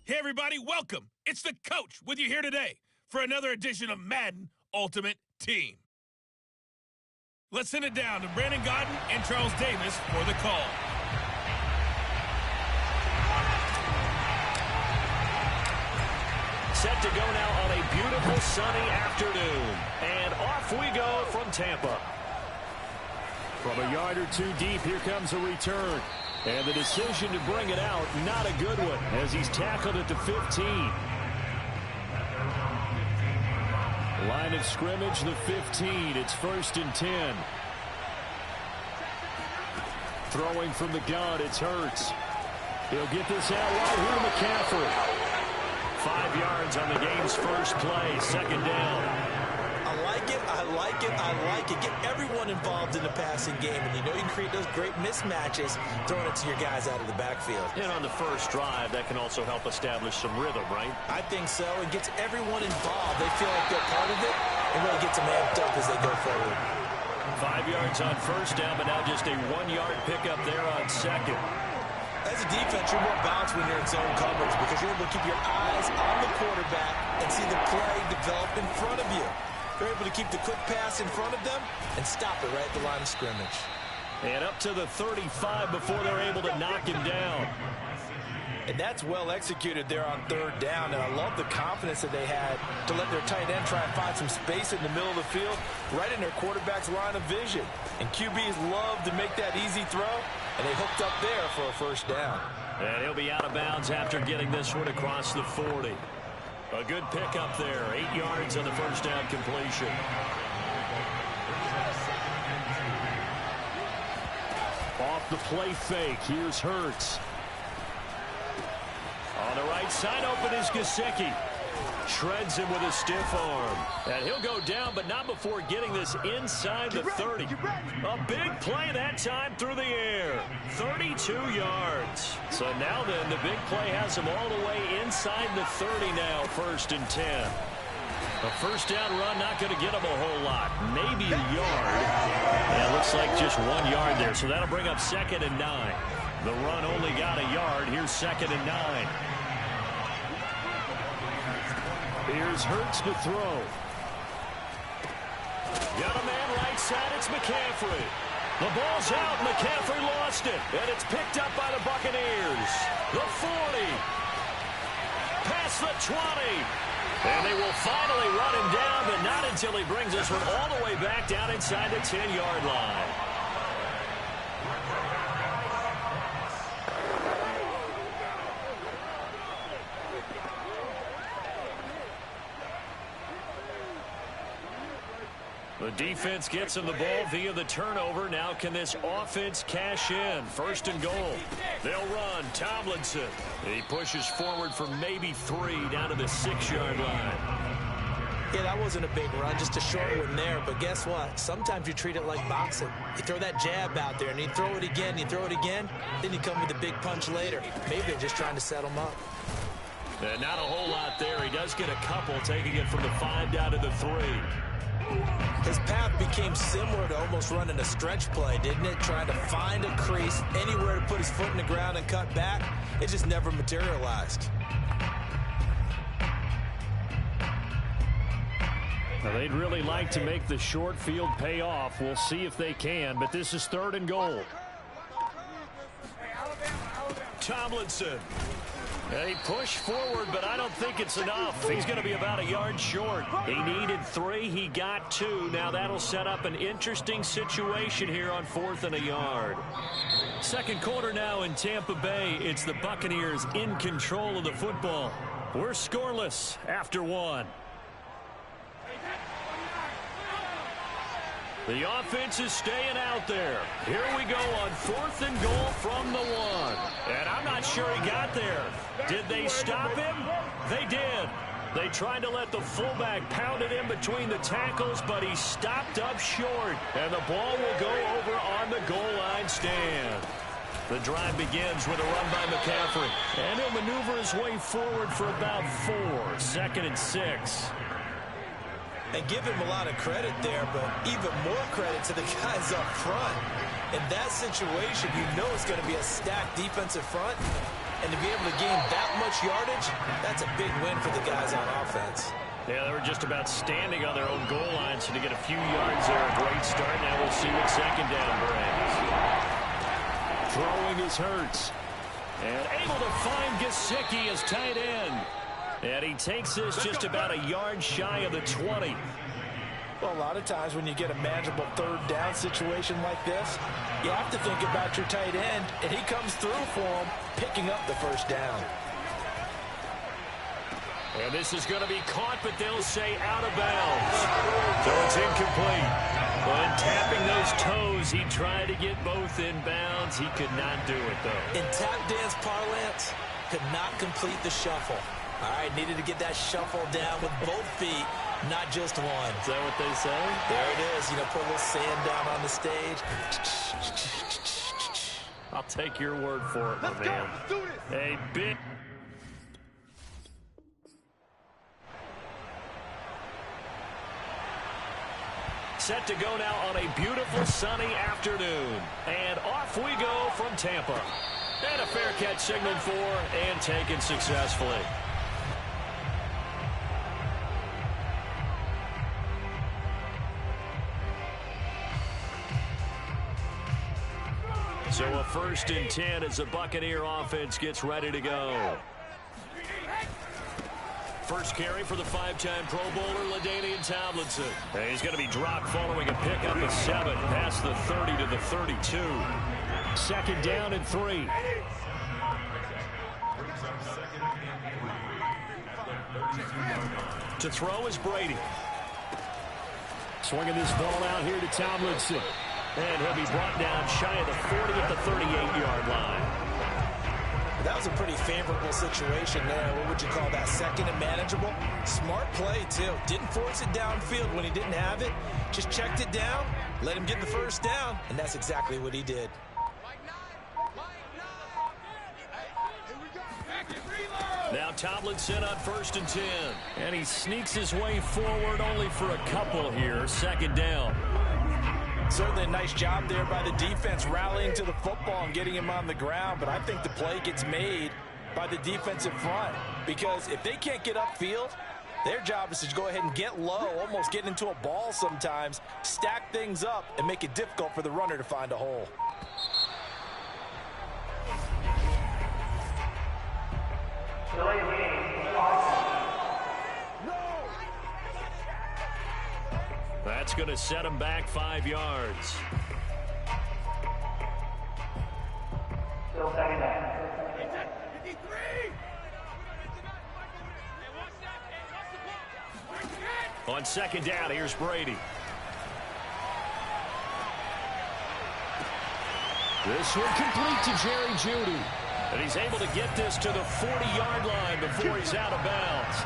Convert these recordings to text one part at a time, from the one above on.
Hey everybody, welcome. It's the coach with you here today for another edition of Madden Ultimate Team. Let's send it down to Brandon Godden and Charles Davis for the call. Set to go now on a beautiful sunny afternoon. And off we go from Tampa. From a yard or two deep, here comes a return. And the decision to bring it out, not a good one, as he's tackled at the 15. Line of scrimmage, the 15. It's 1st and 10. Throwing from the gun, it's Hurts. He'll get this out right here to McCaffrey. 5 yards on the game's first play, 2nd down. I like it. Get everyone involved in the passing game, and you know you can create those great mismatches throwing it to your guys out of the backfield. And on the first drive, that can also help establish some rhythm, right? I think so. It gets everyone involved. They feel like they're part of it, and really gets them amped up as they go forward. 5 yards on first down, but now just a 1-yard pickup there on second. As a defense, you're more balanced when you're in zone coverage because you're able to keep your eyes on the quarterback and see the play develop in front of you. They're able to keep the quick pass in front of them and stop it right at the line of scrimmage. And up to the 35 before they're able to knock him down. And that's well executed there on 3rd down. And I love the confidence that they had to let their tight end try and find some space in the middle of the field, right in their quarterback's line of vision. And QBs love to make that easy throw, and they hooked up there for a 1st down. And he'll be out of bounds after getting this one across the 40. A good pickup there, 8 yards on the 1st down completion. Off the play fake, here's Hurts. On the right side, open is Gesicki. Shreds him with a stiff arm. And he'll go down, but not before getting this inside the 30. A big play that time through the air. 32 yards. So now then, the big play has him all the way inside the 30 now, 1st and 10. A 1st down run, not going to get him a whole lot. Maybe a yard. Yeah, it looks like just 1 yard there. So that'll bring up 2nd and 9. The run only got a yard. Here's 2nd and 9. Here's Hurts to throw. Got a man right side. It's McCaffrey. The ball's out. McCaffrey lost it. And it's picked up by the Buccaneers. The 40. Past the 20. And they will finally run him down, but not until he brings this one all the way back down inside the 10-yard line. The defense gets him the ball via the turnover. Now can this offense cash in? 1st and goal. They'll run. Tomlinson. He pushes forward for maybe 3 down to the 6-yard line. Yeah, that wasn't a big run, just a short one there. But guess what? Sometimes you treat it like boxing. You throw that jab out there, and you throw it again, then you come with a big punch later. Maybe they're just trying to set him up. And not a whole lot there. He does get a couple, taking it from the 5 down to the 3. His path became similar to almost running a stretch play, didn't it? Trying to find a crease, anywhere to put his foot in the ground and cut back. It just never materialized. Now, they'd really like to make the short field pay off. We'll see if they can, but this is 3rd and goal. Tomlinson. He pushed forward, but I don't think it's enough. He's going to be about a yard short. He needed 3. He got 2. Now that'll set up an interesting situation here on 4th and a yard. 2nd quarter now in Tampa Bay. It's the Buccaneers in control of the football. We're scoreless after 1. The offense is staying out there. Here we go on 4th and goal from the 1. And I'm not sure he got there. Did they stop him? They did. They tried to let the fullback pound it in between the tackles, but he stopped up short. And the ball will go over on the goal line stand. The drive begins with a run by McCaffrey. And he'll maneuver his way forward for about 4. 2nd and 6. And give him a lot of credit there, but even more credit to the guys up front. In that situation, you know it's going to be a stacked defensive front. and to be able to gain that much yardage, that's a big win for the guys on offense. Yeah, they were just about standing on their own goal line, so to get a few yards there, a great start. Now we'll see what second down brings. Throwing is Hurts. And able to find Gesicki as tight end. And he takes this just about a yard shy of the 20. Well, a lot of times when you get a manageable third down situation like this, you have to think about your tight end, and he comes through for him, picking up the first down. And this is going to be caught, but they'll say out of bounds. So it's incomplete. When tapping those toes, he tried to get both in bounds. He could not do it, though. In tap dance parlance, could not complete the shuffle. All right, needed to get that shuffle down with both feet, not just one. Is that what they say? There it is. You know, put a little sand down on the stage. I'll take your word for it, my man. Let's do this. A big... Set to go now on a beautiful sunny afternoon. And off we go from Tampa. And a fair catch signaled for and taken successfully. So a 1st and 10 as the Buccaneer offense gets ready to go. First carry for the 5-time Pro Bowler, LaDainian Tomlinson. And he's going to be dropped following a pickup of 7 past the 30 to the 32. Second down and 3. To throw is Brady. Swinging this ball out here to Tomlinson. And he'll be brought down shy of the 40 at the 38-yard line. That was a pretty favorable situation there. What would you call that? Second and manageable? Smart play, too. Didn't force it downfield when he didn't have it. Just checked it down, let him get the first down, and that's exactly what he did. Now Tomlinson on 1st and 10. And he sneaks his way forward only for a couple here. Second down. Certainly a nice job there by the defense rallying to the football and getting him on the ground, but I think the play gets made by the defensive front because if they can't get upfield, their job is to go ahead and get low, almost get into a ball sometimes, stack things up, and make it difficult for the runner to find a hole. That's going to set him back 5 yards. Still second down. On second down, here's Brady. This one complete to Jerry Jeudy. And he's able to get this to the 40-yard line before he's out of bounds.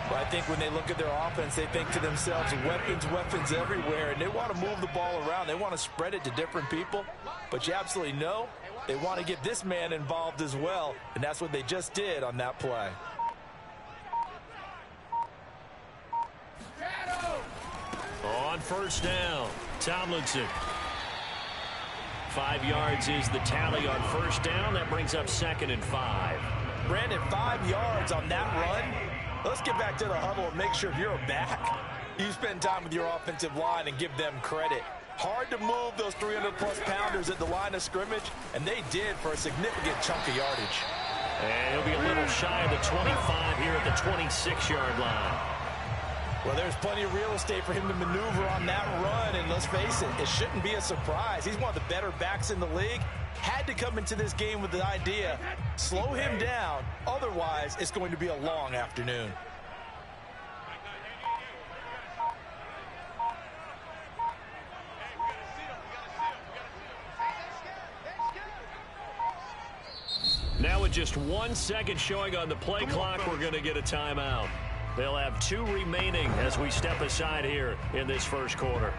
Well, I think when they look at their offense, they think to themselves, weapons, weapons everywhere, and they want to move the ball around. They want to spread it to different people, but you absolutely know they want to get this man involved as well, and that's what they just did on that play. On 1st down, Tomlinson. 5 yards is the tally on 1st down. That brings up 2nd and 5. Brandon, 5 yards on that run. Let's get back to the huddle and make sure if you're a back, you spend time with your offensive line and give them credit. Hard to move those 300-plus pounders at the line of scrimmage, and they did for a significant chunk of yardage. And he'll be a little shy of the 25 here at the 26-yard line. Well, there's plenty of real estate for him to maneuver on that run, and let's face it, it shouldn't be a surprise. He's one of the better backs in the league. Had to come into this game with the idea, slow him down, otherwise it's going to be a long afternoon. Now with just 1 second showing on the play clock, we're going to get a timeout. They'll have 2 remaining as we step aside here in this first quarter.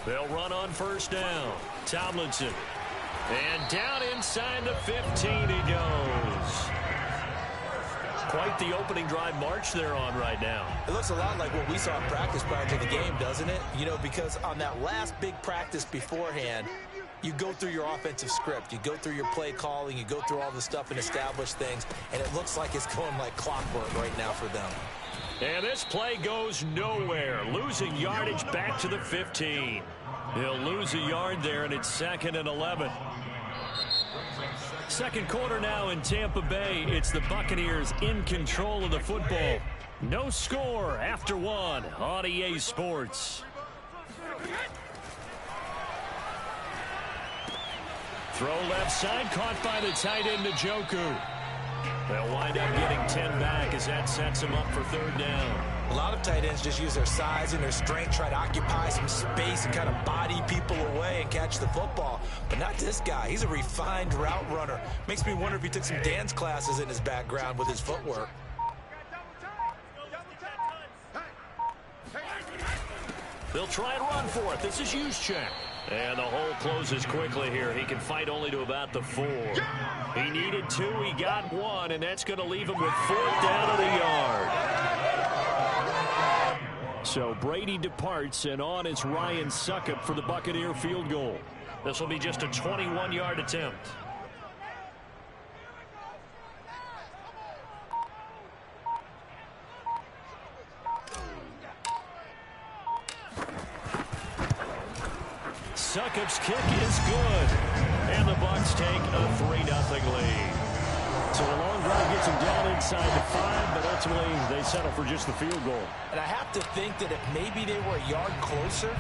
They'll run on 1st down. Tomlinson. And down inside the 15 he goes. Quite the opening drive march they're on right now. It looks a lot like what we saw in practice prior to the game, doesn't it? You know, because on that last big practice beforehand, you go through your offensive script. You go through your play calling. You go through all the stuff and establish things. And it looks like it's going like clockwork right now for them. And this play goes nowhere. Losing yardage back to the 15. He'll lose a yard there, and it's 2nd and 11. Second quarter now in Tampa Bay. It's the Buccaneers in control of the football. No score after 1 on EA Sports. Throw left side, caught by the tight end, Njoku. They'll wind up getting 10 back as that sets them up for 3rd down. A lot of tight ends just use their size and their strength, try to occupy some space and kind of body people away and catch the football. But not this guy. He's a refined route runner. Makes me wonder if he took some dance classes in his background with his footwork. They'll try and run for it. This is Juszczyk. And the hole closes quickly here. He can fight only to about the 4. He needed 2. He got 1, and that's going to leave him with 4th down and a yard. So Brady departs, and on is Ryan Succop for the Buccaneer field goal. This will be just a 21-yard attempt. Succop's kick is good. And the Bucs take a 3-0 lead. So a long drive gets them down inside the 5, but ultimately they settle for just the field goal. And I have to think that if maybe they were a yard closer,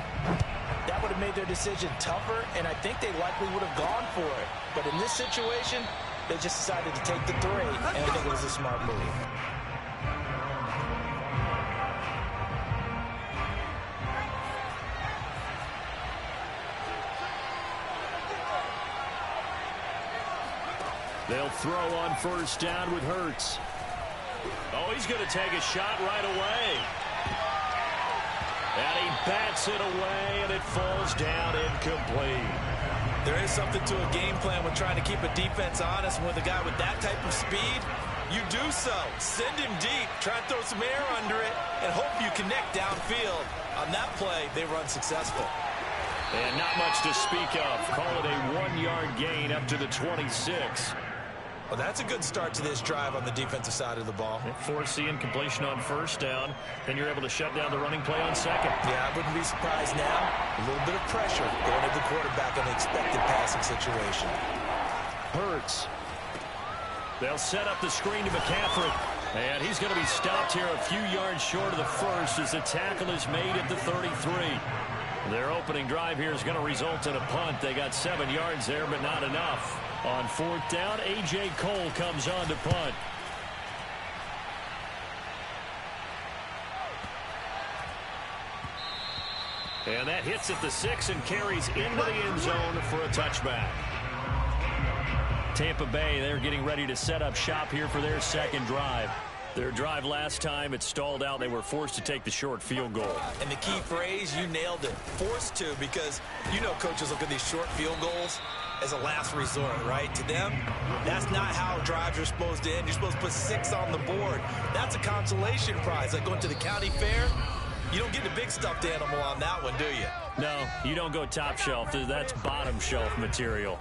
that would have made their decision tougher, and I think they likely would have gone for it. But in this situation, they just decided to take the 3, and I think it was a smart move. They'll throw on 1st down with Hurts. Oh, he's going to take a shot right away. And he bats it away, and it falls down incomplete. There is something to a game plan when trying to keep a defense honest. And with a guy with that type of speed, you do so. Send him deep, try and throw some air under it, and hope you connect downfield. On that play, they run successful. And not much to speak of. Call it a 1-yard gain up to the 26. Well, that's a good start to this drive on the defensive side of the ball. Force the incompletion on 1st down. Then you're able to shut down the running play on 2nd. Yeah, I wouldn't be surprised now. A little bit of pressure going to the quarterback on the expected passing situation. Hurts. They'll set up the screen to McCaffrey. And he's going to be stopped here a few yards short of the 1st as the tackle is made at the 33. Their opening drive here is going to result in a punt. They got 7 yards there, but not enough. On 4th down, A.J. Cole comes on to punt. And that hits at the 6 and carries into the end zone for a touchback. Tampa Bay, they're getting ready to set up shop here for their 2nd drive. Their drive last time, it stalled out. They were forced to take the short field goal. And the key phrase, you nailed it. Forced to, because you know coaches look at these short field goals as a last resort, right? To them, that's not how drives are supposed to end. You're supposed to put 6 on the board. That's a consolation prize. Like going to the county fair, you don't get the big stuffed animal on that one, do you? No, you don't go top shelf. That's bottom shelf material.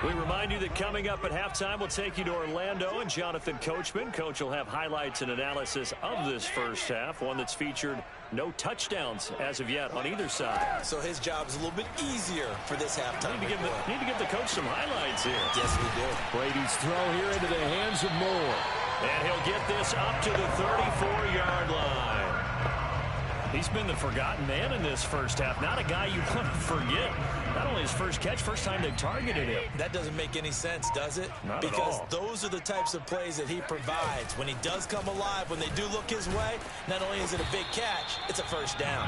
We remind you that coming up at halftime, we'll take you to Orlando and Jonathan Coachman. Coach will have highlights and analysis of this first half, one that's featured no touchdowns as of yet on either side. So his job is a little bit easier for this halftime. Need to give the coach some highlights here. Yes, we do. Brady's throw here into the hands of Moore. And he'll get this up to the 34-yard line. He's been the forgotten man in this first half. Not a guy you want to forget. Not only his first catch, first time they targeted him. That doesn't make any sense, does it? Not at Because all. those are the types of plays that he provides. When he does come alive, when they do look his way, not only is it a big catch, it's a first down.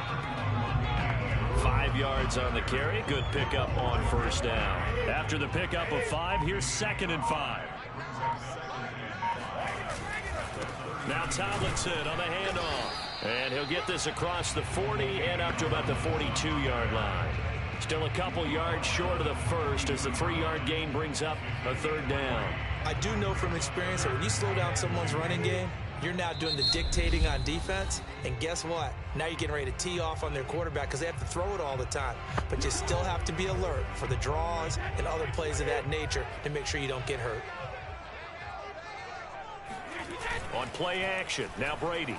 5 yards on the carry. Good pickup on 1st down. After the pickup of 5, here's 2nd and 5. Now Tomlinson on the handoff. And he'll get this across the 40 and up to about the 42-yard line. Still a couple yards short of the first as the 3-yard gain brings up a third down. I do know from experience that when you slow down someone's running game, you're now doing the dictating on defense. And guess what? Now you're getting ready to tee off on their quarterback because they have to throw it all the time. But you still have to be alert for the draws and other plays of that nature to make sure you don't get hurt. On play action, now Brady.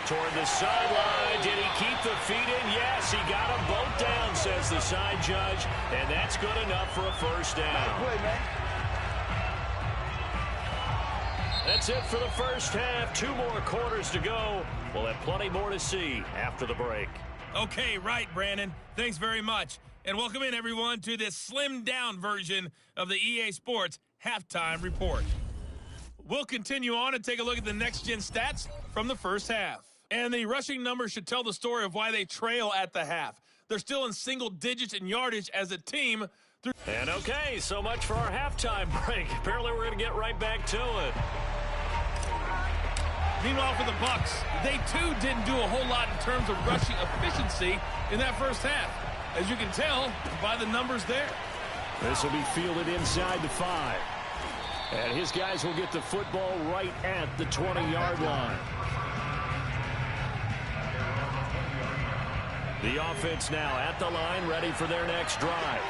Toward the sideline. Did he keep the feet in? Yes, he got them both down, says the side judge. And that's good enough for a first down. That's it for the first half. 2 more quarters to go. We'll have plenty more to see after the break. Okay, right, Brandon. Thanks very much. And welcome in, everyone, to this slimmed-down version of the EA Sports Halftime Report. We'll continue on and take a look at the next-gen stats from the first half. And the rushing numbers should tell the story of why they trail at the half. They're still in single digits in yardage as a team. And okay, so much for our halftime break. Apparently we're going to get right back to it. Meanwhile, for the Bucs, they too didn't do a whole lot in terms of rushing efficiency in that first half, as you can tell by the numbers there. This will be fielded inside the 5. And his guys will get the football right at the 20-yard line. The offense now at the line, ready for their next drive.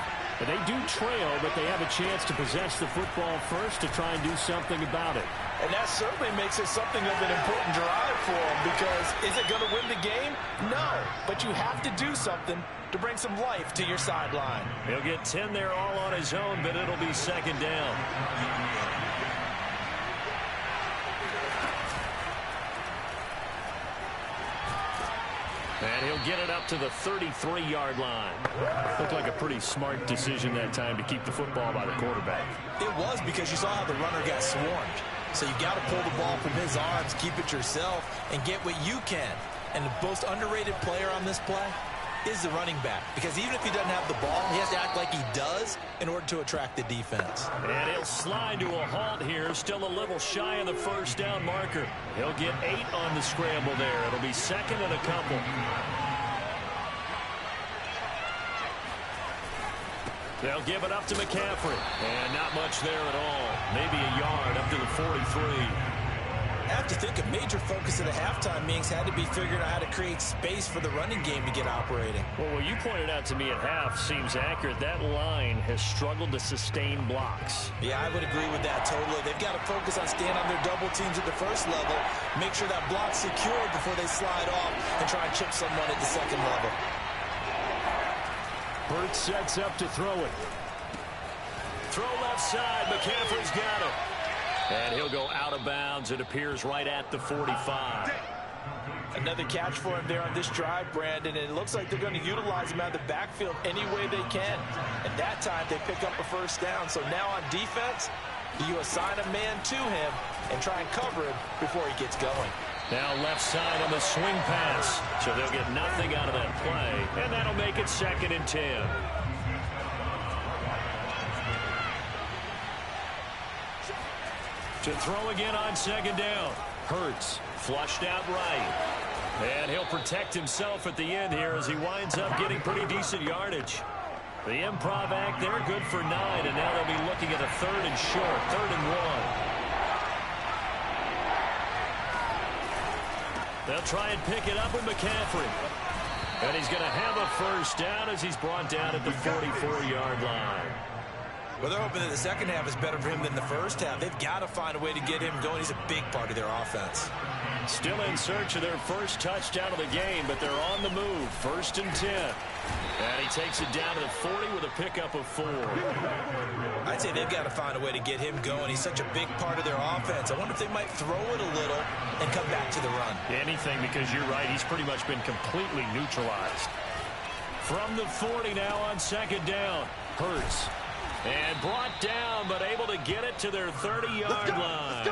And they do trail, but they have a chance to possess the football first to try and do something about it. And that certainly makes it something of an important drive for them, because is it going to win the game? No, but you have to do something to bring some life to your sideline. He'll get 10 there all on his own, but it'll be second down. And he'll get it up to the 33-yard line. Looked like a pretty smart decision that time to keep the football by the quarterback. It was, because you saw how the runner got swarmed. So you got to pull the ball from his arms, keep it yourself, and get what you can. And the most underrated player on this play is the running back, because even if he doesn't have the ball, he has to act like he does in order to attract the defense. And he'll slide to a halt here, still a little shy of the first down marker. He'll get 8 on the scramble there. It'll be second and a couple. They'll give it up to McCaffrey. And not much there at all. Maybe a yard up to the 43. I have to think a major focus of the halftime meetings had to be figuring out how to create space for the running game to get operating. Well, what you pointed out to me at half seems accurate. That line has struggled to sustain blocks. Yeah, I would agree with that totally. They've got to focus on staying on their double teams at the first level, make sure that block's secured before they slide off and try and chip someone at the second level. Burt sets up to throw it. Throw left side. McCaffrey's got it. And he'll go out of bounds. It appears right at the 45. Another catch for him there on this drive, Brandon, and it looks like they're going to utilize him out of the backfield any way they can. And that time they pick up a first down. So now on defense, you assign a man to him and try and cover him before he gets going. Now left side on the swing pass. So they'll get nothing out of that play. And that'll make it second and 10. To throw again on second down. Hurts flushed out right. And he'll protect himself at the end here as he winds up getting pretty decent yardage. The improv act there, good for 9. And now they'll be looking at a third and short. 3rd and 1. They'll try and pick it up with McCaffrey. And he's going to have a first down as he's brought down at the 44-yard line. Well, they're hoping that the second half is better for him than the first half. They've got to find a way to get him going. He's a big part of their offense. Still in search of their first touchdown of the game, but they're on the move. 1st and 10. And he takes it down to the 40 with a pickup of 4. I'd say they've got to find a way to get him going. He's such a big part of their offense. I wonder if they might throw it a little and come back to the run. Anything, because you're right. He's pretty much been completely neutralized. From the 40 now on second down. Hurts. And brought down, but able to get it to their 30-yard line.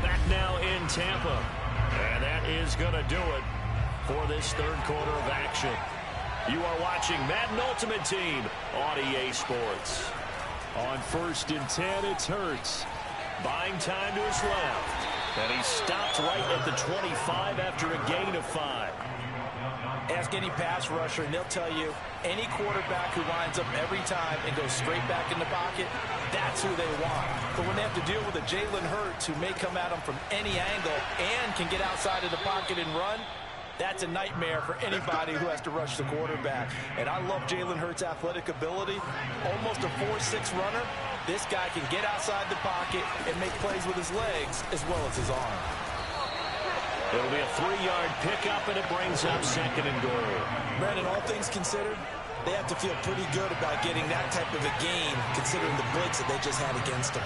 Back now in Tampa. And that is going to do it for this third quarter of action. You are watching Madden Ultimate Team on EA Sports. On 1st and 10, it's Hurts. Buying time to his left. And he stopped right at the 25 after a gain of 5. Ask any pass rusher, and they'll tell you any quarterback who winds up every time and goes straight back in the pocket, that's who they want. But when they have to deal with a Jalen Hurts who may come at them from any angle and can get outside of the pocket and run, that's a nightmare for anybody who has to rush the quarterback. And I love Jalen Hurts' athletic ability. Almost a 4.6 runner. This guy can get outside the pocket and make plays with his legs as well as his arm. It'll be a 3-yard pickup, and it brings up 2nd and goal. Brandon, all things considered, they have to feel pretty good about getting that type of a gain considering the blitz that they just had against them.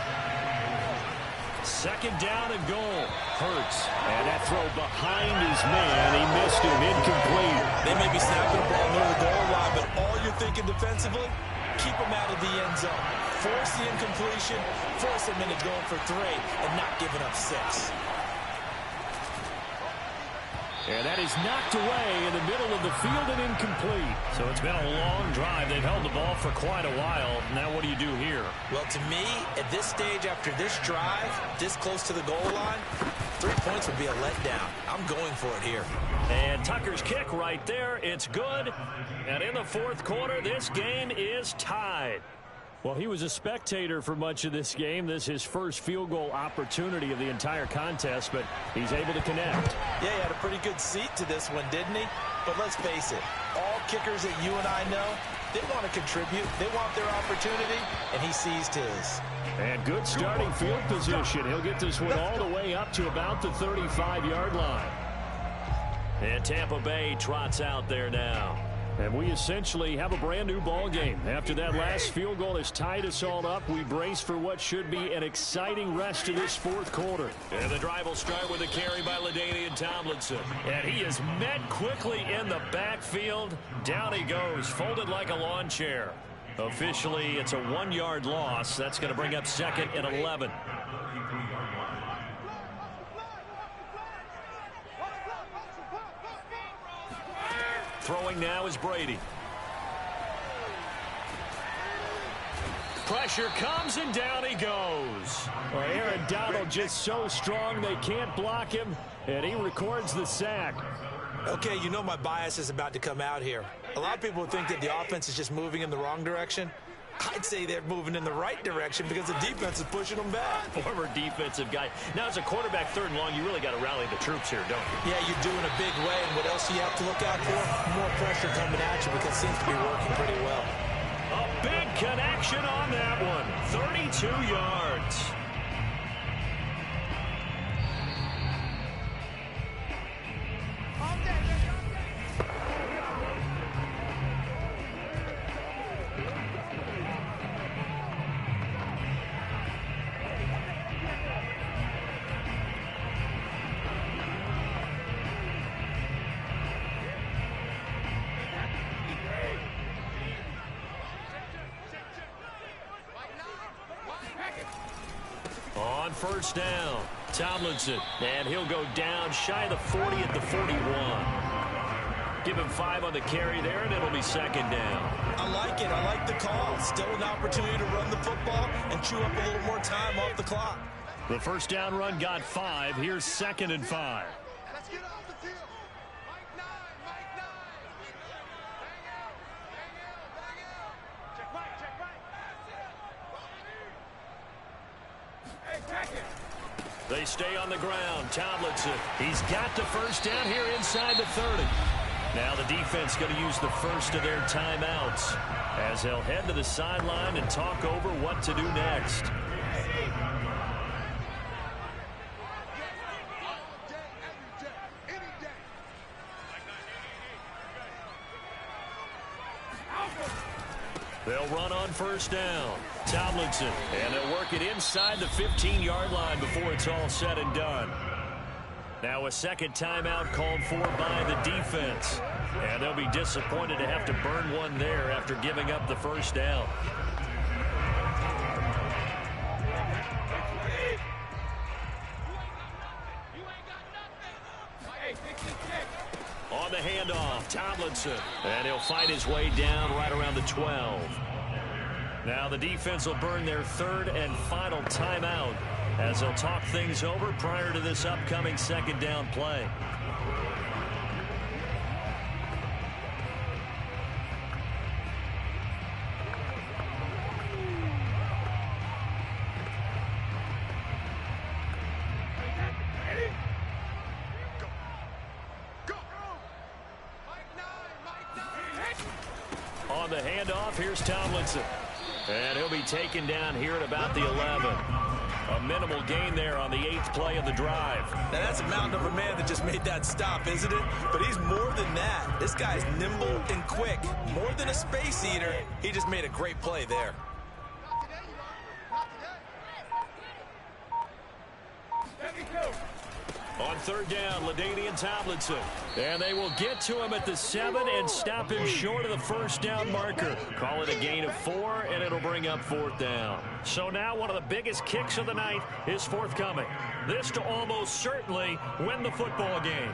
2nd down and goal. Hurts. And that throw behind his man. He missed him. Incomplete. They may be snapping the ball near the goal line, but all you're thinking defensively, keep them out of the end zone. Force the incompletion, force them into going for 3 and not giving up 6. And that is knocked away in the middle of the field and incomplete. So it's been a long drive. They've held the ball for quite a while. Now what do you do here? Well, to me, at this stage after this drive, this close to the goal line, 3 points would be a letdown. I'm going for it here. And Tucker's kick right there. It's good. And in the 4th quarter, this game is tied. Well, he was a spectator for much of this game. This is his first field goal opportunity of the entire contest, but he's able to connect. Yeah, he had a pretty good seat to this one, didn't he? But let's face it, all kickers that you and I know, they want to contribute. They want their opportunity, and he seized his. And good starting field position. He'll get this one all the way up to about the 35-yard line. And Tampa Bay trots out there now. And we essentially have a brand-new ball game. After that last field goal has tied us all up, we brace for what should be an exciting rest of this 4th quarter. And the drive will start with a carry by LaDainian Tomlinson. And he is met quickly in the backfield. Down he goes, folded like a lawn chair. Officially, it's a 1-yard loss. That's going to bring up 2nd and 11. Throwing now is Brady. Pressure comes, and down he goes. Well, Aaron Donald just so strong they can't block him, and he records the sack. Okay, you know my bias is about to come out here. A lot of people think that the offense is just moving in the wrong direction. I'd say they're moving in the right direction because the defense is pushing them back. Former defensive guy. Now, as a quarterback 3rd and long, you really got to rally the troops here, don't you? Yeah, you do in a big way. And what else do you have to look out for? More pressure coming at you because it seems to be working pretty well. A big connection on that one. 32 yards. On 1st down, Tomlinson, and he'll go down shy of the 40 at the 41. Give him 5 on the carry there, and it'll be 2nd down. I like it. I like the call. Still an opportunity to run the football and chew up a little more time off the clock. The 1st down run got 5. Here's 2nd and 5. Let's get off the field. Mike 9, Mike 9. Bang out, bang out, bang out. Check Mike, check Mike. Hey, check it. They stay on the ground. Tomlinson, he's got the 1st down here inside the 30. Now the defense going to use the first of their timeouts as they'll head to the sideline and talk over what to do next. They'll run on 1st down. Tomlinson, and they'll work it inside the 15-yard line before it's all said and done. Now a 2nd timeout called for by the defense. And they'll be disappointed to have to burn one there after giving up the 1st down. On the handoff, Tomlinson. And he'll fight his way down right around the 12. Now the defense will burn their 3rd and final timeout as they'll talk things over prior to this upcoming second down play. On the handoff, here's Tomlinson. And he'll be taken down here at about the 11. A minimal gain there on the 8th play of the drive. Now that's a mountain of a man that just made that stop, isn't it? But he's more than that. This guy's nimble and quick. More than a space eater. He just made a great play there. On third down, LaDainian Tomlinson. And they will get to him at the 7 and stop him short of the first down marker. Call it a gain of 4, and it'll bring up 4th down. So now one of the biggest kicks of the night is forthcoming. This to almost certainly win the football game.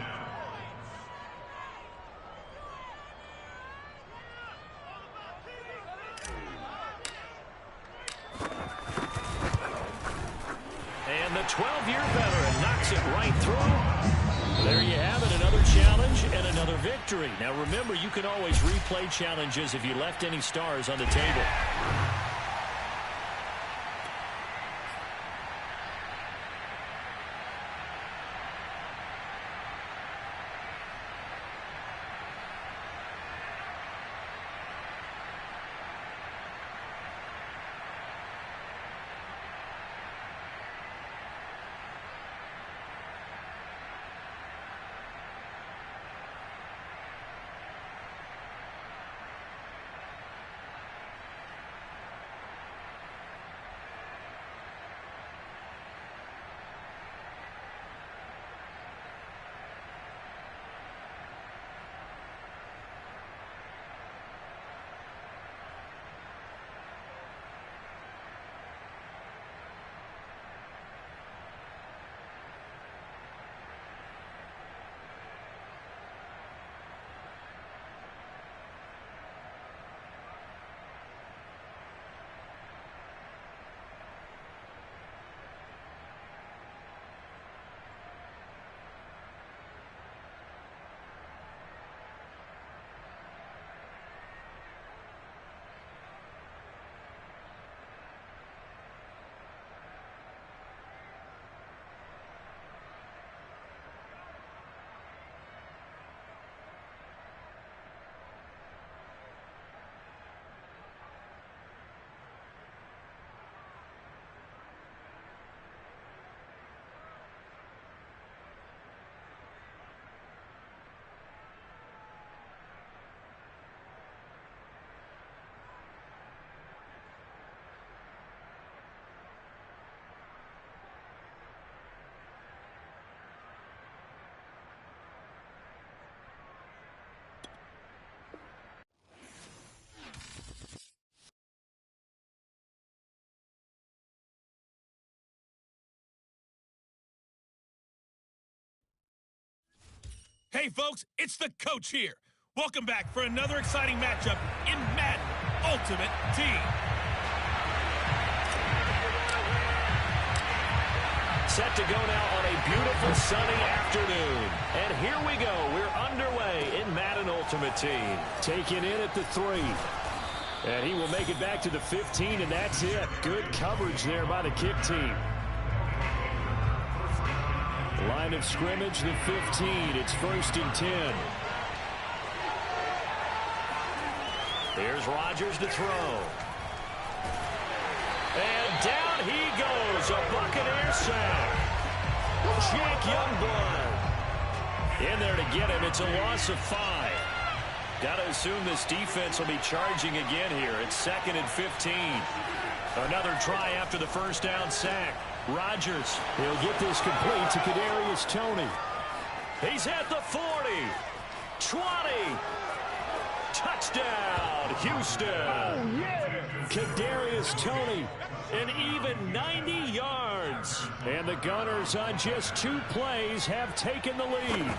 And the 12-year veteran knocks it right through. There you have it, another challenge and another victory. Now remember, you can always replay challenges if you left any stars on the table. Hey, folks, it's the coach here. Welcome back for another exciting matchup in Madden Ultimate Team. Set to go now on a beautiful sunny afternoon. And here we go. We're underway in Madden Ultimate Team. Taken in at the 3. And he will make it back to the 15, and that's it. Good coverage there by the kick team. Line of scrimmage, the 15. It's 1st and 10. Here's Rodgers to throw. And down he goes. A Buccaneer sack. Jake Youngblood in there to get him. It's a loss of 5. Got to assume this defense will be charging again here. It's 2nd and 15. Another try after the first down sack. Rodgers. He'll get this complete to Kadarius Toney. He's at the 40. 20. Touchdown, Houston. Oh, yeah. Kadarius Toney, an even 90 yards. And the Gunners on just 2 plays have taken the lead.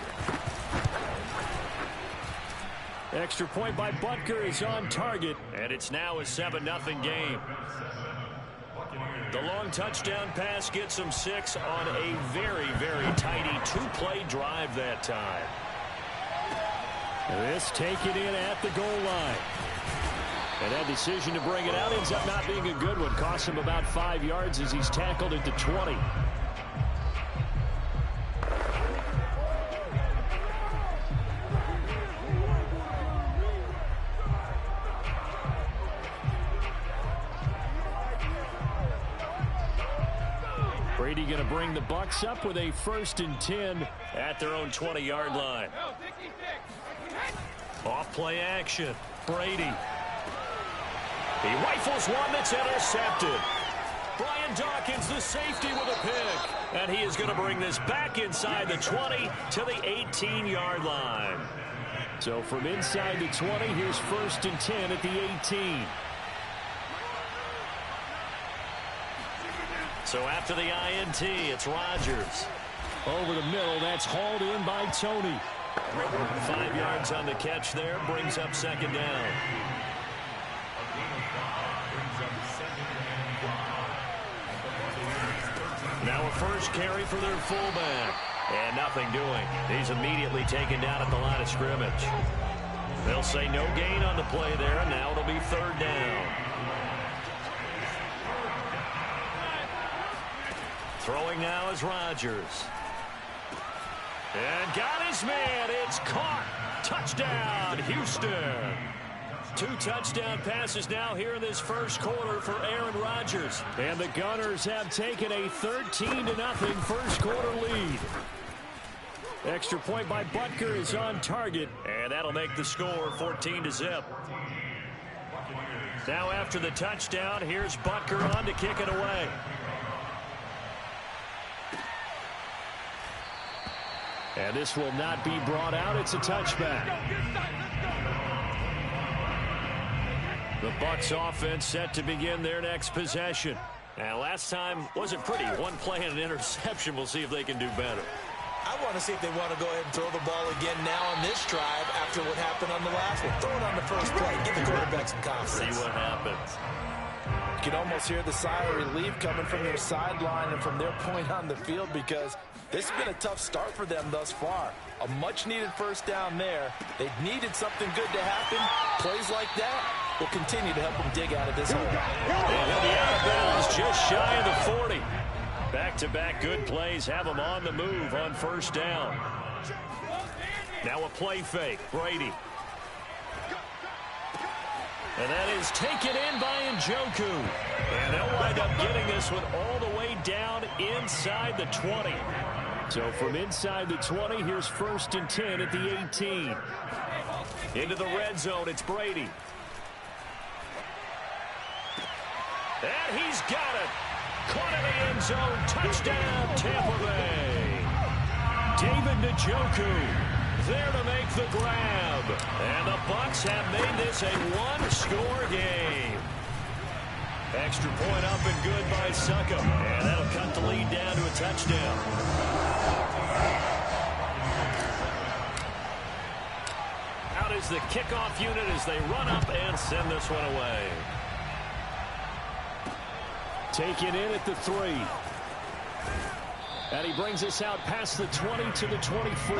Extra point by Butker is on target. And it's now a 7-0 game. The long touchdown pass gets him 6 on a very, very tidy 2-play drive that time. This taken in at the goal line. And that decision to bring it out ends up not being a good one. Costs him about 5 yards as he's tackled at the 20. Brady going to bring the Bucs up with a 1st and 10 at their own 20-yard line. Off play action. Brady. He rifles one that's intercepted. Brian Dawkins, the safety, with a pick. And he is going to bring this back inside the 20 to the 18-yard line. So from inside the 20, here's 1st and 10 at the 18. So after the INT, it's Rodgers. Over the middle, that's hauled in by Tony. 5 yards on the catch there, brings up 2nd down. Now a first carry for their fullback. And nothing doing. He's immediately taken down at the line of scrimmage. They'll say no gain on the play there, and now it'll be 3rd down. Throwing now is Rodgers. And got his man. It's caught. Touchdown, Houston. 2 touchdown passes now here in this first quarter for Aaron Rodgers. And the Gunners have taken a 13-0 first quarter lead. Extra point by Butker is on target. And that'll make the score 14-0. Now after the touchdown, here's Butker on to kick it away. And this will not be brought out. It's a touchback. The Bucs offense set to begin their next possession. Now, last time wasn't pretty. 1 play and an interception. We'll see if they can do better. I want to see if they want to go ahead and throw the ball again now on this drive after what happened on the last one. Throw it on the first play. Give the quarterback some confidence. See what happens. You can almost hear the sigh of relief coming from their sideline and from their point on the field, because this has been a tough start for them thus far. A much-needed first down there. They've needed something good to happen. Plays like that will continue to help them dig out of this hole. And he'll be out of bounds just shy of the 40. Back-to-back good plays have them on the move on first down. Now a play fake. Brady. And that is taken in by Njoku. And they'll wind up getting this one all the way down inside the 20. So from inside the 20, here's 1st and 10 at the 18. Into the red zone, it's Brady. And he's got it. Caught in the end zone. Touchdown, Tampa Bay. David Njoku there to make the grab. And the Bucs have made this a 1-score game. Extra point up and good by Suckham. And that'll cut the lead down to a touchdown. Out is the kickoff unit as they run up and send this one away. Taken in at the 3. And he brings us out past the 20 to the 24.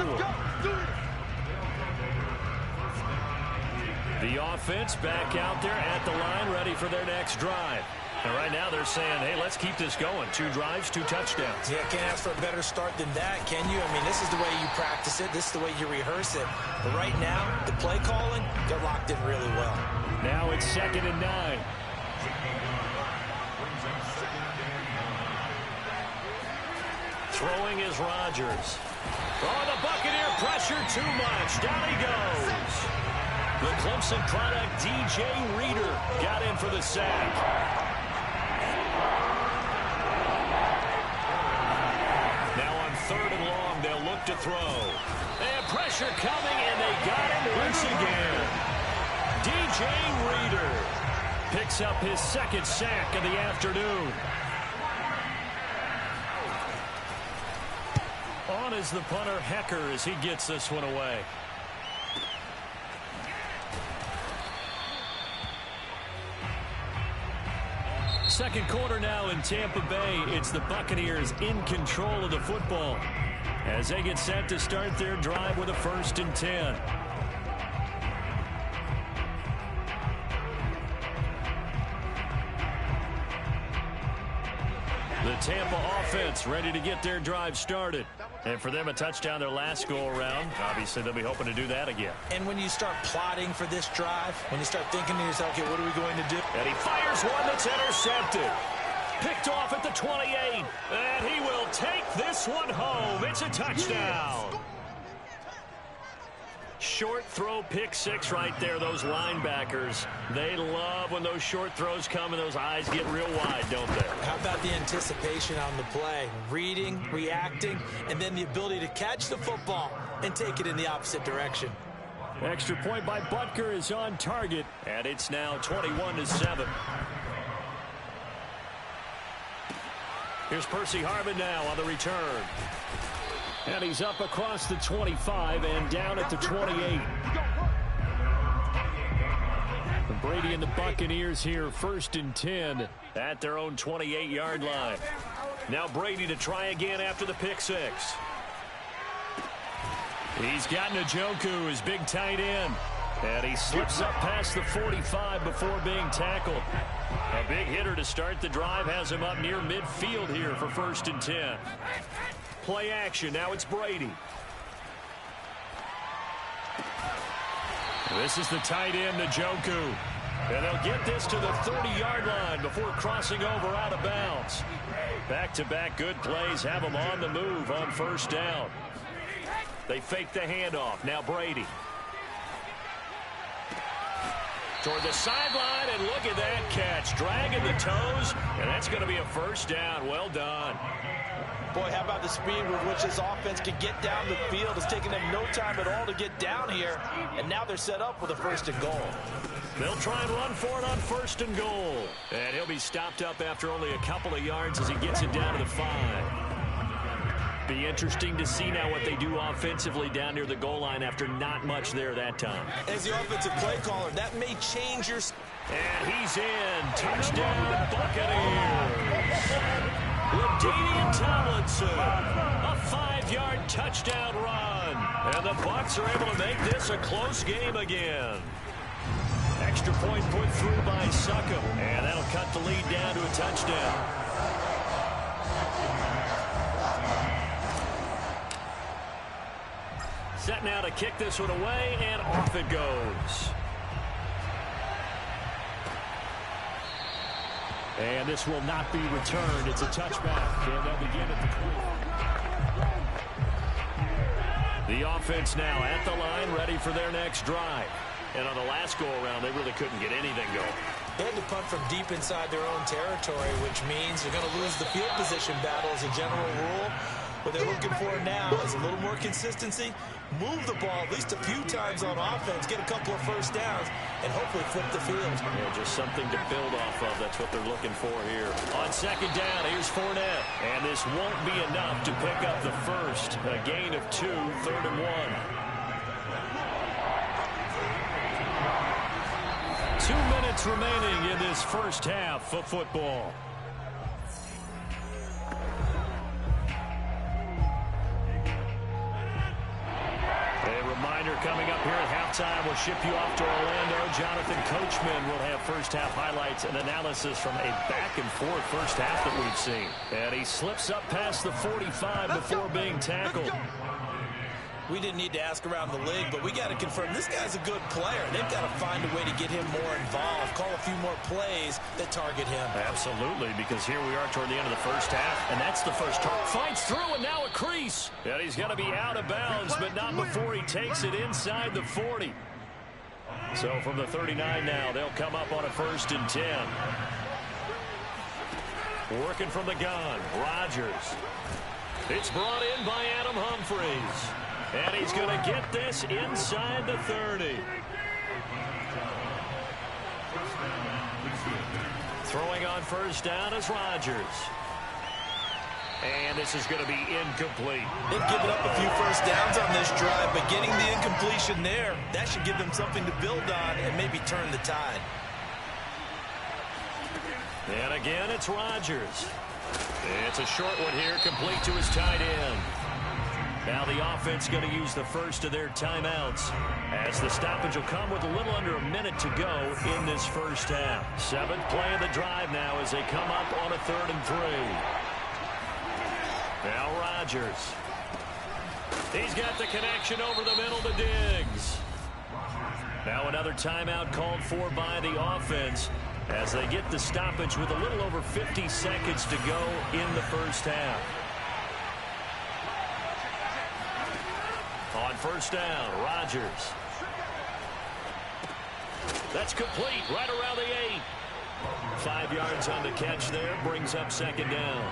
The offense back out there at the line, ready for their next drive. And right now they're saying, hey, let's keep this going. 2 drives, 2 touchdowns. Yeah, can't ask for a better start than that, can you? I mean, this is the way you practice it. This is the way you rehearse it. But right now, the play calling, they're locked in really well. Now it's 2nd and 9. Throwing is Rodgers. Oh, the Buccaneer pressure too much. Down he goes. The Clemson product, DJ Reader, got in for the sack. Now on 3rd and long, they'll look to throw. And pressure coming, and they got him once again. DJ Reader picks up his 2nd sack of the afternoon. On is the punter, Hecker, as he gets this one away. Second quarter now in Tampa Bay. It's the Buccaneers in control of the football as they get set to start their drive with a 1st and 10. The Tampa offense ready to get their drive started. And for them, a touchdown their last go-around. Obviously, they'll be hoping to do that again. And when you start plotting for this drive, when you start thinking to yourself, okay, what are we going to do? And he fires one that's intercepted. Picked off at the 28. And he will take this one home. It's a touchdown. Short throw, pick six right there. Those linebackers, they love when those short throws come and those eyes get real wide, don't they? How about the anticipation on the play? Reading, reacting, and then the ability to catch the football and take it in the opposite direction. Extra point by Butker is on target, and it's now 21-7. Here's Percy Harvin now on the return. And he's up across the 25 and down at the 28. Brady and the Buccaneers here, 1st and 10 at their own 28-yard line. Now Brady to try again after the pick six. He's got Njoku, his big tight end. And he slips up past the 45 before being tackled. A big hitter to start the drive has him up near midfield here for 1st and 10. Play action. Now it's Brady. This is the tight end, Njoku. And they'll get this to the 30-yard line before crossing over out of bounds. Back-to-back good plays have them on the move on 1st down. They fake the handoff. Now Brady. Toward the sideline, and look at that catch. Dragging the toes, and that's going to be a 1st down. Well done. Boy, how about the speed with which this offense can get down the field? It's taken them no time at all to get down here, and now they're set up with a 1st and goal. They'll try and run for it on 1st and goal. And he'll be stopped up after only a couple of yards as he gets it down to the 5. Be interesting to see now what they do offensively down near the goal line after not much there that time. As the offensive play caller, that may change your... And he's in. Touchdown, Buccaneers. LaDainian Tomlinson, a 5-yard touchdown run. And the Bucs are able to make this a close game again. Extra point put through by Succop. And that'll cut the lead down to a touchdown. Set now to kick this one away, and off it goes. And this will not be returned. It's a touchback, and they'll begin at the 20. The offense now at the line, ready for their next drive. And on the last go-around, they really couldn't get anything going. They had to punt from deep inside their own territory, which means they're going to lose the field position battle as a general rule. What they're looking for now is a little more consistency, move the ball at least a few times on offense, get a couple of 1st downs, and hopefully flip the field. Yeah, just something to build off of. That's what they're looking for here. On 2nd down, here's Fournette. And this won't be enough to pick up the first. A gain of 2, 3rd and 1. 2 minutes remaining in this first half of football. Coming up here at halftime, we'll ship you off to Orlando. Jonathan Coachman will have first half highlights and analysis from a back-and-forth first half that we've seen. And he slips up past the 45 before being tackled. We didn't need to ask around the league, but we got to confirm this guy's a good player. They've got to find a way to get him more involved, call a few more plays that target him. Absolutely, because here we are toward the end of the first half, and that's the first target. Fights through, and now a crease. And he's going to be out of bounds, but not before he takes it inside the 40. So from the 39 now, they'll come up on a 1st and 10. Working from the gun, Rodgers. It's brought in by Adam Humphries. And he's going to get this inside the 30. Throwing on 1st down is Rodgers. And this is going to be incomplete. They've given up a few 1st downs on this drive, but getting the incompletion there, that should give them something to build on and maybe turn the tide. And again, it's Rodgers. It's a short one here, complete to his tight end. Now the offense going to use the first of their timeouts, as the stoppage will come with a little under a minute to go in this first half. 7th play of the drive now as they come up on a 3rd and 3. Now Rodgers. He's got the connection over the middle to Diggs. Now another timeout called for by the offense as they get the stoppage with a little over 50 seconds to go in the first half. On first down, Rodgers. That's complete right around the 8. 5 yards on the catch there, brings up 2nd down.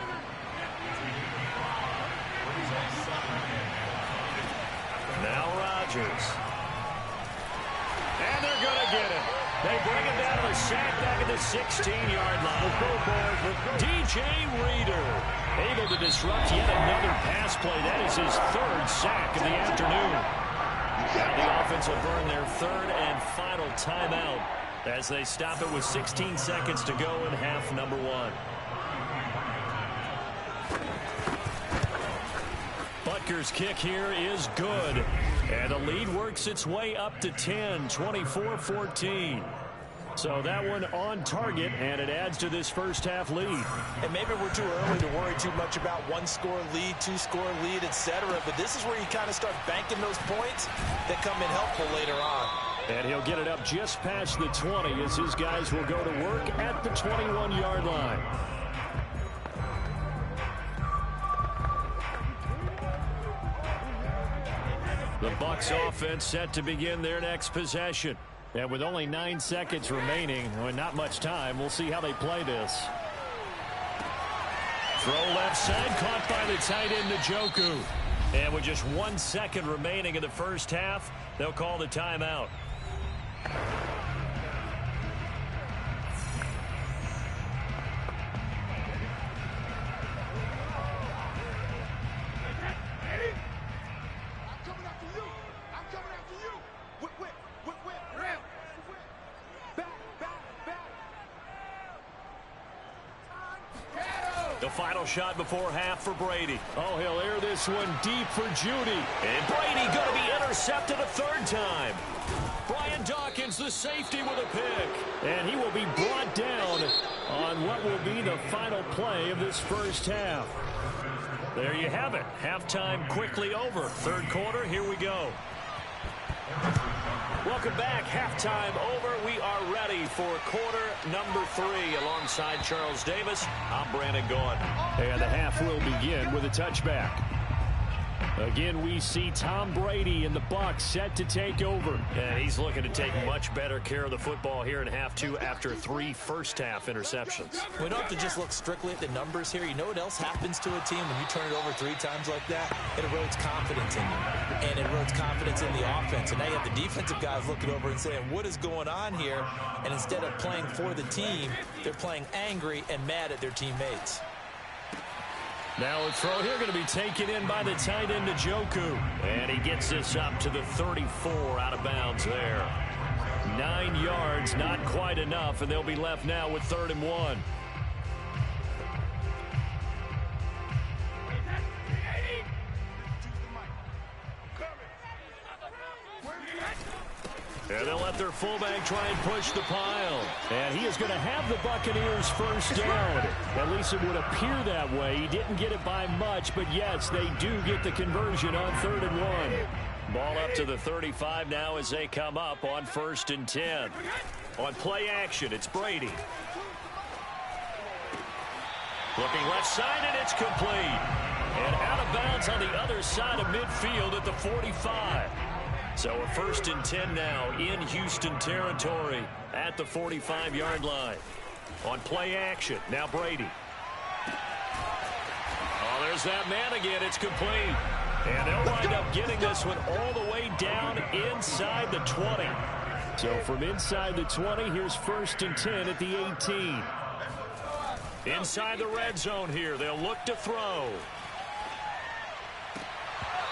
Now Rodgers. And they're going to get it. They bring him down to a sack back at the 16-yard line. DJ Reader able to disrupt yet another pass play. That is his 3rd sack of the afternoon. Now the offense will burn their 3rd and final timeout as they stop it with 16 seconds to go in half number 1. Butker's kick here is good. And the lead works its way up to 10, 24-14. So that one on target, and it adds to this first half lead. And maybe we're too early to worry too much about 1-score lead, 2-score lead, etc. But this is where you kind of start banking those points that come in helpful later on. And he'll get it up just past the 20 as his guys will go to work at the 21-yard line. The Bucs offense set to begin their next possession. And with only 9 seconds remaining, and not much time, we'll see how they play this. Throw left side, caught by the tight end, Njoku. And with just 1 second remaining in the first half, they'll call the timeout. The final shot before half for Brady. Oh, he'll air this one deep for Judy. And Brady going to be intercepted a 3rd time. Brian Dawkins, the safety, with a pick. And he will be brought down on what will be the final play of this first half. There you have it. Halftime quickly over. 3rd quarter, here we go. Welcome back. Halftime over. We are ready for quarter number 3. Alongside Charles Davis, I'm Brandon Gaudin. And the half will begin with a touchback. Again, we see Tom Brady and the Bucs set to take over. And he's looking to take much better care of the football here in half 2 after 3 first-half interceptions. We don't have to just look strictly at the numbers here. You know what else happens to a team when you turn it over 3 times like that? It erodes confidence in you. And it erodes confidence in the offense. And now you have the defensive guys looking over and saying, what is going on here? And instead of playing for the team, they're playing angry and mad at their teammates. Now a throw here going to be taken in by the tight end, Njoku. And he gets this up to the 34, out of bounds there. 9 yards, not quite enough, and they'll be left now with 3rd and 1. And they'll let their fullback try and push the pile. And he is going to have the Buccaneers first down. At least it would appear that way. He didn't get it by much, but yes, they do get the conversion on 3rd and 1. Ball up to the 35 now as they come up on 1st and 10. On play action, it's Brady. Looking left side, and it's complete. And out of bounds on the other side of midfield at the 45. So a 1st and 10 now in Houston territory at the 45-yard line. On play action, now Brady. Oh, there's that man again. It's complete. And they'll wind up getting this one all the way down inside the 20. So from inside the 20, here's 1st and 10 at the 18. Inside the red zone here. They'll look to throw.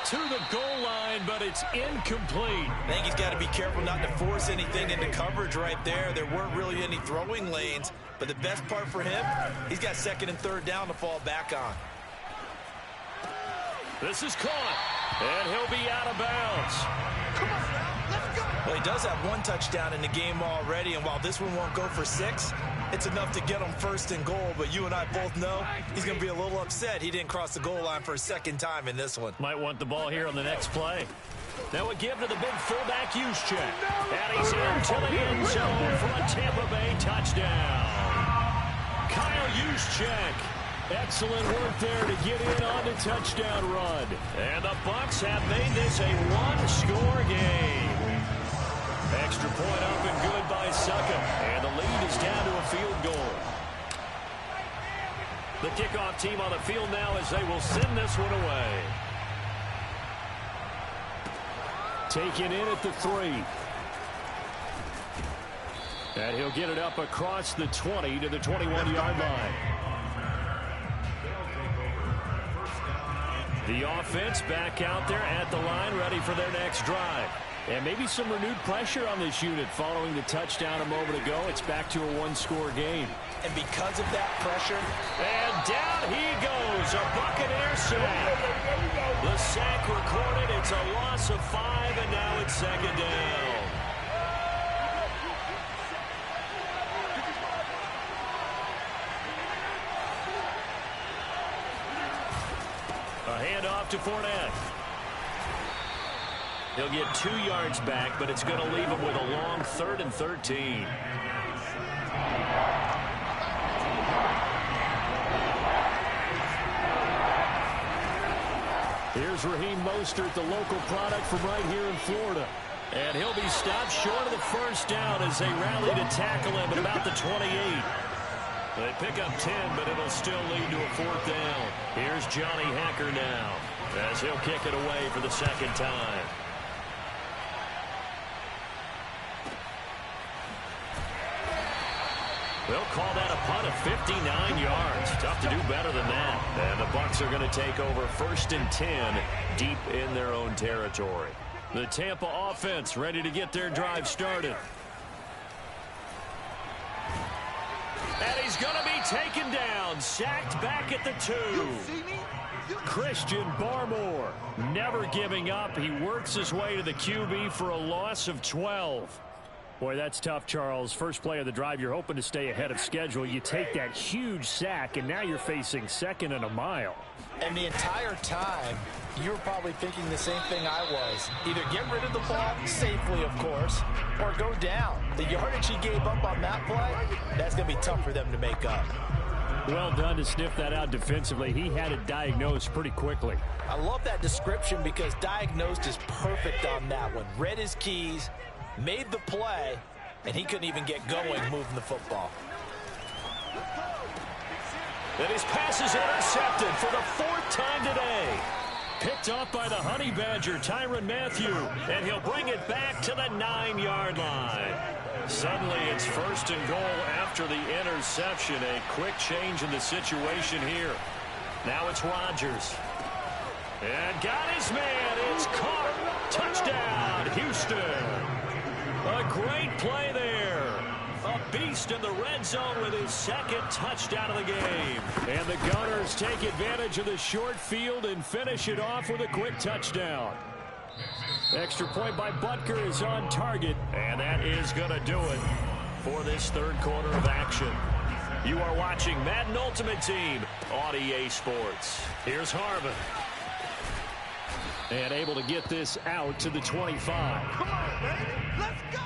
To the goal line, but it's incomplete. I think he's got to be careful not to force anything into coverage right there. There weren't really any throwing lanes, But the best part for him, he's got second and third down to fall back on. This is caught, and he'll be out of bounds. Come on now, let's go. Well, he does have one touchdown in the game already, and while this one won't go for 6, it's enough to get him first and goal. But you and I both know he's going to be a little upset he didn't cross the goal line for a second time in this one. Might want the ball here on the next play. Now a give to the big fullback Juszczyk. And he's into the end zone for a Tampa Bay touchdown. Kyle Juszczyk. Excellent work there to get in on the touchdown run. And the Bucs have made this a one-score game. Extra point up and good by Suckup. And the lead is down to a field goal. The kickoff team on the field now as they will send this one away. Taken in at the 3. And he'll get it up across the 20 to the 21-yard line. The offense back out there at the line, ready for their next drive. And maybe some renewed pressure on this unit following the touchdown a moment ago. It's back to a one-score game. And because of that pressure, and down he goes, a Buccaneer sack. The sack recorded, it's a loss of 5, and now it's second down. A handoff to Fournette. He'll get 2 yards back, but it's going to leave him with a long 3rd and 13. Here's Raheem Mostert, the local product from right here in Florida. And he'll be stopped short of the first down as they rally to tackle him at about the 28. They pick up 10, but it'll still lead to a 4th down. Here's Johnny Hacker now as he'll kick it away for the second time. They'll call that a punt of 59 yards. Tough to do better than that. And the Bucs are going to take over 1st and 10 deep in their own territory. The Tampa offense ready to get their drive started. And he's going to be taken down, sacked back at the 2. Christian Barmore never giving up. He works his way to the QB for a loss of 12. Boy, that's tough, Charles. First play of the drive, you're hoping to stay ahead of schedule. You take that huge sack, and now you're facing 2nd and a mile. And the entire time, you were probably thinking the same thing I was. Either get rid of the ball, safely, of course, or go down. The yardage he gave up on that play, that's going to be tough for them to make up. Well done to sniff that out defensively. He had it diagnosed pretty quickly. I love that description because diagnosed is perfect on that one. Read his keys, made the play, and he couldn't even get going moving the football. And his pass is intercepted for the 4th time today. Picked off by the Honey Badger, Tyrann Mathieu, and he'll bring it back to the 9-yard line. Suddenly it's 1st and goal after the interception. A quick change in the situation here. Now it's Rodgers. And got his man. It's caught. Touchdown, Houston. A great play there. A beast in the red zone with his 2nd touchdown of the game. And the Gunners take advantage of the short field and finish it off with a quick touchdown. Extra point by Butker is on target. And that is going to do it for this 3rd quarter of action. You are watching Madden Ultimate Team on EA Sports. Here's Harvin. And able to get this out to the 25. Come on, baby. Let's go.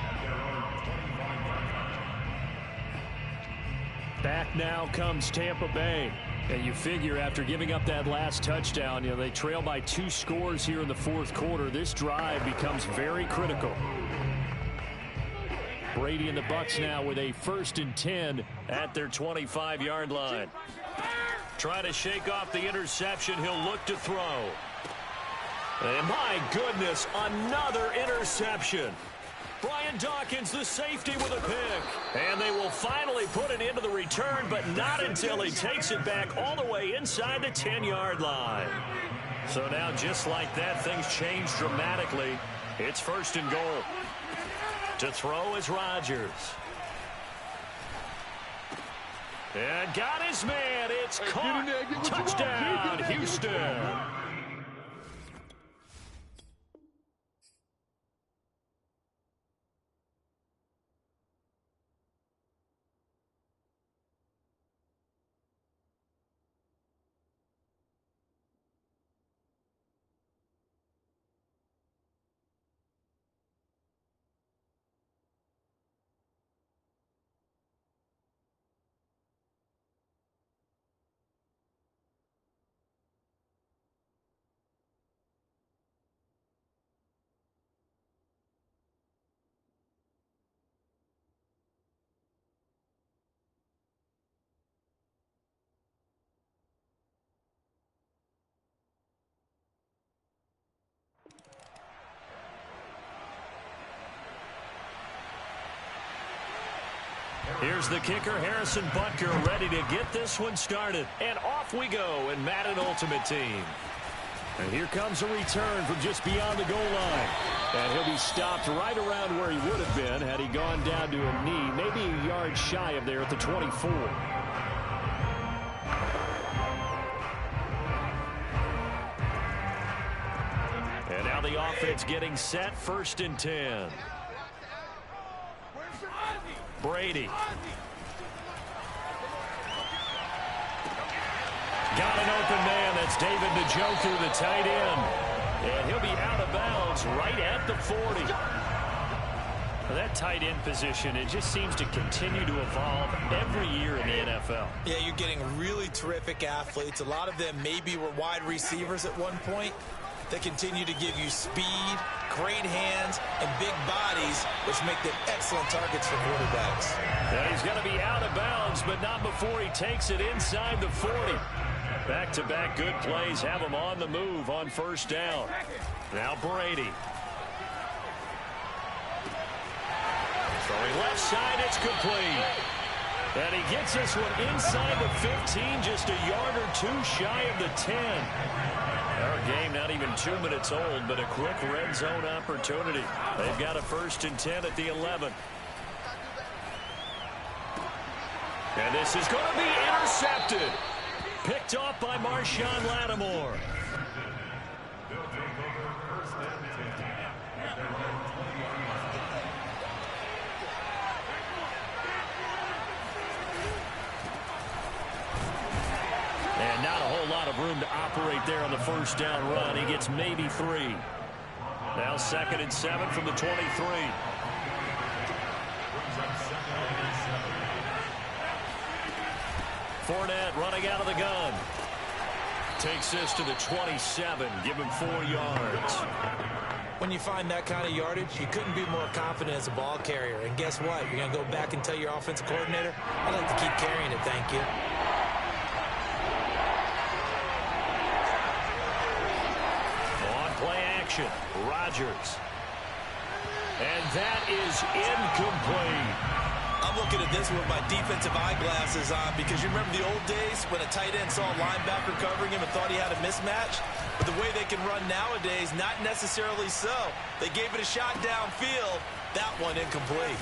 Back now comes Tampa Bay. And you figure after giving up that last touchdown, they trail by 2 scores here in the 4th quarter. This drive becomes very critical. Brady and the Bucs now with a 1st and 10 at their 25-yard line. Trying to shake off the interception. He'll look to throw. And my goodness, another interception. Brian Dawkins, the safety, with a pick. And they will finally put it into the return, but not until he takes it back all the way inside the 10-yard line. So now, just like that, things change dramatically. It's 1st and goal. To throw is Rodgers. And got his man. It's caught. Touchdown, Houston. Here's the kicker, Harrison Butker, ready to get this one started. And off we go in Madden Ultimate Team. And here comes a return from just beyond the goal line. And he'll be stopped right around where he would have been had he gone down to a knee, maybe a yard shy of there at the 24. And now the offense getting set, 1st and 10. Brady. Got an open man. That's David Njoku, the tight end. And he'll be out of bounds right at the 40. Well, that tight end position, it just seems to continue to evolve every year in the NFL. Yeah, you're getting really terrific athletes. A lot of them maybe were wide receivers at one point. They continue to give you speed, great hands, and big bodies, which make them excellent targets for quarterbacks. Yeah, he's going to be out of bounds, but not before he takes it inside the 40. Back-to-back good plays have him on the move on 1st down. Now Brady. Throwing left side, it's complete. And he gets this one inside the 15, just a yard or two shy of the 10. Our game not even 2 minutes old, but a quick red zone opportunity. They've got a 1st and 10 at the 11. And this is going to be intercepted. Picked off by Marshawn Lattimore. And not a whole lot of room to operate there on the 1st down run. He gets maybe 3. Now 2nd and 7 from the 23. Fournette running out of the gun. Takes this to the 27. Give him 4 yards. When you find that kind of yardage, you couldn't be more confident as a ball carrier. And guess what? You're going to go back and tell your offensive coordinator, I'd like to keep carrying it, thank you. Rodgers. And that is incomplete. I'm looking at this with my defensive eyeglasses on because you remember the old days when a tight end saw a linebacker covering him and thought he had a mismatch? But the way they can run nowadays, not necessarily so. They gave it a shot downfield. That one incomplete.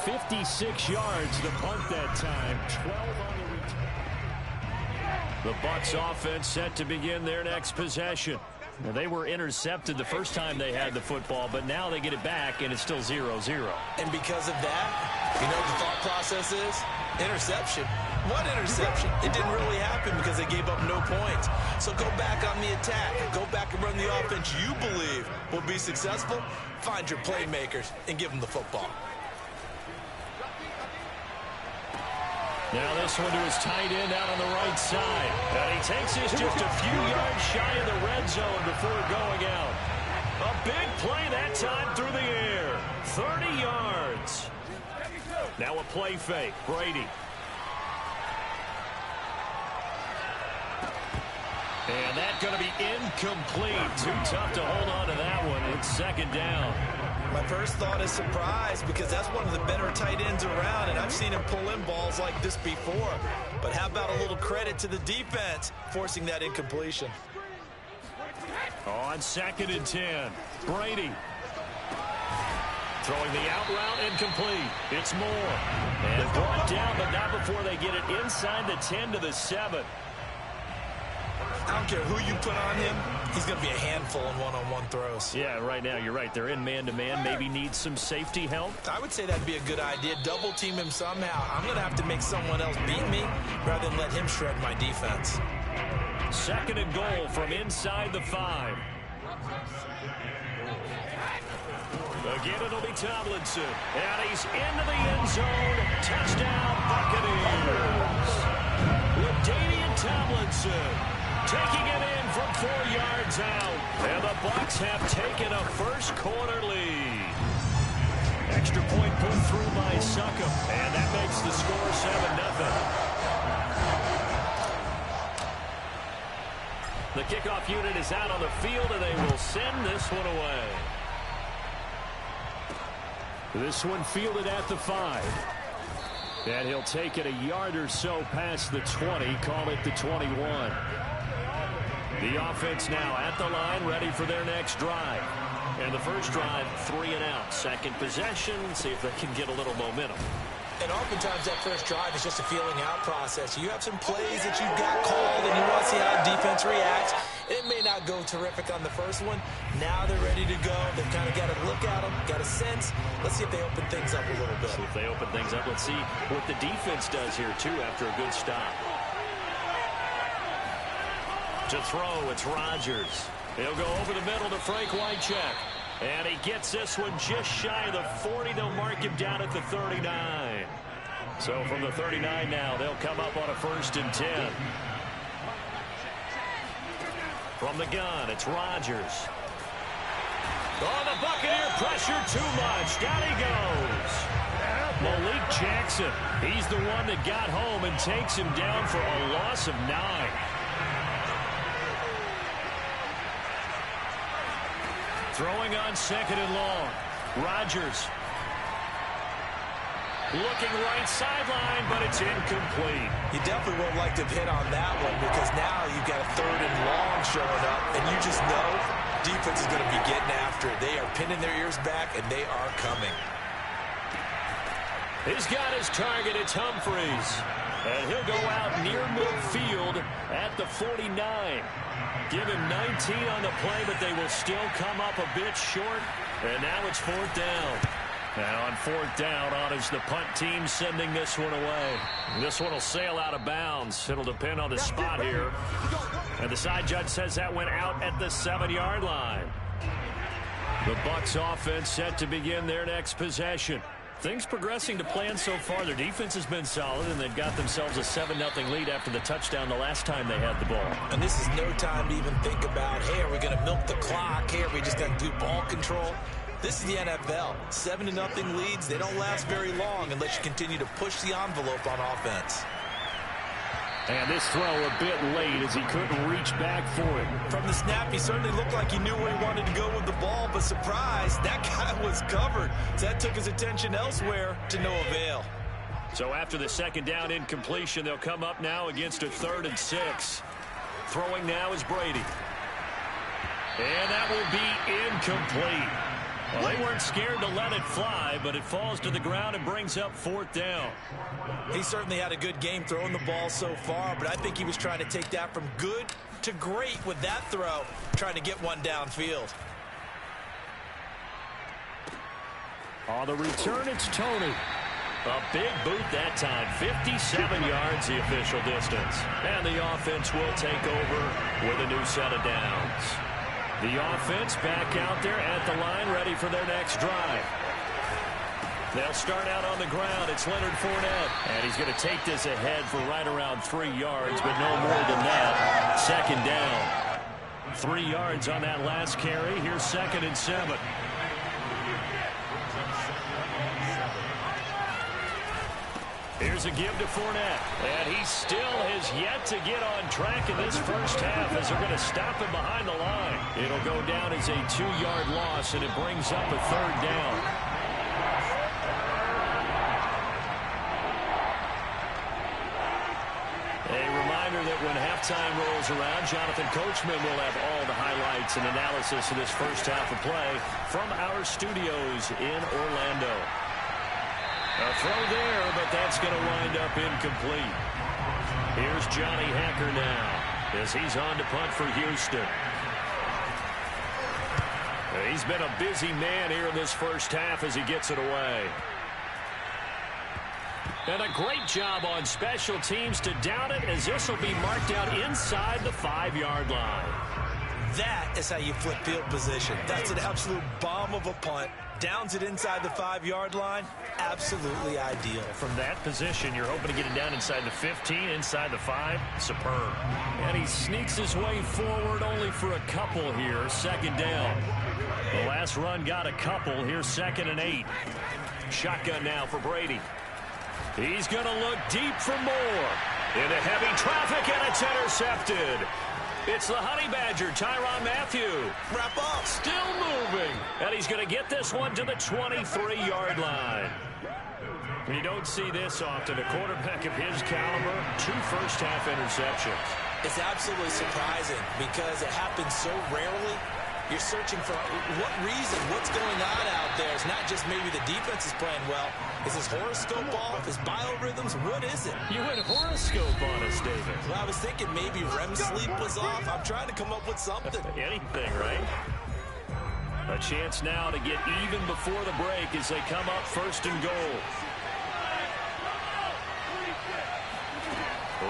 56 yards the punt that time. 12 on the return. The Bucs offense set to begin their next possession. Now, they were intercepted the first time they had the football, but now they get it back, and it's still 0-0. And because of that, you know what the thought process is? Interception. What interception? It didn't really happen because they gave up no points. So go back on the attack. Go back and run the offense you believe will be successful. Find your playmakers and give them the football. Now this one to his tight end out on the right side. And he takes this just a few yards shy of the red zone before going out. A big play that time through the air. 30 yards. Now a play fake. Brady. And that's going to be incomplete. Too tough to hold on to that one. It's 2nd down. My first thought is surprise because that's one of the better tight ends around, and I've seen him pull in balls like this before. But how about a little credit to the defense forcing that incompletion? On 2nd and 10, Brady. Throwing the out route incomplete. It's Moore. And brought down, but not before they get it inside the 10 to the 7. I don't care who you put on him, he's going to be a handful in one-on-one throws. Yeah, right now you're right. They're in man-to-man. Maybe need some safety help. I would say that'd be a good idea. Double team him somehow. I'm going to have to make someone else beat me rather than let him shred my defense. 2nd and goal from inside the 5. Again, it'll be Tomlinson. And he's into the end zone. Touchdown, Buccaneers. LaDainian Tomlinson taking it in from 4 yards out. And the Bucs have taken a first quarter lead. Extra point put through by Succop. And that makes the score 7-0. The kickoff unit is out on the field, and they will send this one away. This one fielded at the 5. And he'll take it a yard or so past the 20, call it the 21. The offense now at the line, ready for their next drive. And the first drive, 3 and out. Second possession, see if they can get a little momentum. And oftentimes that first drive is just a feeling out process. You have some plays that you've got called and you want to see how the defense reacts. It may not go terrific on the first one. Now they're ready to go. They've kind of got to look at them, got a sense. Let's see if they open things up a little bit. See if they open things up. Let's see what the defense does here, too, after a good stop. To throw, it's Rodgers. He'll go over the middle to Frank Wycheck. And he gets this one just shy of the 40. They'll mark him down at the 39. So from the 39 now, they'll come up on a 1st and 10. From the gun, it's Rodgers. Oh, the Buccaneer pressure too much. Down he goes. Malik Jackson. He's the one that got home and takes him down for a loss of 9. Throwing on 2nd and long. Rodgers. Looking right sideline, but it's incomplete. You definitely won't like to hit on that one because now you've got a 3rd and long showing up, and you just know defense is going to be getting after it. They are pinning their ears back, and they are coming. He's got his target. It's Humphreys. And he'll go out near midfield at the 49. Give him 19 on the play, but they will still come up a bit short. And now it's 4th down. Now on 4th down, on is the punt team sending this one away. This one will sail out of bounds. It'll depend on the spot here. And the side judge says that went out at the 7-yard line. The Bucs offense set to begin their next possession. Things progressing to plan so far. Their defense has been solid, and they've got themselves a 7-0 lead after the touchdown the last time they had the ball. And this is no time to even think about, hey, are we going to milk the clock? Hey, are we just going to do ball control? This is the NFL. 7-0 leads, they don't last very long unless you continue to push the envelope on offense. And this throw a bit late as he couldn't reach back for it. From the snap, he certainly looked like he knew where he wanted to go with the ball, but surprise, that guy was covered. So that took his attention elsewhere to no avail. So after the 2nd down incompletion, they'll come up now against a 3rd and 6. Throwing now is Brady. And that will be incomplete. Well, they weren't scared to let it fly, but it falls to the ground and brings up 4th down. He certainly had a good game throwing the ball so far, but I think he was trying to take that from good to great with that throw, trying to get one downfield. On the return, it's Tony. A big boot that time. 57 yards, the official distance. And the offense will take over with a new set of downs. The offense back out there at the line, ready for their next drive. They'll start out on the ground. It's Leonard Fournette. And he's going to take this ahead for right around 3 yards, but no more than that. 2nd down. 3 yards on that last carry. Here's 2nd and 7. Here's a give to Fournette. And he still has yet to get on track in this first half as they're going to stop him behind the line. It'll go down as a 2-yard loss, and it brings up a 3rd down. A reminder that when halftime rolls around, Jonathan Coachman will have all the highlights and analysis of this first half of play from our studios in Orlando. A throw there, but that's going to wind up incomplete. Here's Johnny Hacker now as he's on to punt for Houston. He's been a busy man here in this first half as he gets it away. And a great job on special teams to down it, as this will be marked out inside the 5-yard line. That is how you flip field position. That's an absolute bomb of a punt. Downs it inside the 5-yard line. Absolutely ideal. From that position, you're hoping to get it down inside the 15, inside the 5. Superb. And he sneaks his way forward only for a couple here. Second down. The last run got a couple. Here's 2nd and 8. Shotgun now for Brady. He's going to look deep for more. Into heavy traffic, and it's intercepted. It's the Honey Badger, Tyrann Mathieu. Wrap up. Still moving. And he's going to get this one to the 23-yard line. You don't see this often. A quarterback of his caliber, 2 first-half interceptions. It's absolutely surprising because it happens so rarely. You're searching for what reason, what's going on out there. It's not just maybe the defense is playing well. Is his horoscope off? His biorhythms? What is it? You went horoscope on us, David. Well, I was thinking maybe REM sleep was off. I'm trying to come up with something. Anything, right? A chance now to get even before the break as they come up 1st and goal.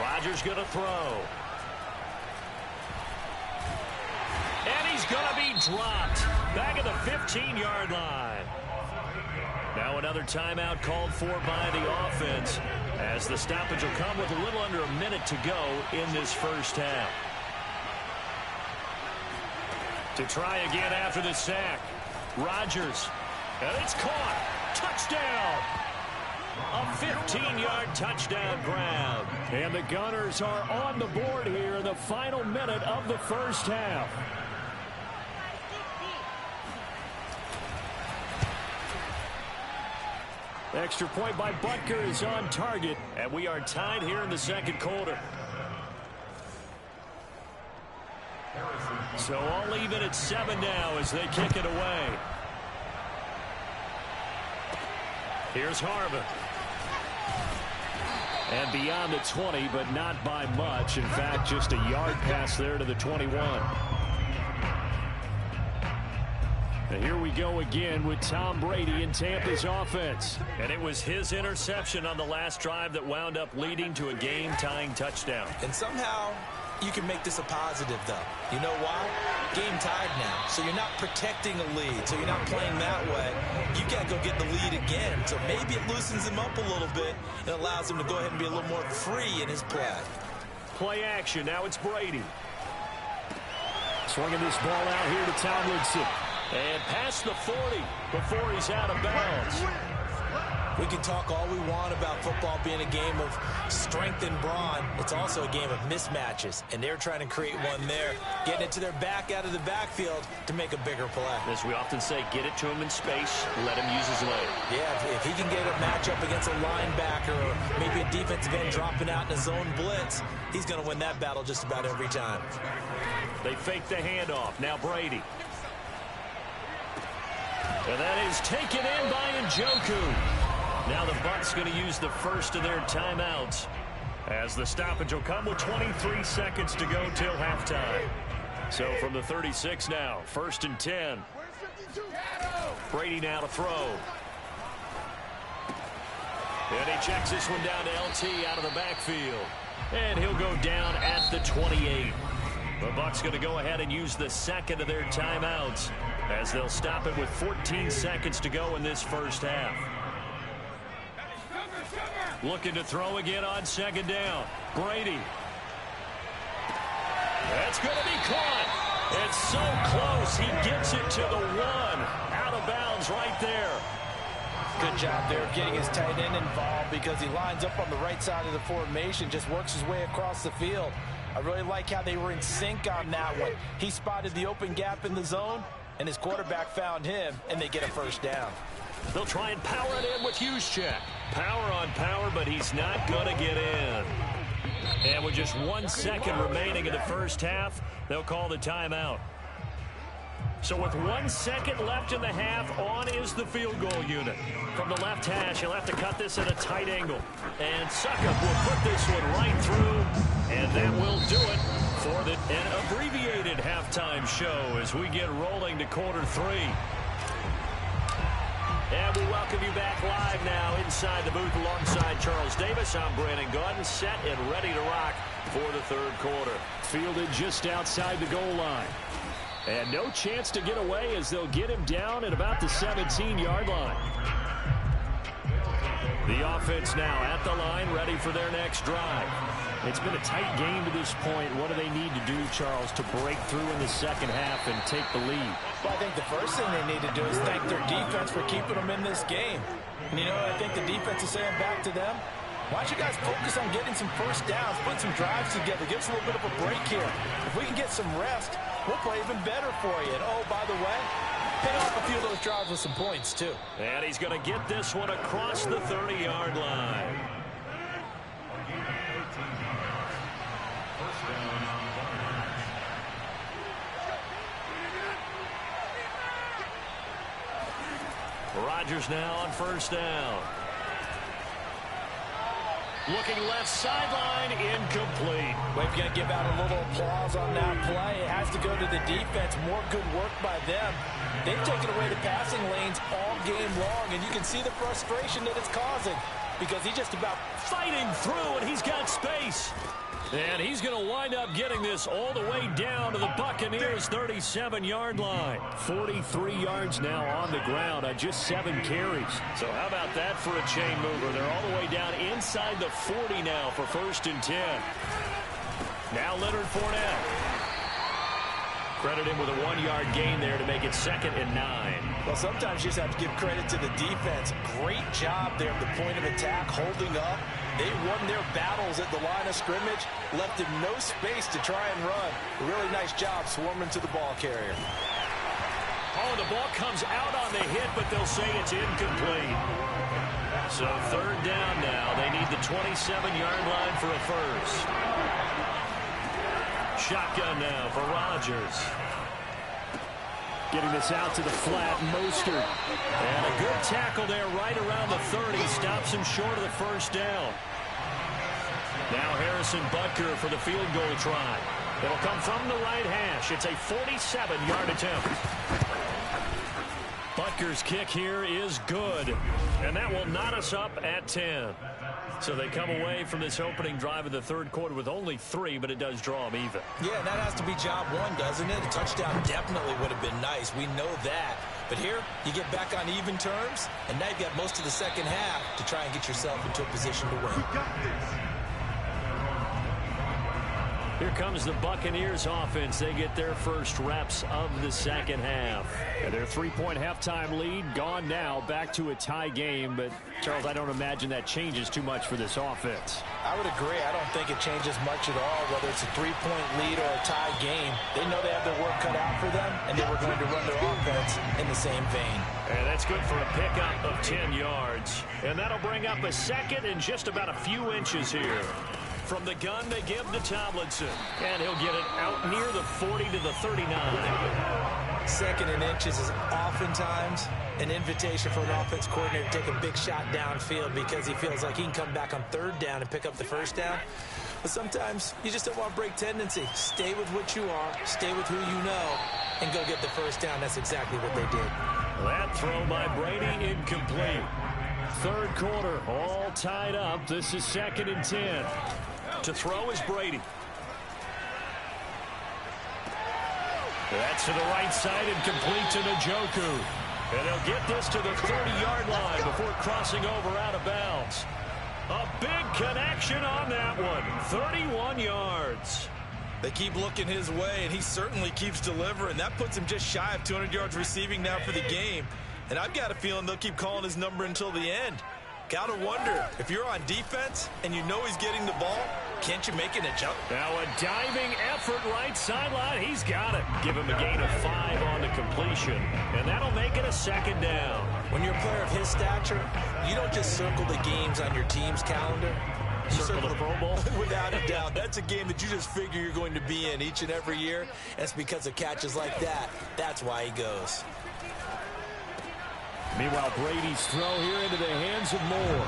Rodgers going to throw. And he's going to be dropped back at the 15-yard line. Now another timeout called for by the offense as the stoppage will come with a little under a minute to go in this first half. To try again after the sack, Rodgers. And it's caught. Touchdown. A 15-yard touchdown grab. And the Gunners are on the board here in the final minute of the first half. Extra point by Butker is on target. And we are tied here in the second quarter. So all even at 7 now as they kick it away. Here's Harvin. And beyond the 20, but not by much. In fact, just a yard pass there to the 21. And here we go again with Tom Brady in Tampa's offense. And it was his interception on the last drive that wound up leading to a game-tying touchdown. And somehow you can make this a positive, though. You know why? Game tied now. So you're not protecting a lead. So you're not playing that way. You got to go get the lead again. So maybe it loosens him up a little bit and allows him to go ahead and be a little more free in his play. Play action. Now it's Brady. Swinging this ball out here to Tomlinson. And past the 40 before he's out of bounds. We can talk all we want about football being a game of strength and brawn. It's also a game of mismatches, and they're trying to create one there, getting it to their back out of the backfield to make a bigger play. As we often say, get it to him in space, let him use his leg. Yeah, if he can get a matchup against a linebacker or maybe a defensive end dropping out in a zone blitz, he's going to win that battle just about every time. They fake the handoff. Now Brady. And that is taken in by Njoku. Now the Bucs going to use the first of their timeouts as the stoppage will come with 23 seconds to go till halftime. So from the 36 now, 1st and 10. Brady now to throw. And he checks this one down to LT out of the backfield. And he'll go down at the 28. The Bucs going to go ahead and use the second of their timeouts as they'll stop it with 14 seconds to go in this first half. Looking to throw again on 2nd down. Brady. That's going to be caught. It's so close. He gets it to the 1. Out of bounds right there. Good job there of getting his tight end involved because he lines up on the right side of the formation, just works his way across the field. I really like how they were in sync on that one. He spotted the open gap in the zone, and his quarterback found him, and they get a first down. They'll try and power it in with Juszczyk. Power on power, but he's not going to get in. And with just 1 second remaining in the first half, they'll call the timeout. So with 1 second left in the half, on is the field goal unit. From the left hash, he'll have to cut this at a tight angle. And Suckup will put this one right through. And that will do it for an abbreviated halftime show as we get rolling to quarter 3. And we welcome you back live now inside the booth alongside Charles Davis. I'm Brandon Gaudin, set and ready to rock for the third quarter. Fielded just outside the goal line. And no chance to get away as they'll get him down at about the 17-yard line. The offense now at the line, ready for their next drive. It's been a tight game to this point. What do they need to do, Charles, to break through in the second half and take the lead? Well, I think the first thing they need to do is thank their defense for keeping them in this game. And, you know, I think the defense is saying back to them, why don't you guys focus on getting some first downs, put some drives together, give us a little bit of a break here. If we can get some rest, we'll play even better for you. And, oh, by the way, pay off a few of those drives with some points, too. And he's going to get this one across the 30-yard line. Rodgers now on first down. Looking left sideline, incomplete. We've got to give out a little applause on that play. It has to go to the defense. More good work by them. They've taken away the passing lanes all game long, and you can see the frustration that it's causing because he's just about fighting through, and he's got space. And he's going to wind up getting this all the way down to the Buccaneers' 37-yard line. 43 yards now on the ground on just 7 carries. So how about that for a chain mover? They're all the way down inside the 40 now for 1st and 10. Now Leonard Fournette. Credit him with a 1-yard gain there to make it 2nd and 9. Well, sometimes you just have to give credit to the defense. Great job there at the point of attack, holding up. They won their battles at the line of scrimmage, left him no space to try and run. A really nice job swarming to the ball carrier. Oh, the ball comes out on the hit, but they'll say it's incomplete. So 3rd down now. They need the 27-yard line for a first. Shotgun now for Rodgers. Getting this out to the flat, Mostert. And a good tackle there right around the 30. Stops him short of the first down. Now Harrison Butker for the field goal try. It'll come from the right hash. It's a 47-yard attempt. Butker's kick here is good. And that will knot us up at 10. So they come away from this opening drive of the third quarter with only 3, but it does draw them even. Yeah, and that has to be job 1, doesn't it? A touchdown definitely would have been nice. We know that. But here, you get back on even terms, and now you've got most of the second half to try and get yourself into a position to win. Here comes the Buccaneers offense. They get their first reps of the second half. And their 3-point halftime lead gone now, back to a tie game. But, Charles, I don't imagine that changes too much for this offense. I would agree. I don't think it changes much at all, whether it's a 3-point lead or a tie game. They know they have their work cut out for them, and they were going to run their offense in the same vein. And that's good for a pickup of 10 yards. And that'll bring up a 2nd and just about a few inches here. From the gun, they give to Tomlinson. And he'll get it out near the 40 to the 39. 2nd and inches is oftentimes an invitation for an offense coordinator to take a big shot downfield because he feels like he can come back on 3rd down and pick up the first down. But sometimes you just don't want to break tendency. Stay with what you are, stay with who you know, and go get the first down. That's exactly what they did. That throw by Brady incomplete. Third quarter, all tied up. This is 2nd and 10. To throw is Brady. That's to the right side and complete to Njoku. And they'll get this to the 30-yard line before crossing over out of bounds. A big connection on that one. 31 yards. They keep looking his way, and he certainly keeps delivering. That puts him just shy of 200 yards receiving now for the game. And I've got a feeling they'll keep calling his number until the end. Gotta wonder, if you're on defense and you know he's getting the ball, can't you make it a jump? Now a diving effort right sideline. He's got it. Give him a gain of 5 on the completion. And that'll make it a 2nd down. When you're a player of his stature, you don't just circle the games on your team's calendar. Circle the Pro Bowl? Without a doubt. That's a game that you just figure you're going to be in each and every year. That's because of catches like that. That's why he goes. Meanwhile, Brady's throw here into the hands of Moore.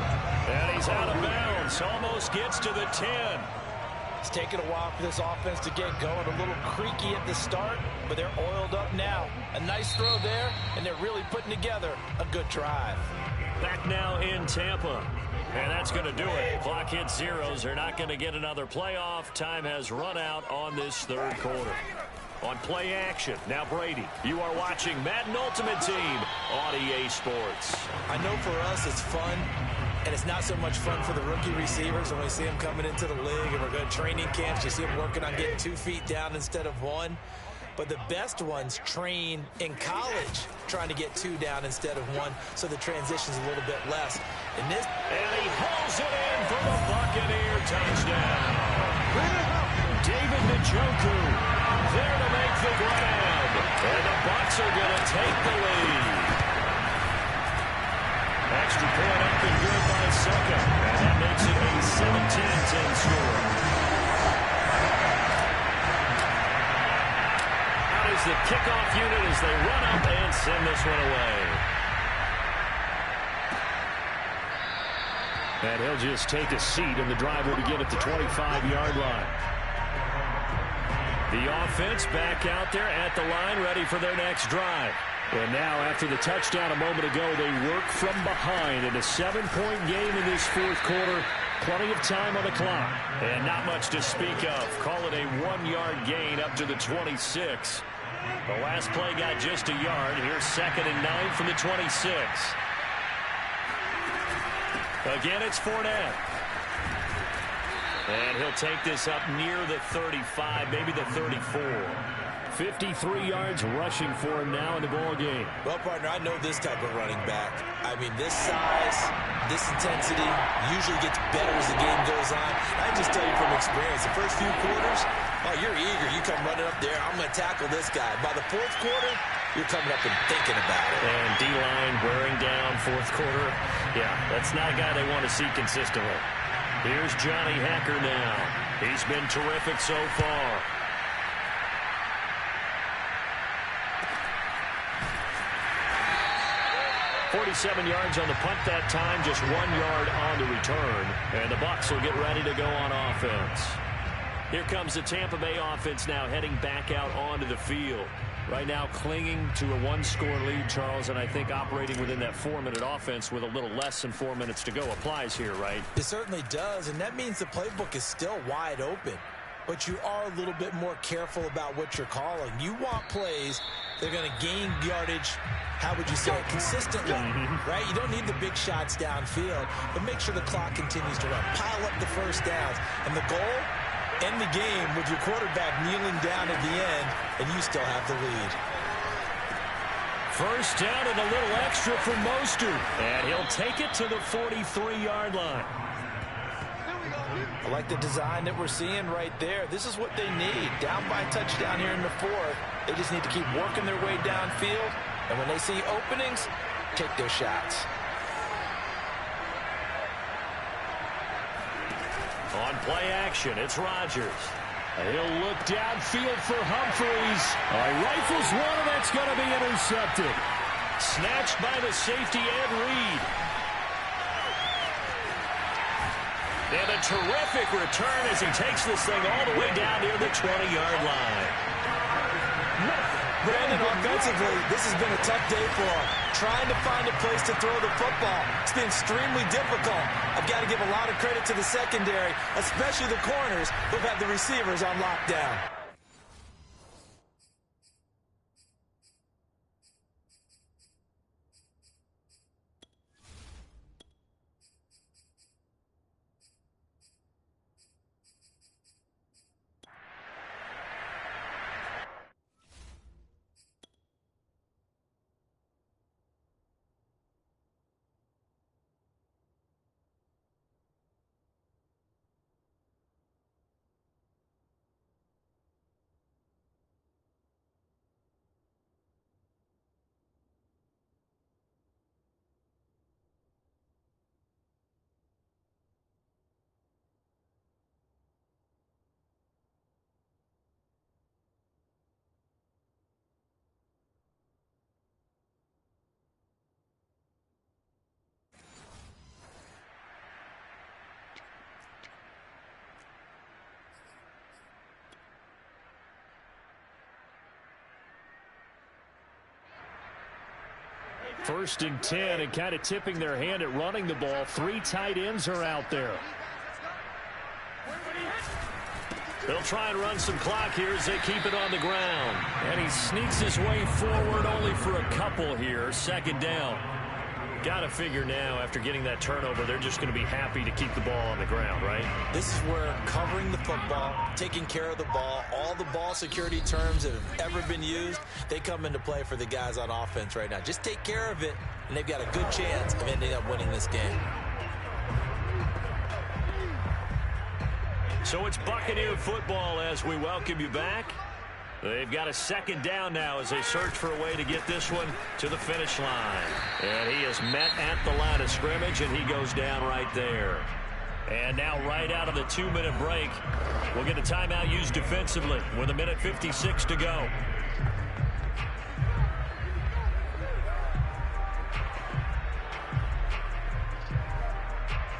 And he's out of bounds. Almost gets to the 10. It's taken a while for this offense to get going. A little creaky at the start, but they're oiled up now. A nice throw there, and they're really putting together a good drive. Back now in Tampa. And that's going to do it. Clock hits zeros. They're not going to get another playoff. Time has run out on this third quarter. On play action, now Brady. You are watching Madden Ultimate Team on EA Sports. I know for us it's fun, and it's not so much fun for the rookie receivers when we see them coming into the league and we're going to training camps. You see them working on getting 2 feet down instead of 1. But the best ones train in college trying to get 2 down instead of 1, so the transition's a little bit less. And he hauls it in for the Buccaneer touchdown. David Njoku there to make the grab. And the Bucs are going to take the lead. Extra point up and good by Succa. And that makes it a 17-10 score. Out is the kickoff unit as they run up and send this one away. And he'll just take a seat, and the drive will begin at the 25-yard line. The offense back out there at the line, ready for their next drive. And now, after the touchdown a moment ago, they work from behind in a 7-point game in this fourth quarter. Plenty of time on the clock. And not much to speak of. Call it a 1-yard gain up to the 26. The last play got just a yard. Here's 2nd and 9 from the 26. Again, it's Fournette. And he'll take this up near the 35, maybe the 34. 53 yards rushing for him now in the ball game. Well, partner, I know this type of running back. I mean, this size, this intensity usually gets better as the game goes on. I just tell you from experience, the first few quarters, oh, you're eager. You come running up there, I'm going to tackle this guy. By the fourth quarter, you're coming up and thinking about it. And D-line wearing down fourth quarter. Yeah, that's not a guy they want to see consistently. Here's Johnny Hacker now. He's been terrific so far. .47 yards on the punt that time, just 1 yard on the return. And the Bucs will get ready to go on offense. Here comes the Tampa Bay offense now heading back out onto the field. Right now clinging to a 1-score lead, Charles, and I think operating within that 4-minute offense with a little less than 4 minutes to go applies here, right? It certainly does, and that means the playbook is still wide open. But you are a little bit more careful about what you're calling. You want plays that are going to gain yardage, how would you say, consistently, right? You don't need the big shots downfield, but make sure the clock continues to run. Pile up the first downs, and the goal, end the game with your quarterback kneeling down at the end, and you still have the lead. First down and a little extra for Mostert. And he'll take it to the 43-yard line. I like the design that we're seeing right there. This is what they need. Down by a touchdown here in the fourth. They just need to keep working their way downfield. And when they see openings, take their shots. On play action, it's Rodgers. He'll look downfield for Humphreys. Rifles one, and that's going to be intercepted. Snatched by the safety, Ed Reed. And a terrific return as he takes this thing all the way down near the 20-yard line. Brandon, offensively, this has been a tough day for him. Trying to find a place to throw the football. It's been extremely difficult. I've got to give a lot of credit to the secondary, especially the corners who've had the receivers on lockdown. 1st and 10, and kind of tipping their hand at running the ball. 3 tight ends are out there. They'll try and run some clock here as they keep it on the ground. And he sneaks his way forward only for a couple here. 2nd down. Got to figure now, after getting that turnover, they're just going to be happy to keep the ball on the ground, right? This is where covering the football, taking care of the ball, all the ball security terms that have ever been used, they come into play for the guys on offense right now. Just take care of it, and they've got a good chance of ending up winning this game. So it's Buccaneer football as we welcome you back. They've got a 2nd down now as they search for a way to get this one to the finish line. And he is met at the line of scrimmage, and he goes down right there. And now right out of the 2-minute break, we'll get a timeout used defensively with 1:56 to go.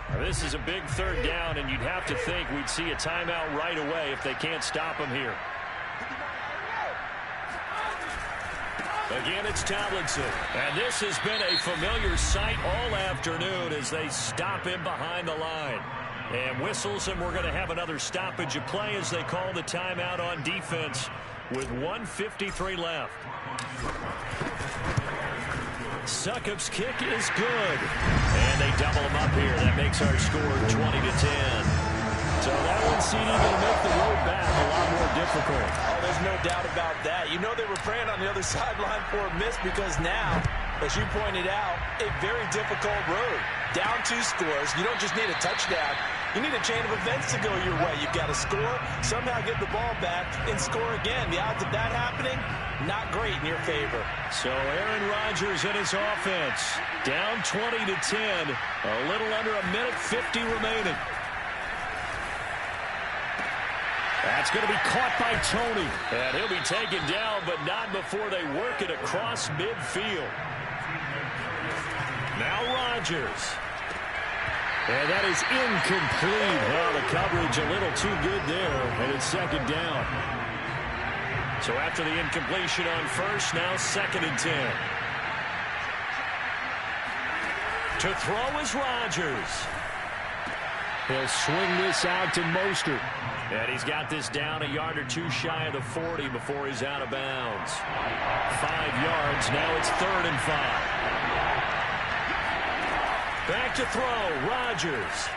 Now, this is a big 3rd down, and you'd have to think we'd see a timeout right away if they can't stop him here. Again, it's Tomlinson. And this has been a familiar sight all afternoon as they stop him behind the line. And whistles, and we're going to have another stoppage of play as they call the timeout on defense with 1:53 left. Succop's kick is good. And they double him up here. That makes our score 20-10. So that one seemed going to make the road back a lot more difficult. Oh, there's no doubt about that. You know they were praying on the other sideline for a miss because now, as you pointed out, a very difficult road. Down 2 scores. You don't just need a touchdown. You need a chain of events to go your way. You've got to score, somehow get the ball back, and score again. The odds of that happening, not great in your favor. So Aaron Rodgers and his offense down 20-10. A little under 1:50 remaining. That's going to be caught by Tony. And he'll be taken down, but not before they work it across midfield. Now Rodgers. And that is incomplete. Well, the coverage a little too good there, and it's 2nd down. So after the incompletion on 1st, now 2nd and 10. To throw is Rodgers. He'll swing this out to Mostert. And he's got this down a yard or 2 shy of the 40 before he's out of bounds. 5 yards. Now it's 3rd and 5. Back to throw. Rodgers.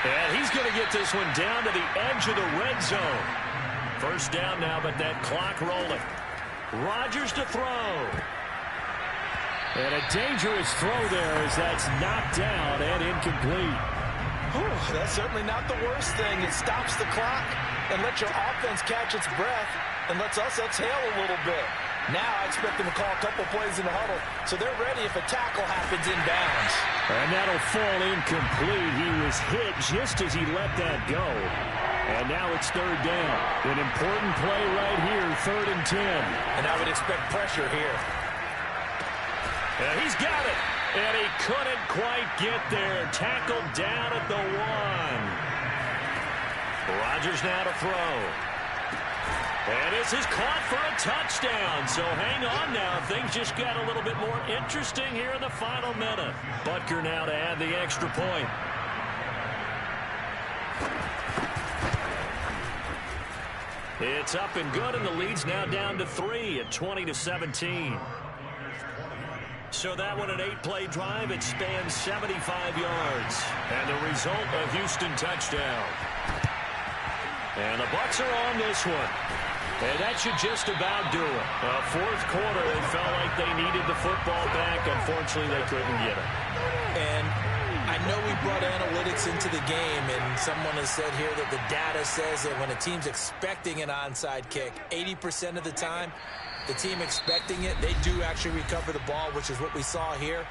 And he's going to get this one down to the edge of the red zone. 1st down now, but that clock rolling. Rodgers to throw. And a dangerous throw there as that's knocked down and incomplete. That's certainly not the worst thing. It stops the clock and lets your offense catch its breath and lets us exhale a little bit. Now I expect them to call a couple plays in the huddle, so they're ready if a tackle happens in bounds. And that'll fall incomplete. He was hit just as he let that go. And now it's 3rd down. An important play right here, 3rd and 10. And I would expect pressure here. And he's got it. And he couldn't quite get there. Tackled down at the 1. Rodgers now to throw. And this is caught for a touchdown. So hang on now. Things just got a little bit more interesting here in the final minute. Butker now to add the extra point. It's up and good, and the lead's now down to 3 at 20-17. So that one, an 8-play drive. It spans 75 yards. And the result, a Houston touchdown. And the Bucs are on this one. And that should just about do it. 4th quarter, they felt like they needed the football back. Unfortunately, they couldn't get it. And I know we brought analytics into the game, and someone has said here that the data says that when a team's expecting an onside kick, 80% of the time, the team expecting it, they do actually recover the ball, which is what we saw here.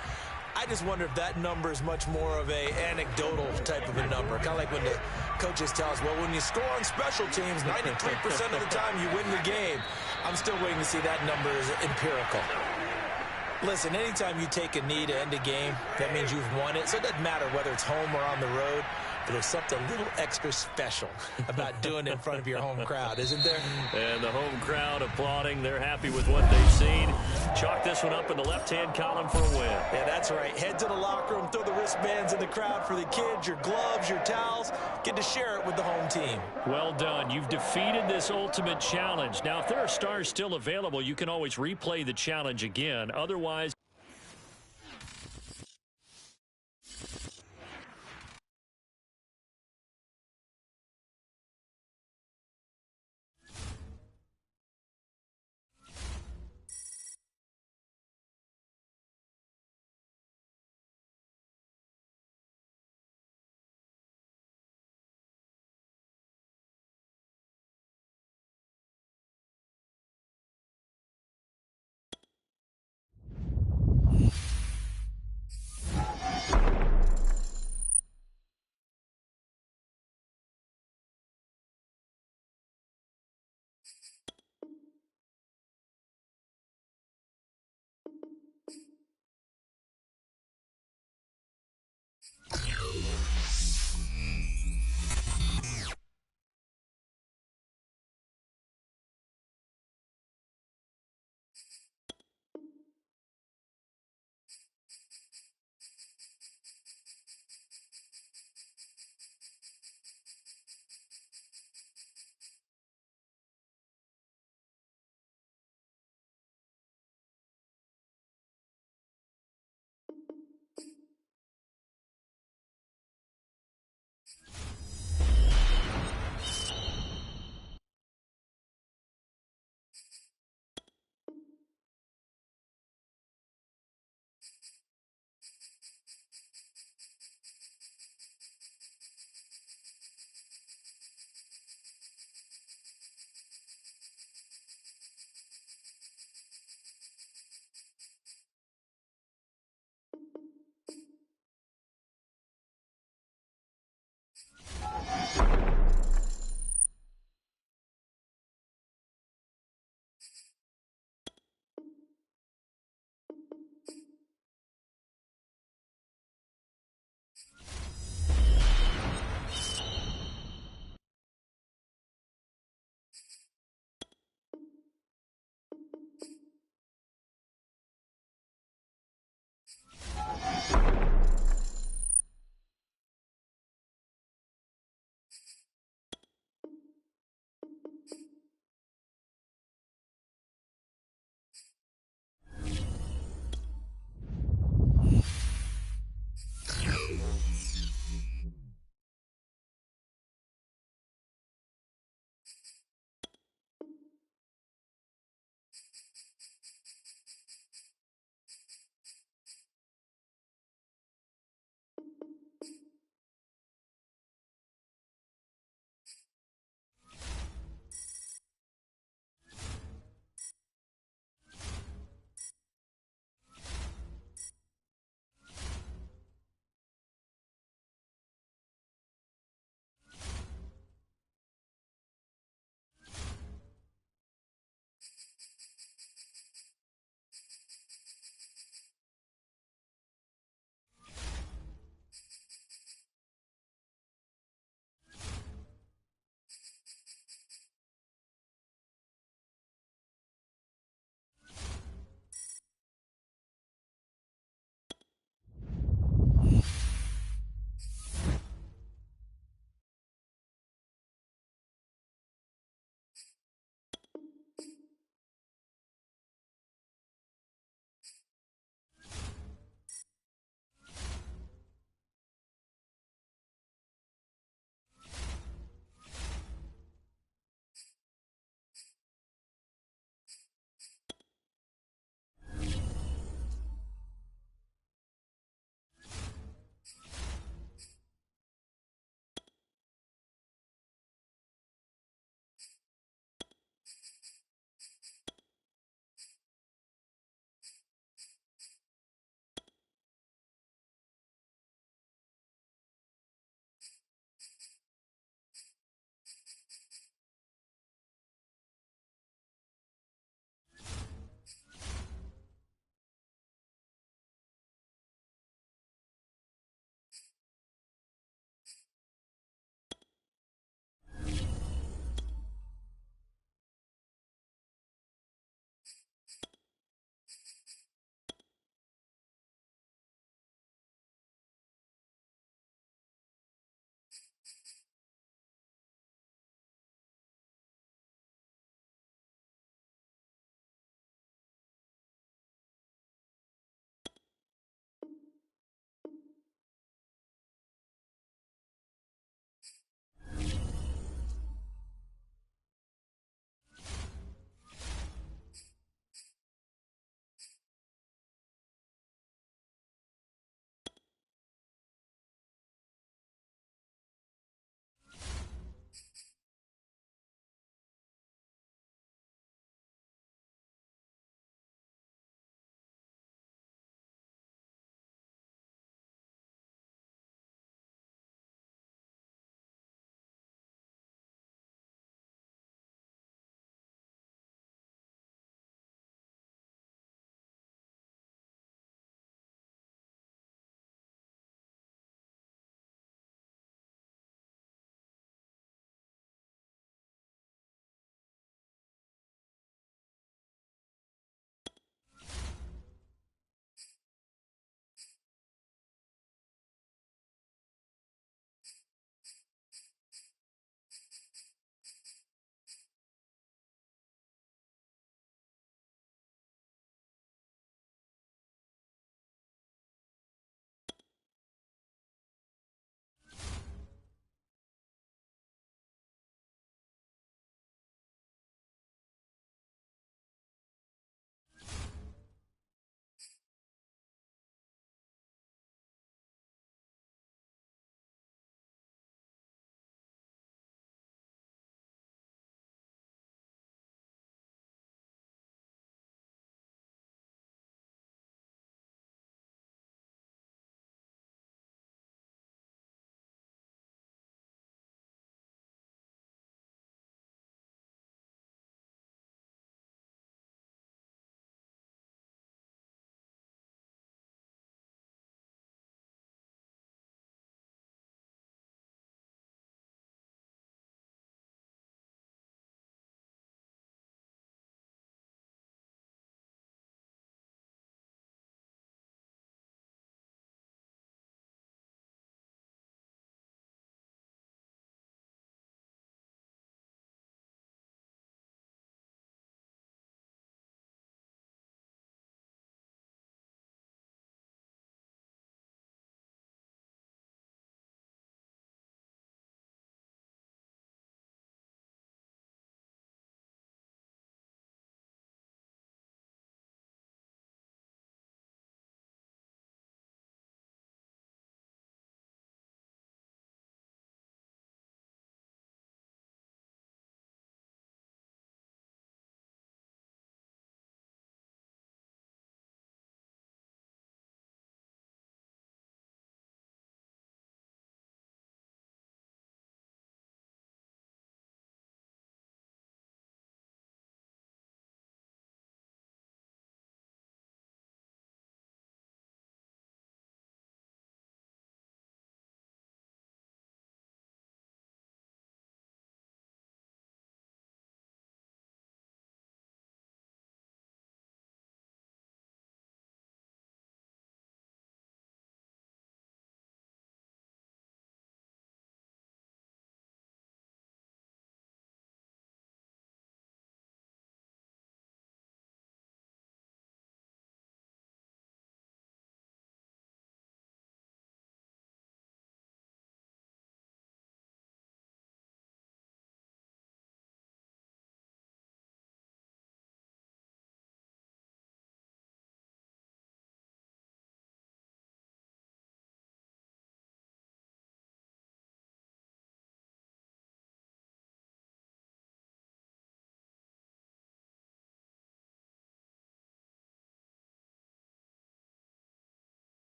I just wonder if that number is much more of a anecdotal type of a number. Kind of like when the coaches tell us, well, when you score on special teams, 93% of the time you win the game. I'm still waiting to see that number is empirical. Listen, anytime you take a knee to end a game, that means you've won it. So it doesn't matter whether it's home or on the road. But there's something a little extra special about doing it in front of your home crowd, isn't there? And the home crowd applauding. They're happy with what they've seen. Chalk this one up in the left-hand column for a win. Yeah, that's right. Head to the locker room, throw the wristbands in the crowd for the kids, your gloves, your towels. Get to share it with the home team. Well done. You've defeated this ultimate challenge. Now, if there are stars still available, you can always replay the challenge again. Otherwise,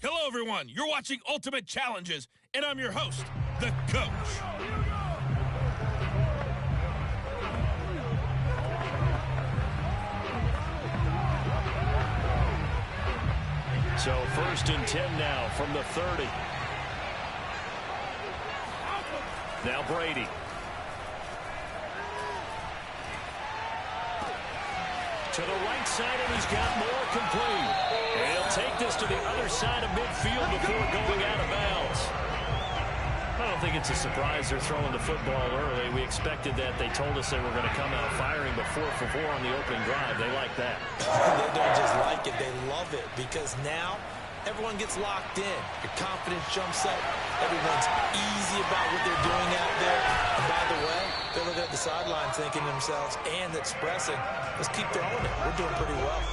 Hello, everyone. You're watching Ultimate Challenges, and I'm your host, the Coach. So 1st and 10 now from the 30. Now Brady. To the right side, and he's got more complete. And he'll take this to the other side of midfield before going out of bounds. I don't think it's a surprise they're throwing the football early. We expected that. They told us they were going to come out firing, but 4 for 4 on the opening drive. They like that. They don't just like it, they love it, because now everyone gets locked in. Your confidence jumps up. Everyone's easy about what they're doing out there. And by the way, they're looking at the sideline thinking to themselves and expressing, let's keep throwing it. We're doing pretty well.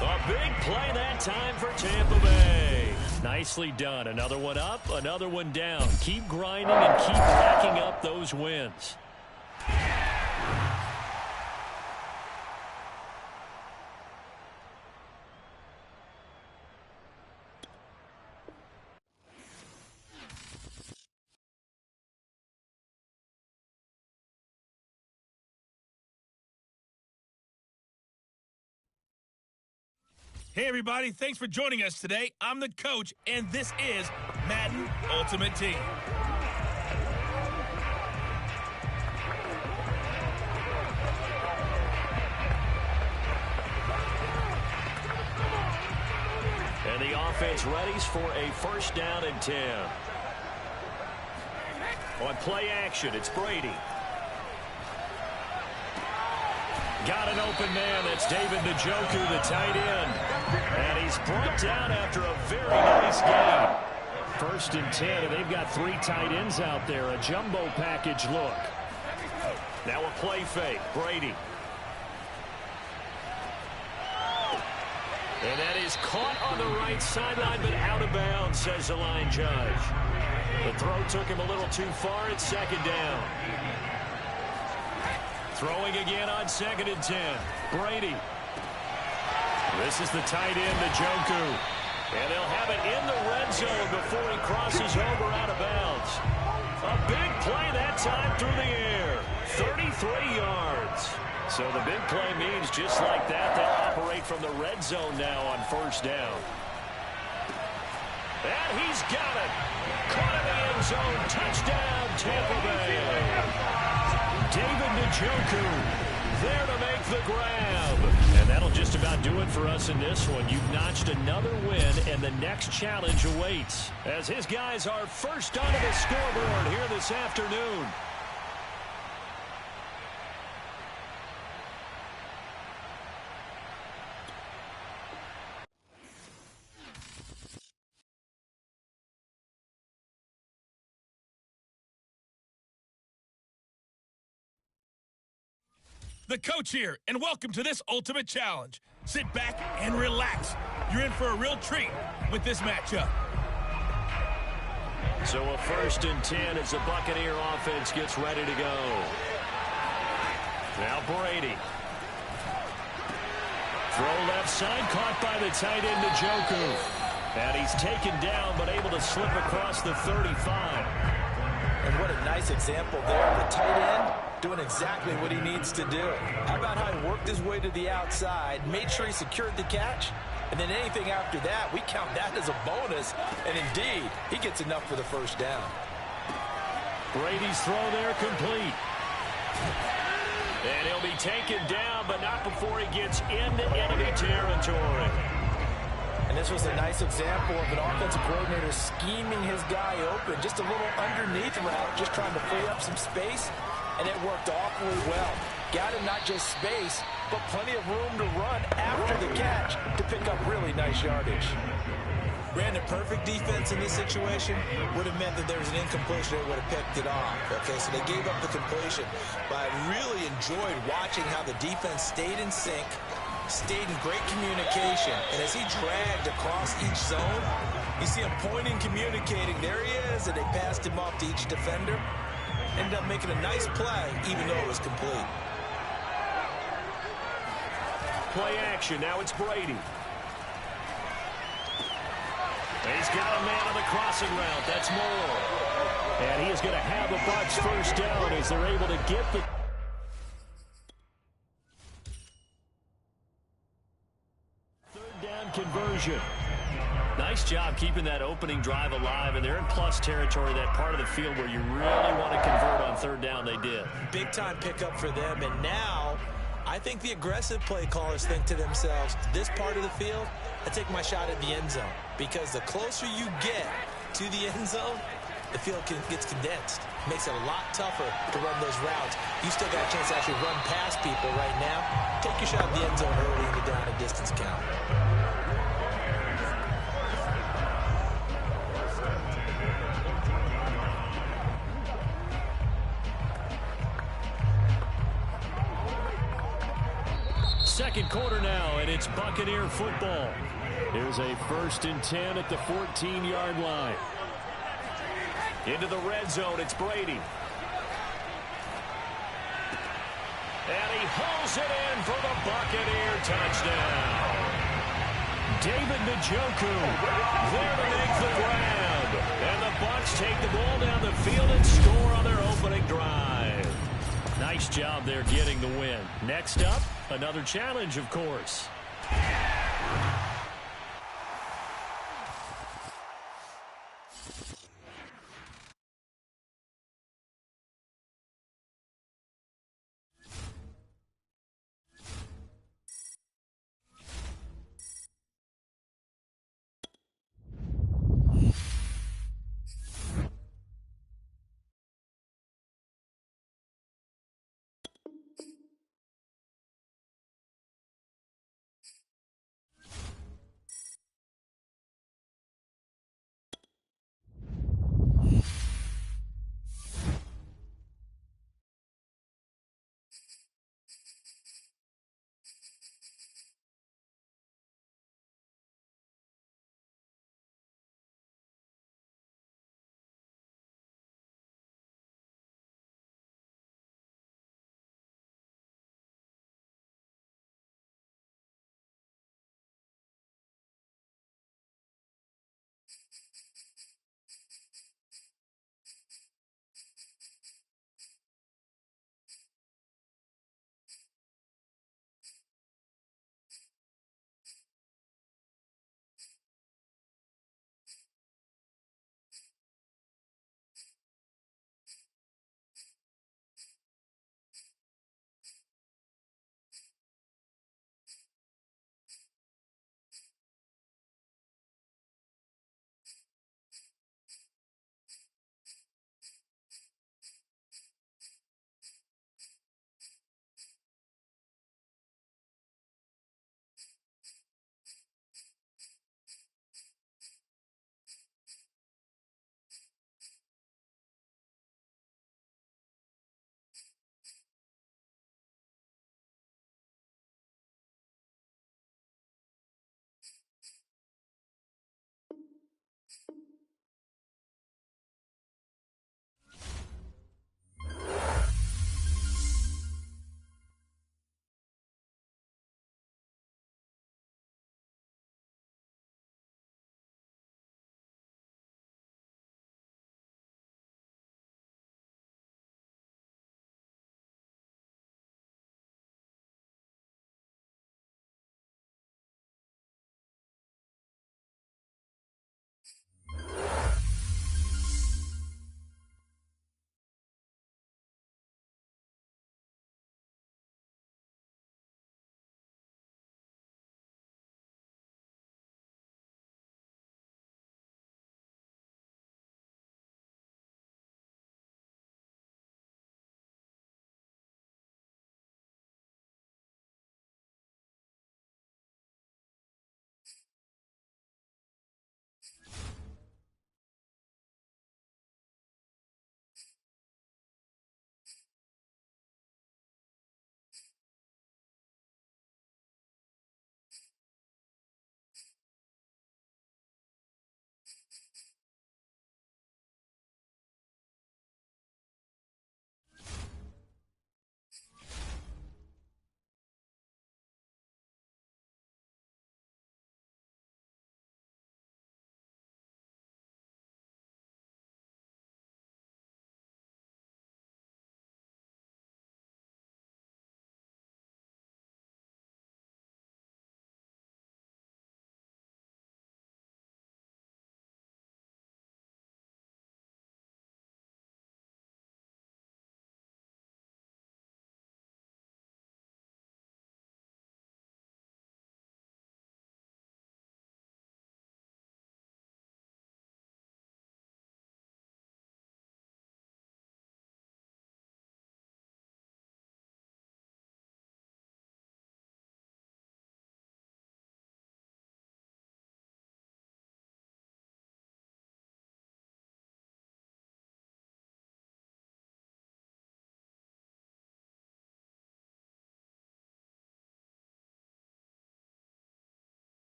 A big play that time for Tampa Bay. Nicely done. Another one up, another one down. Keep grinding and keep racking up those wins. Hey, everybody. Thanks for joining us today. I'm the Coach, and this is Madden Ultimate Team. And the offense readies for a 1st down and 10. On play action, it's Brady. Got an open man. That's David Njoku, the tight end. And he's brought down after a very nice game. 1st and 10, and they've got 3 tight ends out there. A jumbo package look. Now a play fake. Brady. And that is caught on the right sideline, but out of bounds, says the line judge. The throw took him a little too far. It's 2nd down. Throwing again on 2nd and 10. Brady. This is the tight end, Njoku. And they'll have it in the red zone before he crosses over out of bounds. A big play that time through the air. 33 yards. So the big play means just like that, they'll operate from the red zone now on 1st down. And he's got it. Caught in the end zone. Touchdown, Tampa Bay. David Njoku there to make the grab. And that'll just about do it for us in this one. You've notched another win, and the next challenge awaits as his guys are first onto the scoreboard here this afternoon. The Coach here, and welcome to this Ultimate Challenge. Sit back and relax. You're in for a real treat with this matchup. So a 1st and 10 as the Buccaneer offense gets ready to go. Now Brady. Throw left side, caught by the tight end Njoku. And he's taken down, but able to slip across the 35. And what a nice example there. The tight end doing exactly what he needs to do. How about how he worked his way to the outside, made sure he secured the catch, and then anything after that, we count that as a bonus. And indeed, he gets enough for the 1st down. Brady's throw there complete. And he'll be taken down, but not before he gets into enemy territory. And this was a nice example of an offensive coordinator scheming his guy open. Just a little underneath route, just trying to free up some space. And it worked awfully well. Got him not just space, but plenty of room to run after the catch to pick up really nice yardage. Brandon, perfect defense in this situation would have meant that there was an incompletion. They would have picked it off. Okay, so they gave up the completion. But I really enjoyed watching how the defense stayed in sync, stayed in great communication. And as he dragged across each zone, you see him pointing, communicating. There he is, and they passed him off to each defender. Ended up making a nice play, even though it was complete. Play action. Now it's Brady. He's got a man on the crossing route. That's Moore. And he is going to have the Bucs first down as they're able to get the... Third down conversion. Nice job keeping that opening drive alive, and they're in plus territory, that part of the field where you really want to convert on third down. They did. Big-time pickup for them, and now I think the aggressive play callers think to themselves, this part of the field, I take my shot at the end zone, because the closer you get to the end zone, the field gets condensed. Makes it a lot tougher to run those routes. You still got a chance to actually run past people right now. Take your shot at the end zone early in the down and distance count. Second quarter now, and it's Buccaneer football. Here's a 1st and 10 at the 14-yard line. Into the red zone, it's Brady. And he hauls it in for the Buccaneer touchdown. David Njoku there to make the grab. And the Bucs take the ball down the field and score on their opening drive. Nice job there getting the win. Next up, another challenge, of course.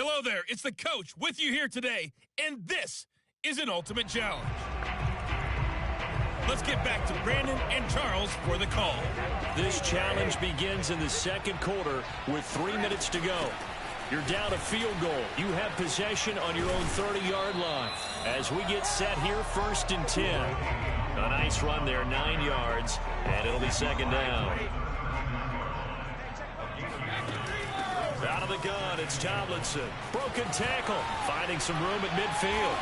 Hello there, it's the coach with you here today, and this is an ultimate challenge. Let's get back to Brandon and Charles for the call. This challenge begins in the second quarter with 3 minutes to go. You're down a field goal. You have possession on your own 30-yard line. As we get set here, 1st and 10. A nice run there, 9 yards, and it'll be second down. Out of the gun, it's Tomlinson. Broken tackle, finding some room at midfield.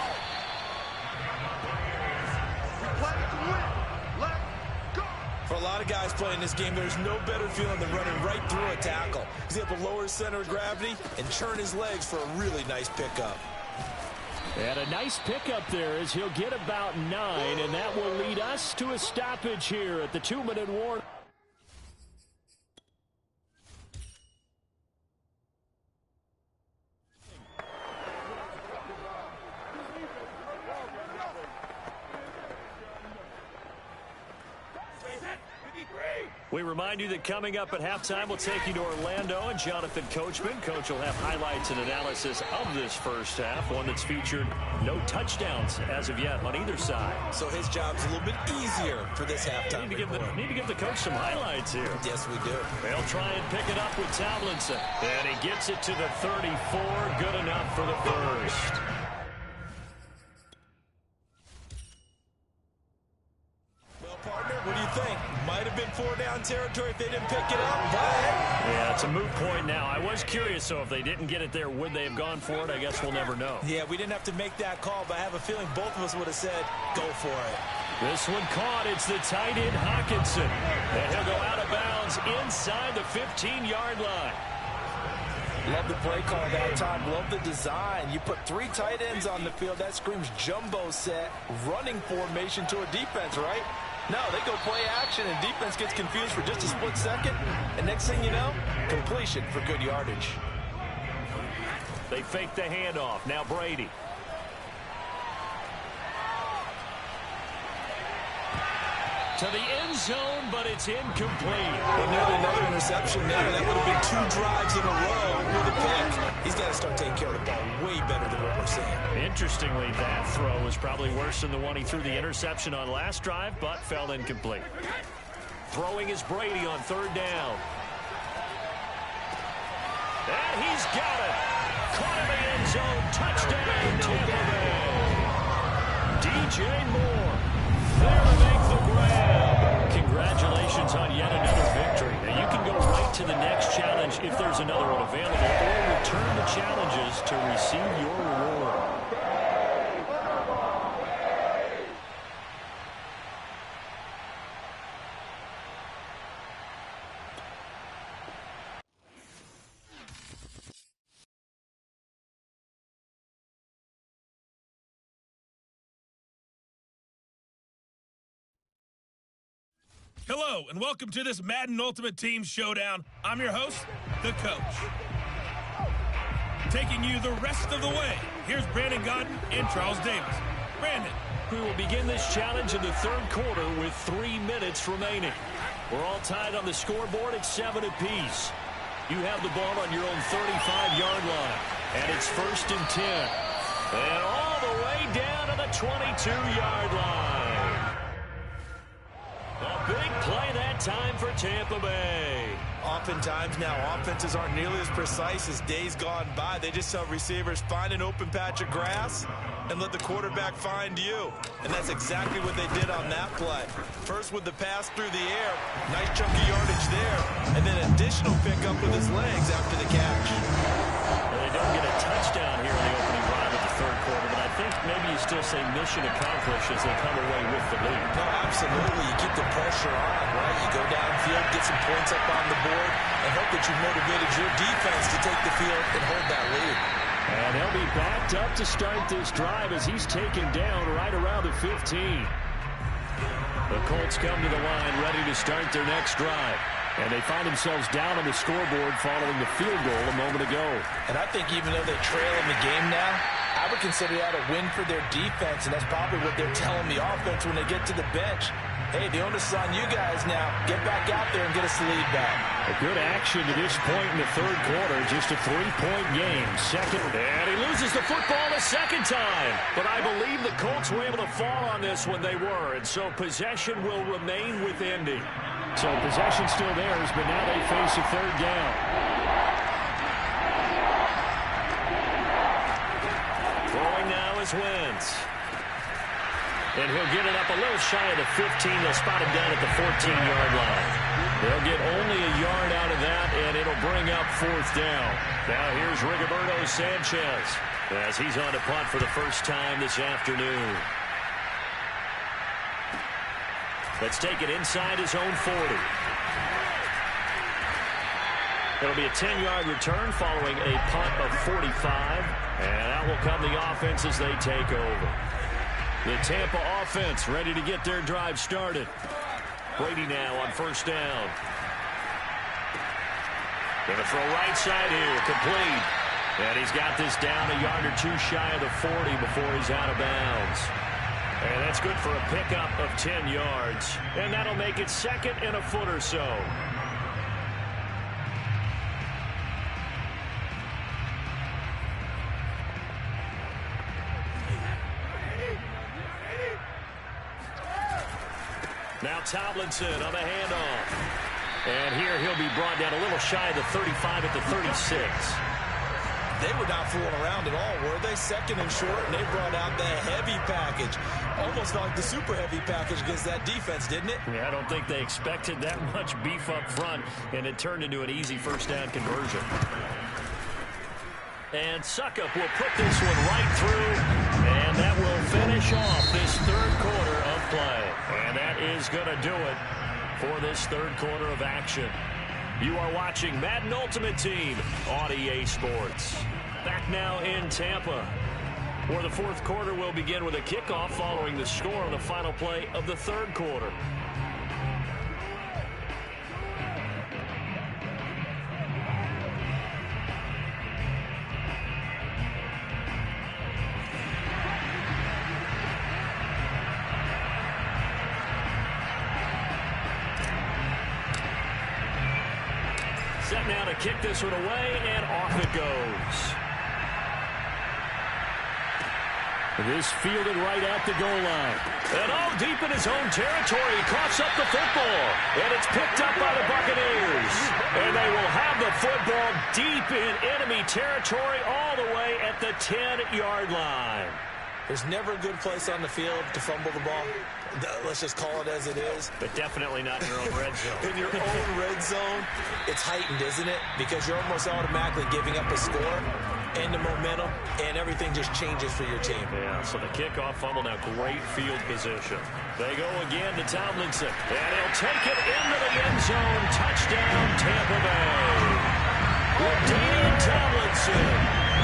For a lot of guys playing this game, there's no better feeling than running right through a tackle. He's able to lower his center of gravity and churn his legs for a really nice pickup. And a nice pickup there as he'll get about 9, and that will lead us to a stoppage here at the 2-minute warning. We remind you that coming up at halftime, we'll take you to Orlando and Jonathan Coachman. Coach will have highlights and analysis of this first half, one that's featured no touchdowns as of yet on either side. So his job's a little bit easier for this halftime. Need to give the coach some highlights here. Yes, we do. They'll try and pick it up with Tomlinson. And he gets it to the 34. Good enough for the first. Partner, what do you think? Might have been 4-down territory if they didn't pick it up, but... Yeah, it's a moot point now. I was curious, so if they didn't get it there, would they have gone for it? I guess we'll never know. Yeah, we didn't have to make that call, but I have a feeling both of us would have said, go for it. This one caught. It's the tight end, Hawkinson. And he'll go out of bounds inside the 15-yard line. Love the play call that time. Love the design. You put 3 tight ends on the field. That screams jumbo set, running formation to a defense, right? No, they go play action, and defense gets confused for just a split second. And next thing you know, completion for good yardage. They fake the handoff. Now Brady. To the end zone, but it's incomplete. Well, nearly another interception there. That would have been 2 drives in a row with a pick. He's got to start taking care of the ball way better than what we're seeing. Interestingly, that throw was probably worse than the one he threw the interception on last drive, but fell incomplete. Throwing is Brady on 3rd down. And he's got it. Caught in the end zone. Touchdown, Tampa Bay. DJ Moore there to make the grab. Congratulations on yet another victory. Now, you can go right to the next challenge if there's another one available, or return the challenges to receive your reward. Hello, and welcome to this Madden Ultimate Team Showdown. I'm your host, the coach. Taking you the rest of the way, here's Brandon Godden and Charles Davis. Brandon. We will begin this challenge in the 3rd quarter with 3 minutes remaining. We're all tied on the scoreboard at 7 apiece. You have the ball on your own 35-yard line, and it's 1st and 10. And all the way down to the 22-yard line. A big play that time for Tampa Bay. Oftentimes now, offenses aren't nearly as precise as days gone by. They just tell receivers, find an open patch of grass and let the quarterback find you. And that's exactly what they did on that play. First with the pass through the air, nice chunky yardage there, and then additional pickup with his legs after the catch. Well, they don't get a touchdown here in the opening drive of the 3rd quarter, but I think maybe you still say mission accomplished as they come away with the lead. No, absolutely. You keep the pressure on, right? You go downfield, get some points up on the board, and hope that you motivated your defense to take the field and hold that lead. And he'll be backed up to start this drive as he's taken down right around the 15. The Colts come to the line ready to start their next drive. And they find themselves down on the scoreboard following the field goal a moment ago. And I think even though they trail in the game now, I would consider that a win for their defense, and that's probably what they're telling the offense when they get to the bench. Hey, the onus is on you guys now. Get back out there and get us the lead back. A good action to this point in the third quarter. Just a 3-point game. Second, and he loses the football a second time. But I believe the Colts were able to fall on this when they were, and so possession will remain with Indy. So possession still theirs, but now they face a third down. Throwing now is Wentz. And he'll get it up a little shy of the 15. They'll spot him down at the 14-yard line. They'll get only a yard out of that, and it'll bring up fourth down. Now here's Rigoberto Sanchez as he's on to punt for the first time this afternoon. Let's take it inside his own 40. It'll be a 10-yard return following a punt of 45. And out will come the offense as they take over. The Tampa offense ready to get their drive started. Brady now on first down. Going to throw right side here, complete. And he's got this down a yard or two shy of the 40 before he's out of bounds. And that's good for a pickup of 10 yards. And that'll make it second and a foot or so. Now Tomlinson on the handoff. And here he'll be brought down a little shy of the 35 at the 36. They were not fooling around at all, were they? Second and short, and they brought out the heavy package. Almost like the super heavy package against that defense, didn't it? Yeah, I don't think they expected that much beef up front, and it turned into an easy first down conversion. And Suckup will put this one right through, and that will finish off this third quarter of play. And that is going to do it for this third quarter of action. You are watching Madden Ultimate Team on EA Sports. Back now in Tampa, where the fourth quarter will begin with a kickoff following the score on the final play of the third quarter. Set now to kick this one away, and off it goes. This fielded right at the goal line. And deep in his own territory, he coughs up the football. And it's picked up by the Buccaneers. And they will have the football deep in enemy territory all the way at the 10-yard line. There's never a good place on the field to fumble the ball. Let's just call it as it is. But definitely not in your own red zone. In your own red zone, it's heightened, isn't it? Because you're almost automatically giving up a score and the momentum, and everything just changes for your team. Yeah, so the kickoff fumble, now great field position. They go again to Tomlinson, and he'll take it into the end zone. Touchdown, Tampa Bay. LaDainian Tomlinson,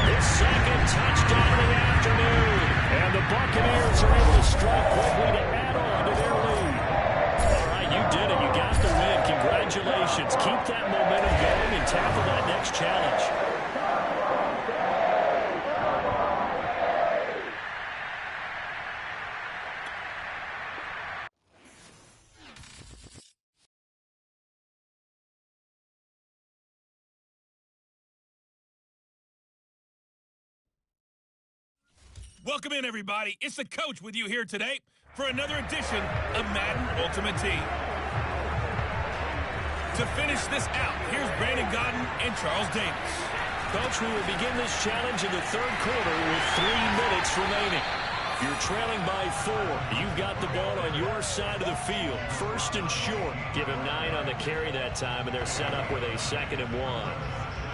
his second touchdown of the afternoon. And the Buccaneers are able to strike quickly to add on to their lead. All right, you did it. You got the win. Congratulations. Keep that momentum going and tackle that next challenge. Welcome in, everybody. It's the coach with you here today for another edition of Madden Ultimate Team. To finish this out, here's Brandon Godden and Charles Davis. Coach, we will begin this challenge in the third quarter with 3 minutes remaining. You're trailing by 4. You've got the ball on your side of the field. First and short. Give him 9 on the carry that time, and they're set up with a 2nd and 1.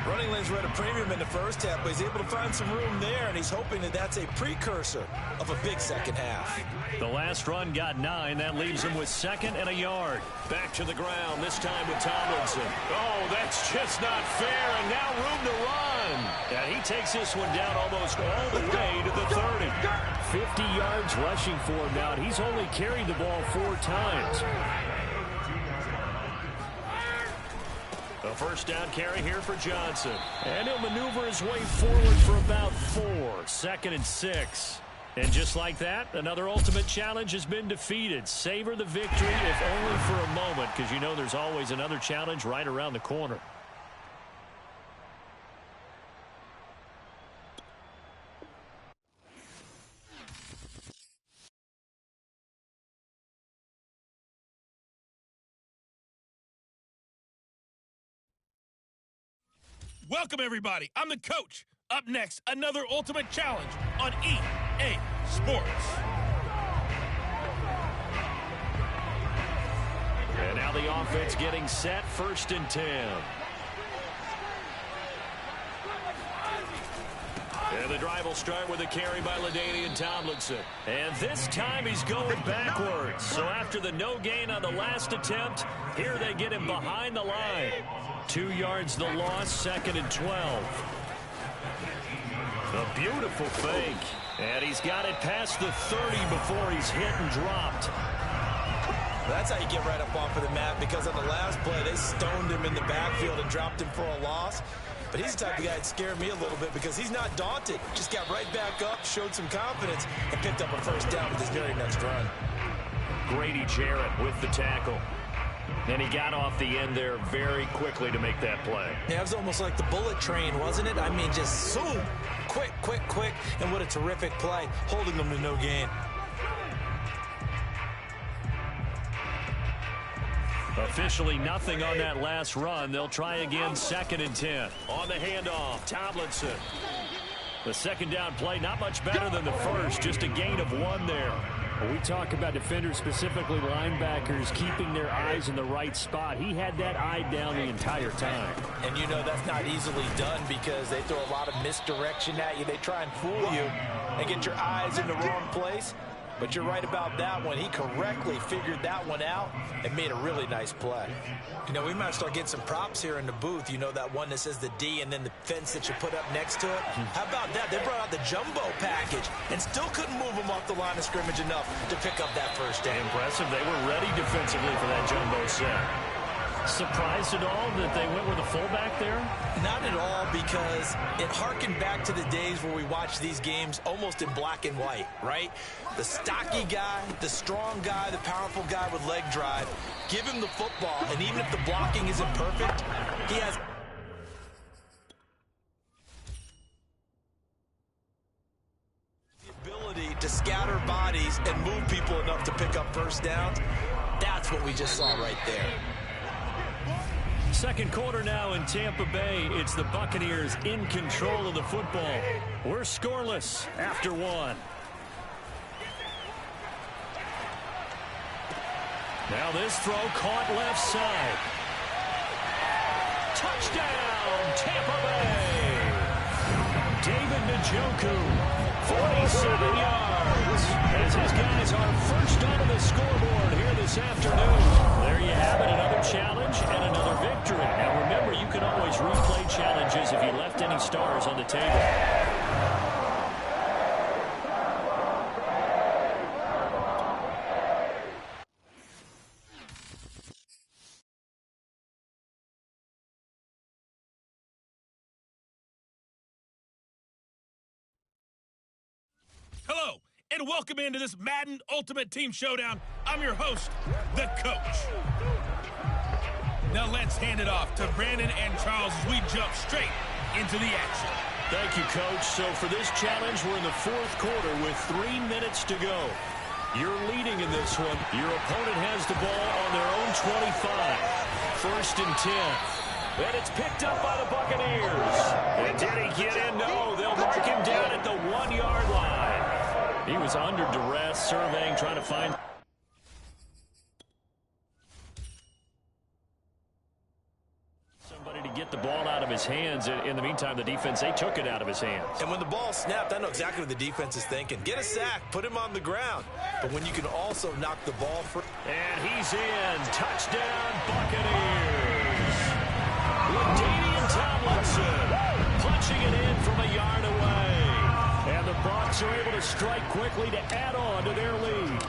Running lanes were at a premium in the first half, but he's able to find some room there, and he's hoping that that's a precursor of a big second half. The last run got 9. That leaves him with 2nd and a yard. Back to the ground, this time with Tomlinson. Oh, that's just not fair, and now room to run. And he takes this one down almost all the way to the 30. 50 yards rushing for him now, and he's only carried the ball 4 times. A first down carry here for Johnson. And he'll maneuver his way forward for about 4. 2nd and 6. And just like that, another ultimate challenge has been defeated. Savor the victory, if only for a moment, because you know there's always another challenge right around the corner. Welcome, everybody. I'm the coach. Up next, another ultimate challenge on EA Sports. And now the offense getting set, 1st and 10. And the drive will start with a carry by LaDainian Tomlinson. And this time he's going backwards. So after the no gain on the last attempt, here they get him behind the line. 2 yards the loss, 2nd and 12. A beautiful fake. And he's got it past the 30 before he's hit and dropped. That's how you get right up off of the mat, because on the last play, they stoned him in the backfield and dropped him for a loss. But he's the type of guy that scared me a little bit because he's not daunted. Just got right back up, showed some confidence, and picked up a 1st down with his very next run. Grady Jarrett with the tackle. And he got off the end there very quickly to make that play. Yeah, it was almost like the bullet train, wasn't it? I mean, just zoom, quick, quick, quick, and what a terrific play, holding them to no gain. Officially nothing on that last run. They'll try again, 2nd and 10. On the handoff, Tomlinson. The 2nd down play, not much better than the first, just a gain of 1 there. When we talk about defenders, specifically linebackers, keeping their eyes in the right spot. He had that eye down the entire time. And you know that's not easily done because they throw a lot of misdirection at you. They try and fool you and get your eyes in the wrong place. But you're right about that one. He correctly figured that one out and made a really nice play. You know, we might start getting some props here in the booth. You know, that one that says the D and then the fence that you put up next to it. How about that? They brought out the jumbo package and still couldn't move them off the line of scrimmage enough to pick up that 1st down. Impressive. They were ready defensively for that jumbo set. Surprised at all that they went with a fullback there? Not at all, because it harkened back to the days where we watched these games almost in black and white, right? The stocky guy, the strong guy, the powerful guy with leg drive. Give him the football, and even if the blocking isn't perfect, he has the ability to scatter bodies and move people enough to pick up 1st downs. That's what we just saw right there. 2nd quarter now in Tampa Bay. It's the Buccaneers in control of the football. We're scoreless after 1. Now this throw caught left side. Touchdown, Tampa Bay. David Njoku, 47 yards. As his guys are first onto the scoreboard here this afternoon. There you have it, another challenge and another victory. Now remember, you can always replay challenges if you left any stars on the table. Hello, and welcome into this Madden Ultimate Team Showdown. I'm your host, the coach. Now let's hand it off to Brandon and Charles as we jump straight into the action. Thank you, Coach. So for this challenge, we're in the 4th quarter with 3 minutes to go. You're leading in this one. Your opponent has the ball on their own 25. 1st and 10. And it's picked up by the Buccaneers. And did he get in? No, they'll mark him down at the 1-yard line. He was under duress, surveying, trying to find somebody to get the ball out of his hands. In the meantime, the defense, they took it out of his hands. And when the ball snapped, I know exactly what the defense is thinking. Get a sack, put him on the ground. But when you can also knock the ball free. And he's in. Touchdown, Buccaneers. LaDainian Tomlinson punching it in from a yard away. And the Bucs are able to strike quickly to add on to their lead.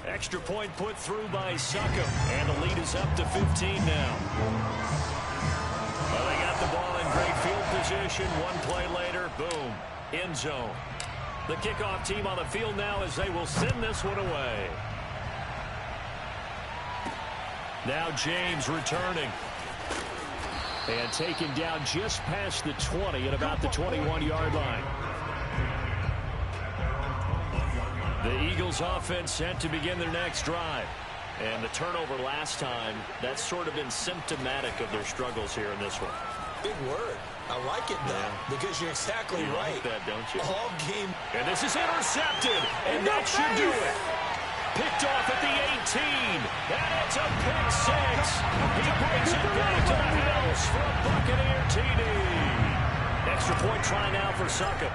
Extra point put through by Succop. And the lead is up to 15 now. Well, they got the ball in great field position. 1 play later, boom. end zone. The kickoff team on the field now as they will send this one away. Now James returning. And taken down just past the 20 at about the 21-yard line. The Eagles offense set to begin their next drive. And the turnover last time, that's sort of been symptomatic of their struggles here in this one. Big word. I like it, though, because you're exactly right. You like that, don't you? All game. And this is intercepted, and that should do it. Picked off at the 18, and it's a pick six. He brings it back to the house for a Buccaneer TD. Extra point try now for Succop.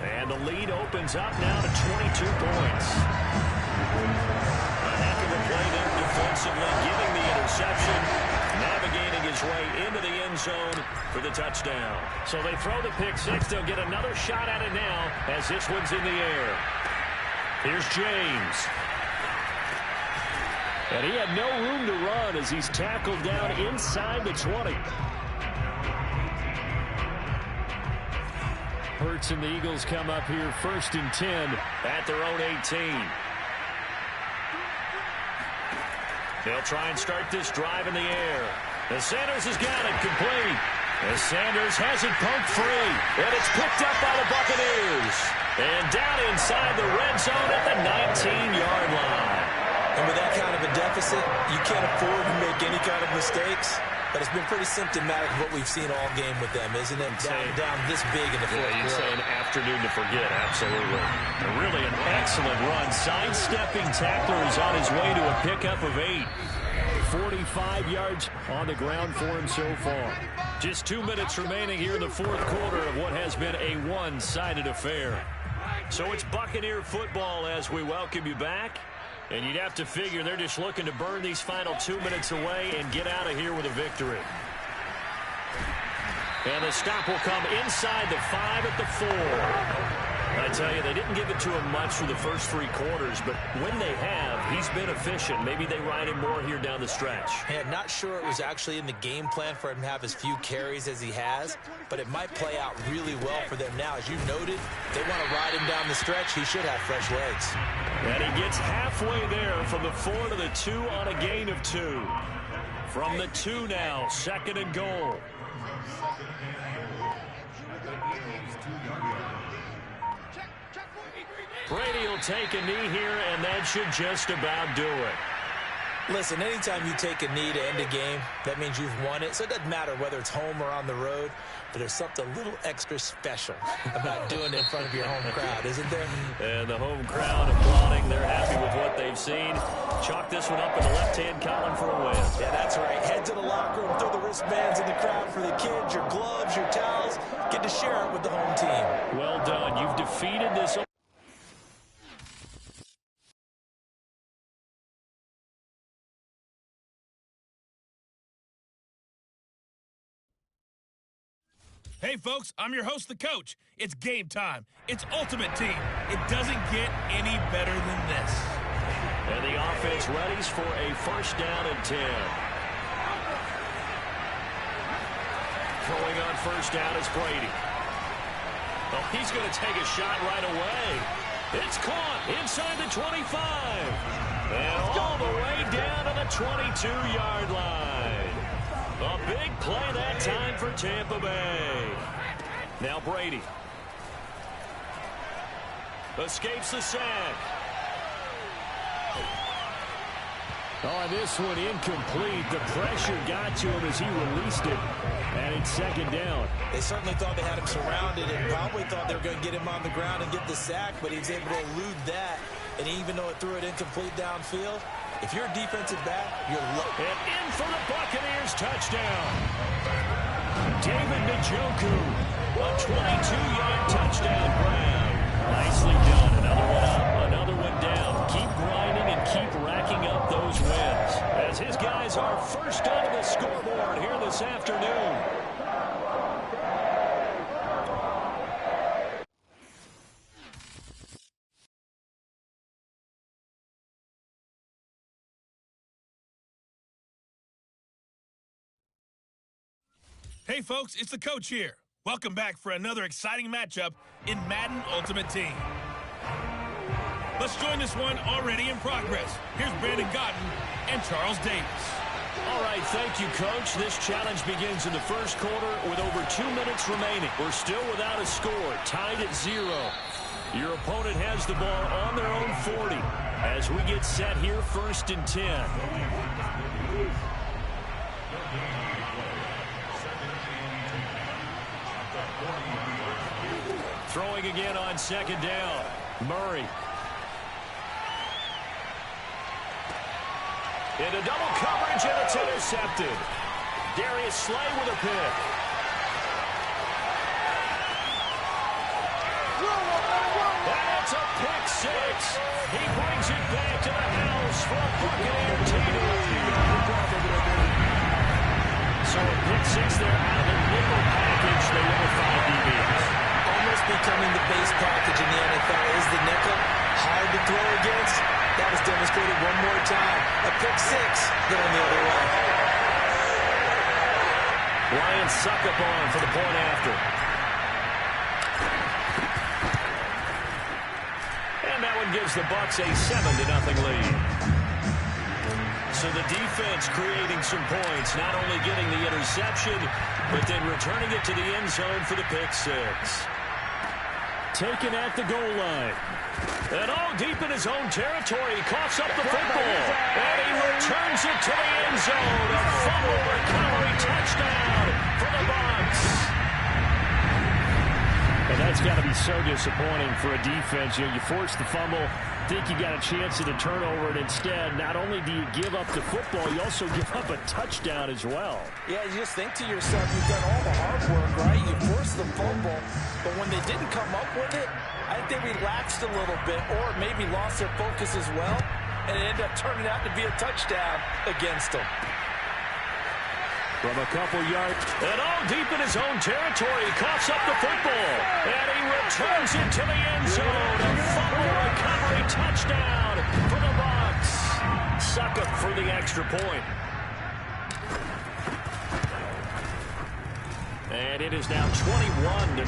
And the lead opens up now to 22 points. A heck of a play there defensively, getting the interception, navigating his way into the end zone for the touchdown. So they throw the pick six. They'll get another shot at it now as this one's in the air. Here's James. And he had no room to run as he's tackled down inside the 20. Hurts and the Eagles come up here 1st and 10 at their own 18. They'll try and start this drive in the air. And Sanders has got it complete. As Sanders has it pumped free. And it's picked up by the Buccaneers. And down inside the red zone at the 19-yard line. And with that kind of a deficit, you can't afford to make any kind of mistakes. But it's been pretty symptomatic of what we've seen all game with them, isn't it? Down this big in the fourth quarter. You'd say an afternoon to forget, absolutely. Really an excellent run. Sidestepping tackler is on his way to a pickup of 8. 45 yards on the ground for him so far. Just 2 minutes remaining here in the fourth quarter of what has been a one-sided affair. So it's Buccaneer football as we welcome you back. And you'd have to figure they're just looking to burn these final 2 minutes away and get out of here with a victory. And the stop will come inside the 5 at the 4. I tell you, they didn't give it to him much for the first 3 quarters, but when they have, he's been efficient. Maybe they ride him more here down the stretch. Yeah, not sure it was actually in the game plan for him to have as few carries as he has, but it might play out really well for them now. As you noted, they want to ride him down the stretch. He should have fresh legs. And he gets halfway there from the 4 to the 2 on a gain of 2. From the 2 now, 2nd and goal. Brady will take a knee here, and that should just about do it. Listen, anytime you take a knee to end a game, that means you've won it. So it doesn't matter whether it's home or on the road, but there's something a little extra special about doing it in front of your home crowd, isn't there? And the home crowd applauding. They're happy with what they've seen. Chalk this one up in the left-hand column for a win. Yeah, that's right. Head to the locker room, throw the wristbands in the crowd for the kids, your gloves, your towels. Get to share it with the home team. Well done. You've defeated this. Hey, folks, I'm your host, the coach. It's game time. It's Ultimate Team. It doesn't get any better than this. And the offense readies for a 1st down and 10. Throwing on 1st down is Brady. Oh, he's going to take a shot right away. It's caught inside the 25. And all the way down to the 22-yard line. A big play that time for Tampa Bay. Now Brady. Escapes the sack. Oh, this one incomplete. The pressure got to him as he released it. And it's 2nd down. They certainly thought they had him surrounded and probably thought they were going to get him on the ground and get the sack, but he was able to elude that. And even though it threw it incomplete downfield, if you're a defensive back, you're low. And in for the Buccaneers touchdown. David Njoku, a 22-yard touchdown grab. Nicely done. Another one up, another one down. Keep grinding and keep racking up those wins. As his guys are first onto the scoreboard here this afternoon. Hey folks, it's the coach here. Welcome back for another exciting matchup in Madden Ultimate Team. Let's join this one already in progress. Here's Brandon Gotten and Charles Davis. All right, thank you, Coach. This challenge begins in the first quarter with over 2 minutes remaining. We're still without a score, tied at 0. Your opponent has the ball on their own 40 as we get set here, 1st and 10. Throwing again on 2nd down. Murray. Into double coverage, and it's intercepted. Darius Slay with a pick. And it's a pick 6. He brings it back to the house for a Buccaneer TD. So a pick 6 there out of the nickel package. They win with 5 DBs. Almost becoming the base package in the NFL is the nickel. Hard to throw against. That was demonstrated one more time. A pick 6 going the other way. Ryan Succop for the point after. And that one gives the Bucs a 7-0 lead. So the defense creating some points, not only getting the interception, but then returning it to the end zone for the pick 6. Taken at the goal line. And all deep in his own territory, he coughs up the football. And he returns it to the end zone. A fumble recovery touchdown for the Bucs. And that's got to be so disappointing for a defense. You force the fumble, think you got a chance at a turnover, and instead, not only do you give up the football, you also give up a touchdown as well. Yeah, you just think to yourself, you've done all the hard work, right? You forced the fumble, but when they didn't come up with it, I think they relaxed a little bit or maybe lost their focus as well, and it ended up turning out to be a touchdown against them. From a couple yards. And all deep in his own territory, he coughs up the football. And he returns it to the end zone. A fumble recovery touchdown for the Bucs. Succop for the extra point. And it is now 21-0.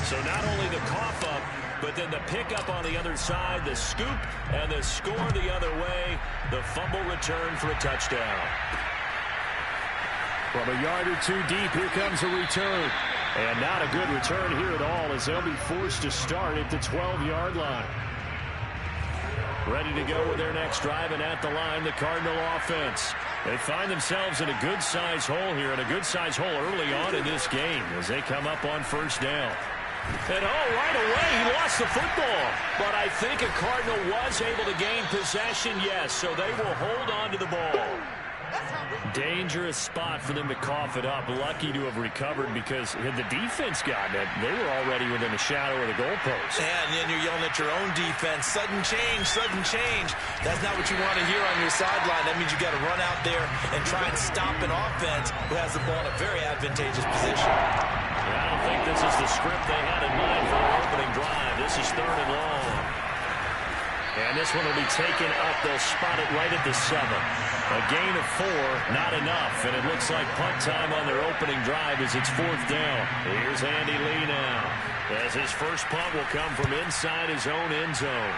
So not only the cough up, but then the pickup on the other side, the scoop, and the score the other way. The fumble return for a touchdown. From a yard or two deep, here comes a return. And not a good return here at all, as they'll be forced to start at the 12-yard line. Ready to go with their next drive, and at the line, the Cardinal offense. They find themselves in a good-sized hole here, and a good-sized hole early on in this game as they come up on 1st down. And right away, he lost the football. But I think a Cardinal was able to gain possession, yes, so they will hold on to the ball. Dangerous spot for them to cough it up. Lucky to have recovered, because had the defense gotten it, they were already within a shadow of the goalpost. Yeah, and then you're yelling at your own defense. Sudden change, sudden change. That's not what you want to hear on your sideline. That means you got to run out there and try and stop an offense who has the ball in a very advantageous position. I don't think this is the script they had in mind for their opening drive. This is 3rd and long. And this one will be taken up. They'll spot it right at the 7. A gain of 4, not enough. And it looks like punt time on their opening drive as it's 4th down. Here's Andy Lee now, as his first punt will come from inside his own end zone.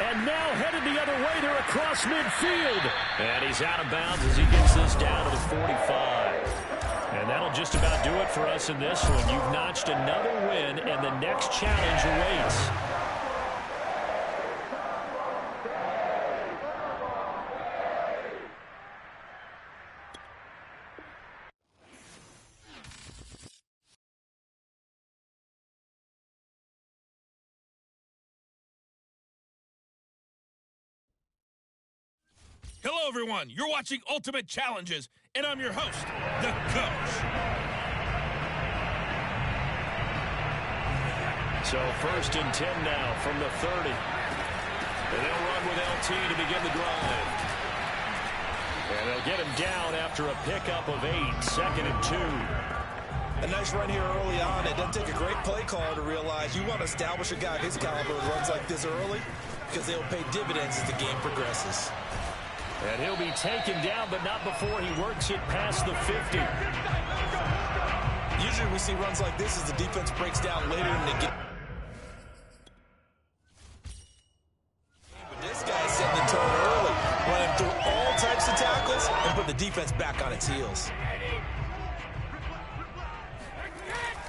And now headed the other way. They're across midfield. And he's out of bounds as he gets this down to the 45. And that'll just about do it for us in this one. You've notched another win, and the next challenge awaits. Hello, everyone. You're watching Ultimate Challenges, and I'm your host, the Coach. So 1st and 10 now from the 30. And they'll run with LT to begin the drive. And they'll get him down after a pickup of 8, 2nd and 2. A nice run here early on. It doesn't take a great play caller to realize you want to establish a guy of his caliber who runs like this early, because they'll pay dividends as the game progresses. And he'll be taken down, but not before he works it past the 50. Usually we see runs like this as the defense breaks down later in the game. But this guy set the tone early, running through all types of tackles and put the defense back on its heels.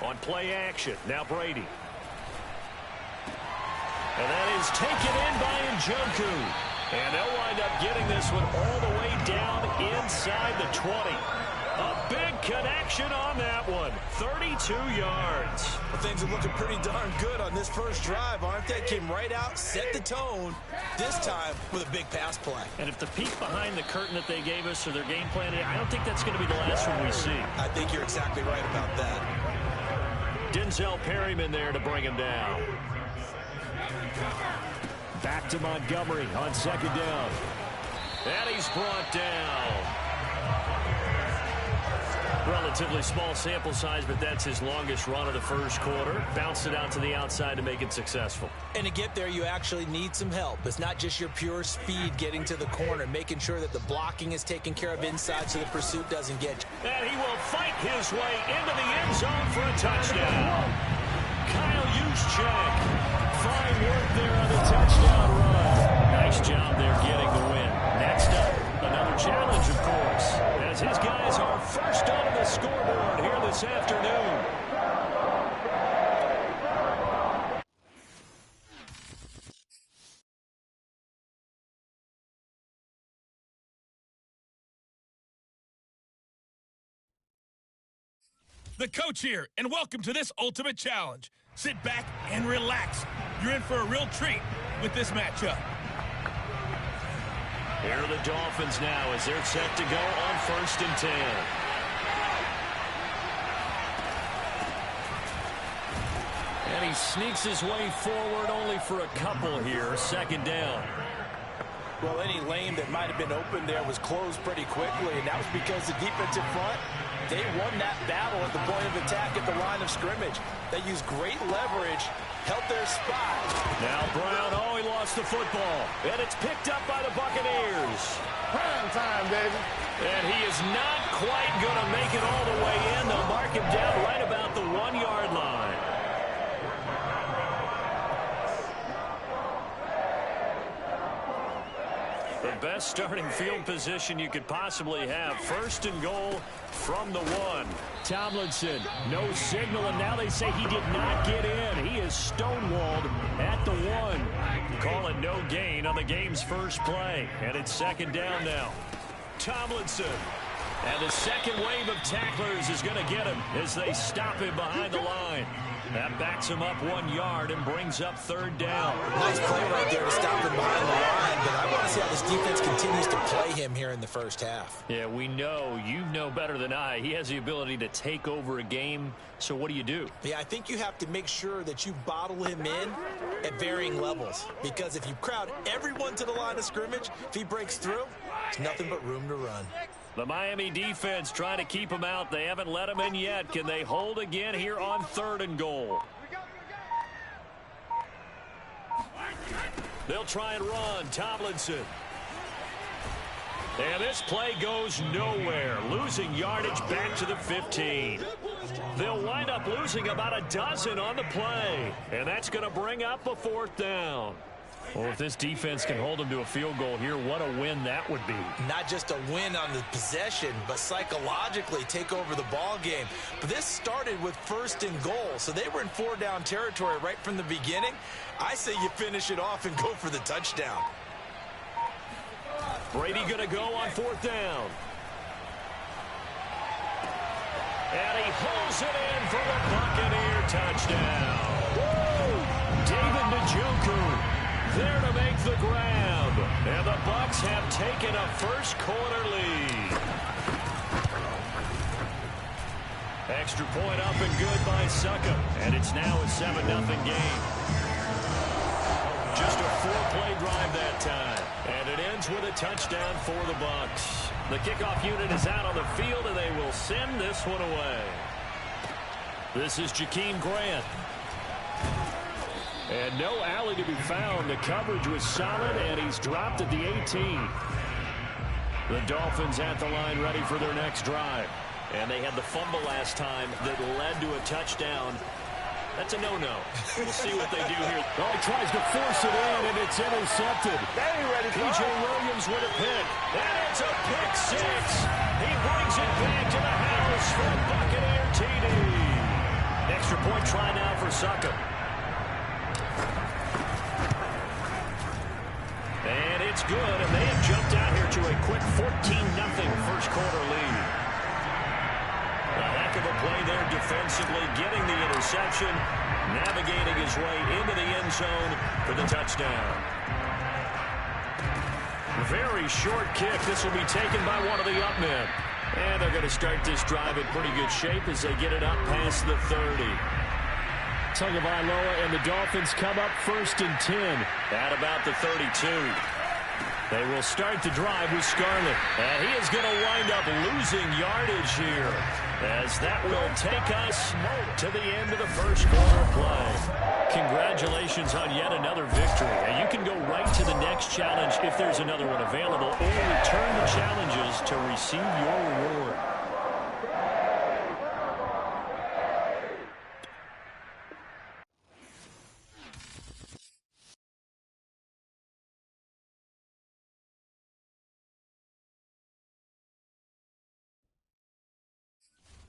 On play action, now Brady. And that is taken in by Njoku. And they'll wind up getting this one all the way down inside the 20. A big connection on that one. 32 yards. Well, things are looking pretty darn good on this first drive, aren't they? Came right out, set the tone, this time with a big pass play. And if the peek behind the curtain that they gave us or their game plan, I don't think that's going to be the last one we see. I think you're exactly right about that. Denzel Perryman there to bring him down. Back to Montgomery on second down. And he's brought down. Relatively small sample size, but that's his longest run of the first quarter. Bounced it out to the outside to make it successful. And to get there, you actually need some help. It's not just your pure speed getting to the corner, making sure that the blocking is taken care of inside so the pursuit doesn't get you. And he will fight his way into the end zone for a touchdown. Kyle Juszczyk. Fine work there on the touchdown run. Nice job there getting the win. Next up, another challenge, of course, as his guys are first on the scoreboard here this afternoon. The coach here, and welcome to this ultimate challenge. Sit back and relax. You're in for a real treat with this matchup. Here are the Dolphins now as they're set to go on 1st and 10. And he sneaks his way forward only for a couple here. 2nd down. Well, any lane that might have been open there was closed pretty quickly, and that was because the defensive front, they won that battle at the point of attack at the line of scrimmage. They used great leverage, held their spot. Now Brown, he lost the football. And it's picked up by the Buccaneers. Prime time, baby. And he is not quite going to make it all the way in. They'll mark him down right about the 1-yard line. The best starting field position you could possibly have. 1st and goal from the 1. Tomlinson, no signal, and now they say he did not get in. He is stonewalled at the 1. Call it no gain on the game's first play. And it's 2nd down now. Tomlinson. And the second wave of tacklers is going to get him as they stop him behind the line. That backs him up 1 yard and brings up 3rd down. Nice play right there to stop him behind the line, but I want to see how this defense continues to play him here in the first half. Yeah, we know. You know better than I. He has the ability to take over a game, so what do? Yeah, I think you have to make sure that you bottle him in at varying levels, because if you crowd everyone to the line of scrimmage, if he breaks through, there's nothing but room to run. The Miami defense trying to keep him out. They haven't let him in yet. Can they hold again here on 3rd and goal? They'll try and run. Tomlinson. And this play goes nowhere. Losing yardage back to the 15. They'll wind up losing about a dozen on the play. And that's going to bring up a 4th down. Well, if this defense can hold them to a field goal here, what a win that would be. Not just a win on the possession, but psychologically take over the ball game. But this started with 1st and goal, so they were in 4-down territory right from the beginning. I say you finish it off and go for the touchdown. Brady going to go on 4th down. And he holds it in for the Buccaneer touchdown. Woo! David Njoku there to make the grab. And the Bucs have taken a first quarter lead. Extra point up and good by Suckup. And it's now a 7-0 game. Just a 4-play drive that time. And it ends with a touchdown for the Bucs. The kickoff unit is out on the field, and they will send this one away. This is Jakeem Grant. And no alley to be found. The coverage was solid, and he's dropped at the 18. The Dolphins at the line ready for their next drive. And they had the fumble last time that led to a touchdown. That's a no-no. We'll see what they do here. Oh, he tries to force it in, and it's intercepted. P.J. Williams with a pick. And it's a pick six. He brings it back to the house for a Buccaneer TD. Extra point try now for Suckup. And it's good, and they have jumped out here to a quick 14-0 first quarter lead. A heck of a play there defensively, getting the interception, navigating his way into the end zone for the touchdown. Very short kick. This will be taken by one of the up men. And they're going to start this drive in pretty good shape as they get it up past the 30. Tagovailoa and the Dolphins come up 1st and 10. At about the 32. They will start the drive with Scarlett. And he is going to wind up losing yardage here, as that will take us to the end of the first quarter play. Congratulations on yet another victory. And you can go right to the next challenge if there's another one available, or return the challenges to receive your reward.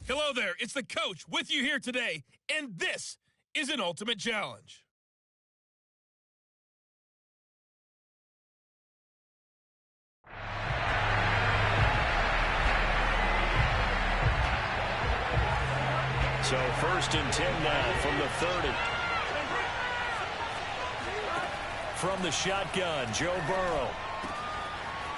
Hello there, it's the coach with you here today, and this is an ultimate challenge. So 1st and 10 now from the 30. From the shotgun, Joe Burrow.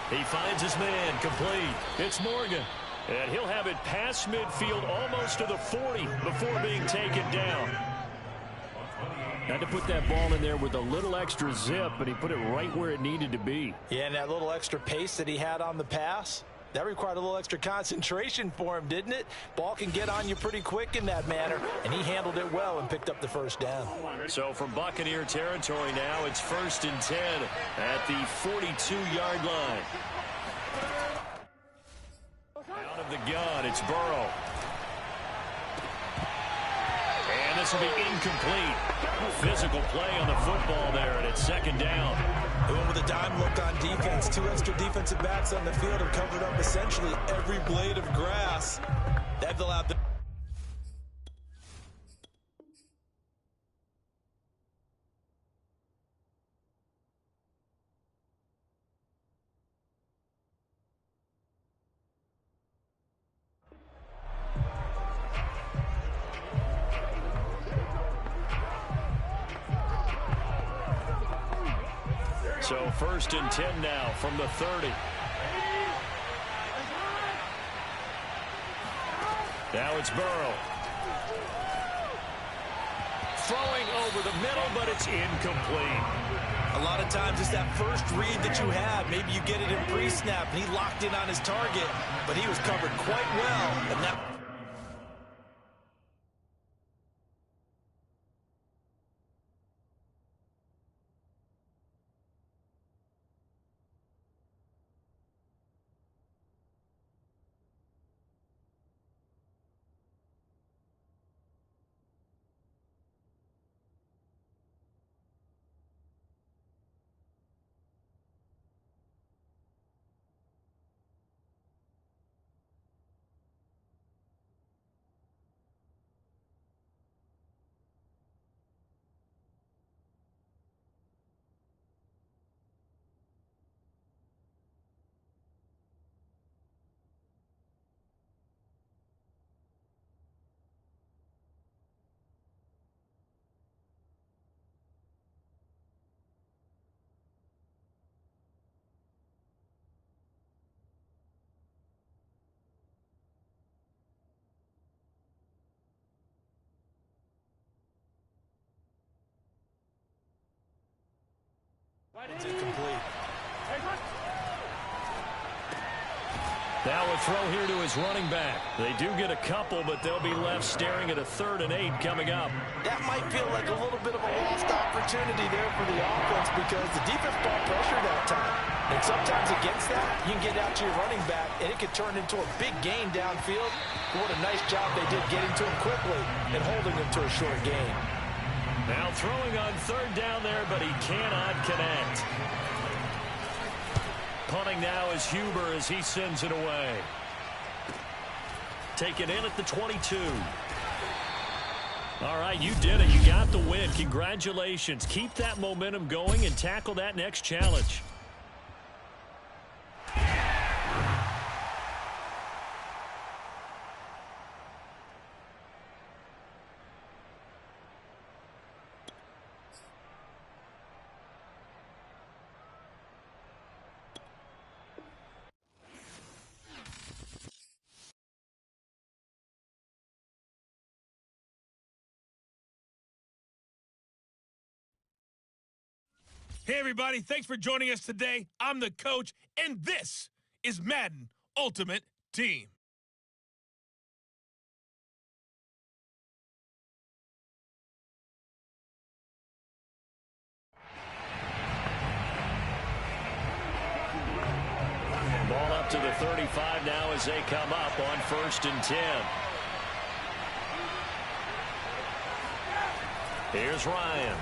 He finds his man, complete. It's Morgan. And he'll have it past midfield almost to the 40 before being taken down. Had to put that ball in there with a little extra zip, but he put it right where it needed to be. Yeah, and that little extra pace that he had on the pass, that required a little extra concentration for him, didn't it? Ball can get on you pretty quick in that manner, and he handled it well and picked up the first down. So from Buccaneer territory now, it's 1st and 10 at the 42-yard line. Out of the gun, it's Burrow. And this will be incomplete. Physical play on the football there, and it's 2nd down. Going with a dime look on defense. 2 extra defensive backs on the field have covered up essentially every blade of grass. They've allowed the So 1st and 10 now from the 30. Now it's Burrow. Throwing over the middle, but it's incomplete. A lot of times it's that first read that you have. Maybe you get it in pre-snap, and he locked in on his target, but he was covered quite well. And that one's incomplete. Now a throw here to his running back. They do get a couple, but they'll be left staring at a 3rd and 8 coming up. That might feel like a little bit of a lost opportunity there for the offense because the defense brought pressure that time. And sometimes against that, you can get out to your running back, and it could turn into a big gain downfield. What a nice job they did getting to him quickly and holding him to a short gain. Now throwing on 3rd down there, but he cannot connect. Punting now is Huber as he sends it away. Taken in at the 22. All right, you did it. You got the win. Congratulations. Keep that momentum going and tackle that next challenge. Hey, everybody. Thanks for joining us today. I'm the coach, and this is Madden Ultimate Team. Ball up to the 35 now as they come up on 1st and 10. Here's Ryan.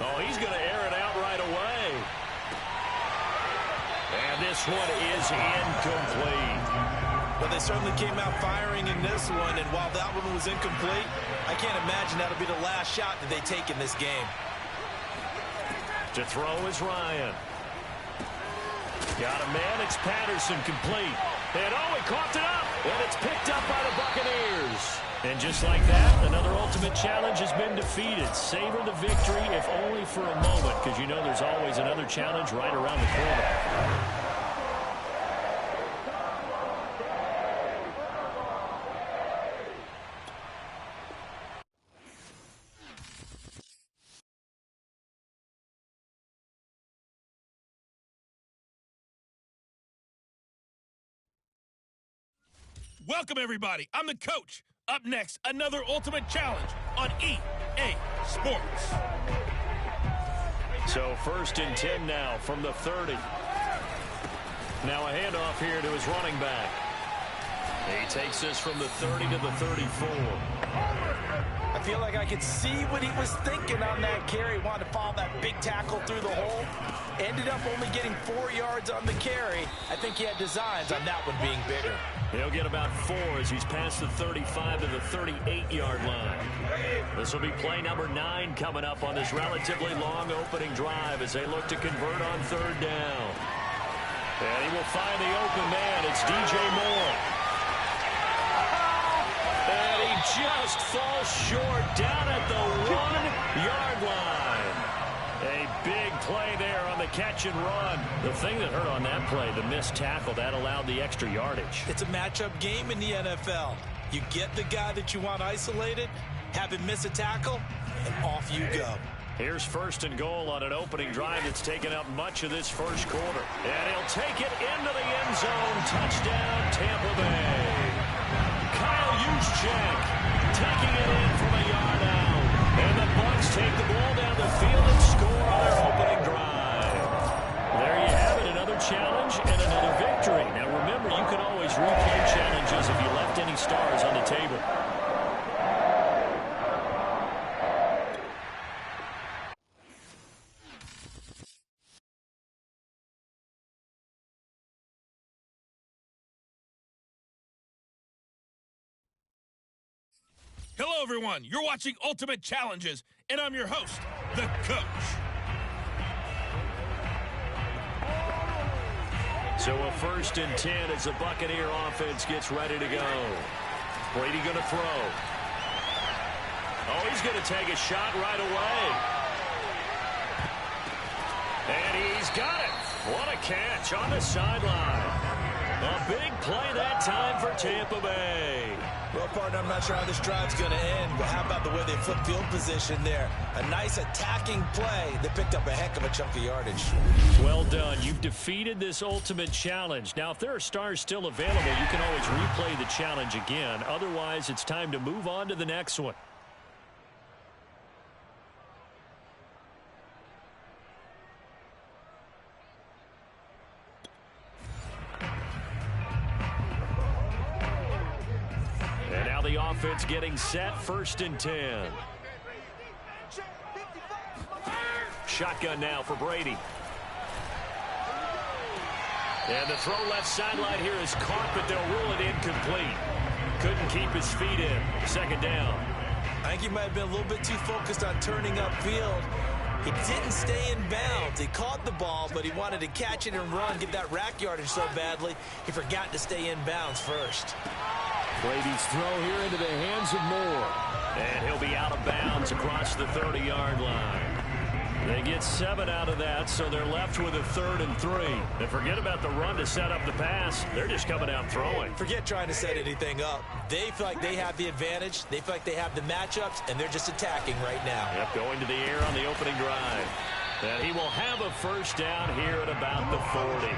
Oh, he's going to air it out right away. And this one is incomplete. Well, they certainly came out firing in this one, and while that one was incomplete, I can't imagine that'll be the last shot that they take in this game. To throw is Ryan. Got a man, it's Patterson, complete. And oh, he coughed it up, and it's picked up by the Buccaneers. And just like that, another ultimate challenge has been defeated. Savor the victory, if only for a moment, because you know there's always another challenge right around the corner. Welcome, everybody. I'm the coach. Up next, another ultimate challenge on EA Sports. So 1st and 10 now from the 30. Now a handoff here to his running back. He takes this from the 30 to the 34. I feel like I could see what he was thinking on that carry. Wanted to follow that big tackle through the hole. Ended up only getting 4 yards on the carry. I think he had designs on that one being bigger. He'll get about 4 as he's past the 35 to the 38-yard line. This will be play number 9 coming up on this relatively long opening drive as they look to convert on 3rd down. And he will find the open man. It's DJ Moore. And he just falls short down at the 1-yard line. A big play there on the catch and run. The thing that hurt on that play, the missed tackle, that allowed the extra yardage. It's a matchup game in the NFL. You get the guy that you want isolated, have him miss a tackle, and off you go. Here's 1st and goal on an opening drive that's taken up much of this first quarter. And he'll take it into the end zone. Touchdown, Tampa Bay. Kyle Juszczyk taking it in from a yard out. And the Bucs take the ball down the field and score on their opening drive. There you have it, another challenge and another victory. Now remember, you can always replay challenges if you left any stars on the table. Hello, everyone. You're watching Ultimate Challenges, and I'm your host, the coach. So a 1st and 10 as the Buccaneer offense gets ready to go. Brady going to throw. Oh, he's going to take a shot right away. And he's got it. What a catch on the sideline. A big play that time for Tampa Bay. Well, partner, I'm not sure how this drive's going to end, but how about the way they flipped field position there? A nice attacking play that picked up a heck of a chunk of yardage. Well done. You've defeated this ultimate challenge. Now, if there are stars still available, you can always replay the challenge again. Otherwise, it's time to move on to the next one. And now the offense getting set, 1st and 10. Shotgun now for Brady. And the throw left sideline here is caught, but they'll rule it incomplete. Couldn't keep his feet in. 2nd down. I think he might have been a little bit too focused on turning upfield. He didn't stay in bounds. He caught the ball, but he wanted to catch it and run, get that rack yardage so badly, he forgot to stay in bounds first. Brady's throw here into the hands of Moore. And he'll be out of bounds across the 30-yard line. They get 7 out of that, so they're left with a 3rd and 3. And forget about the run to set up the pass. They're just coming out throwing. Forget trying to set anything up. They feel like they have the advantage. They feel like they have the matchups, and they're just attacking right now. Yep, going to the air on the opening drive. And he will have a 1st down here at about the 40.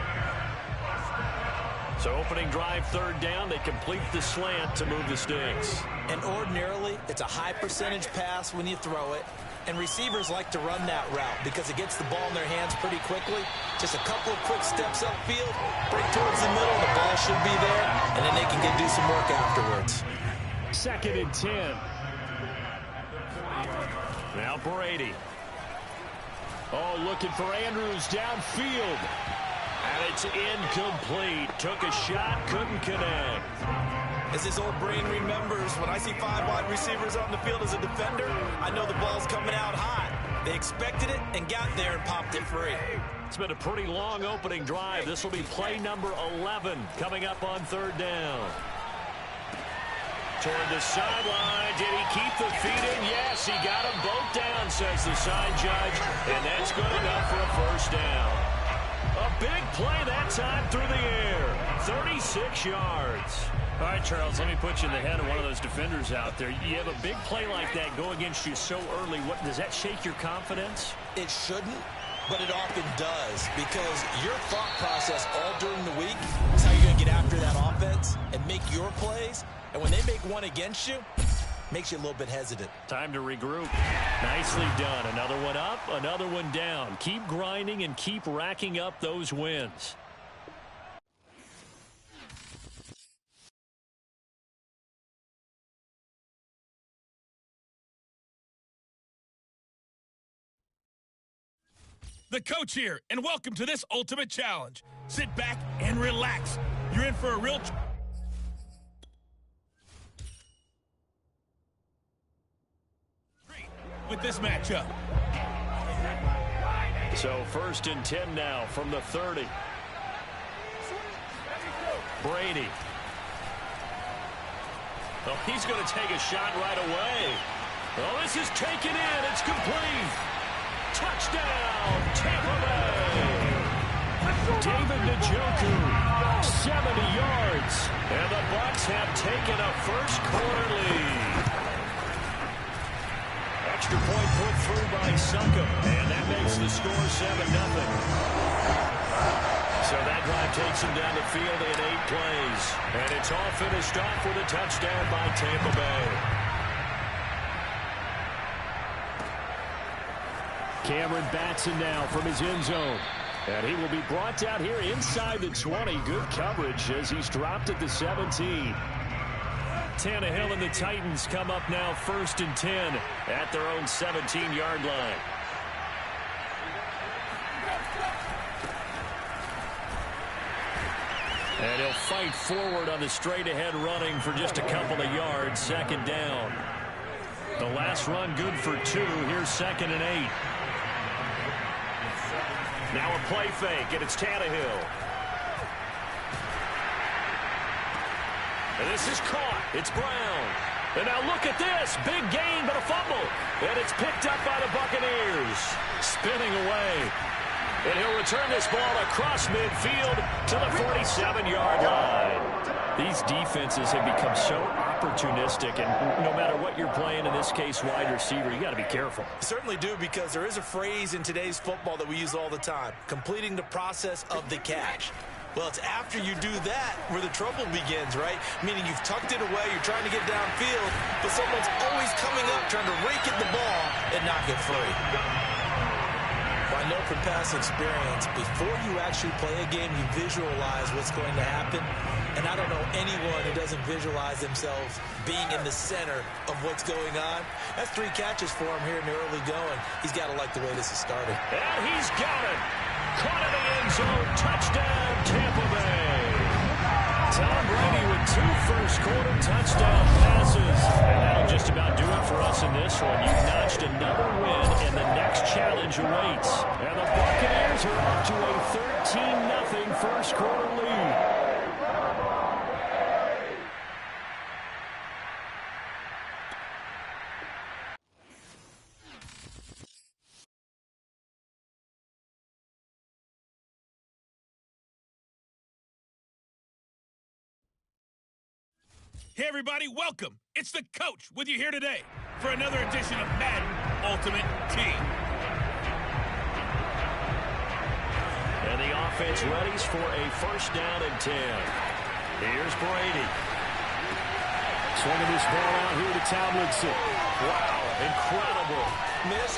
So opening drive, 3rd down. They complete the slant to move the sticks. And ordinarily, it's a high percentage pass when you throw it. And receivers like to run that route because it gets the ball in their hands pretty quickly. Just a couple of quick steps upfield, break towards the middle, the ball should be there, and then they can do some work afterwards. 2nd and 10. Now Brady. Oh, looking for Andrews downfield. And it's incomplete. Took a shot, couldn't connect. As his old brain remembers, when I see 5 wide receivers on the field as a defender, I know the ball's coming out hot. They expected it and got there and popped it free. It's been a pretty long opening drive. This will be play number 11 coming up on 3rd down. Toward the sideline. Did he keep the feet in? Yes, he got them both down, says the side judge. And that's good enough for a 1st down. A big play that time through the air. 36 yards. All right, Charles, let me put you in the head of one of those defenders out there. You have a big play like that go against you so early. What does that shake your confidence? It shouldn't, but it often does because your thought process all during the week is how you're going to get after that offense and make your plays. And when they make one against you, makes you a little bit hesitant. Time to regroup. Nicely done. Another one up, another one down. Keep grinding and keep racking up those wins. The coach here, and welcome to this ultimate challenge. Sit back and relax. You're in for a real treat with this matchup. So 1st and 10 now from the 30. Brady. Oh, he's going to take a shot right away. Oh, this is taken in. It's complete. Touchdown, Tampa Bay. David Njoku, 70 yards. And the Bucs have taken a 1st quarter lead. Extra point put through by Suckup. And that makes the score 7-0. So that drive takes him down the field in 8 plays. And it's all finished off with a touchdown by Tampa Bay. Cameron Batson now from his end zone. And he will be brought down here inside the 20. Good coverage as he's dropped at the 17. Tannehill and the Titans come up now 1st and 10 at their own 17-yard line. And he'll fight forward on the straight-ahead running for just a couple of yards. 2nd down. The last run good for 2. Here's 2nd and 8. Now a play fake, and it's Tannehill. And this is caught. It's Brown. And now look at this. Big gain, but a fumble. And it's picked up by the Buccaneers. Spinning away. And he'll return this ball across midfield to the 47-yard line. These defenses have become so opportunistic, and no matter what you're playing, in this case wide receiver, you got to be careful. Certainly do, because there is a phrase in today's football that we use all the time: completing the process of the catch. Well, it's after you do that where the trouble begins, right? Meaning you've tucked it away, you're trying to get downfield, but someone's always coming up trying to rake at the ball and knock it free. Well, I know from past experience, before you actually play a game, you visualize what's going to happen. And I don't know anyone who doesn't visualize themselves being in the center of what's going on. That's 3 catches for him here in the early going. He's got to like the way this is starting. And he's got it. Caught in the end zone. Touchdown, Tampa Bay. Tom Brady with 2 first-quarter touchdown passes. And that'll just about do it for us in this one. You've notched another win, and the next challenge awaits. And the Buccaneers are off to a 13-0 first-quarter lead. Hey, everybody, welcome. It's the coach with you here today for another edition of Madden Ultimate Team. And the offense readies for a first down and 10. Here's Brady. Swinging this ball out here to Tomlinson. Wow, incredible. Miss.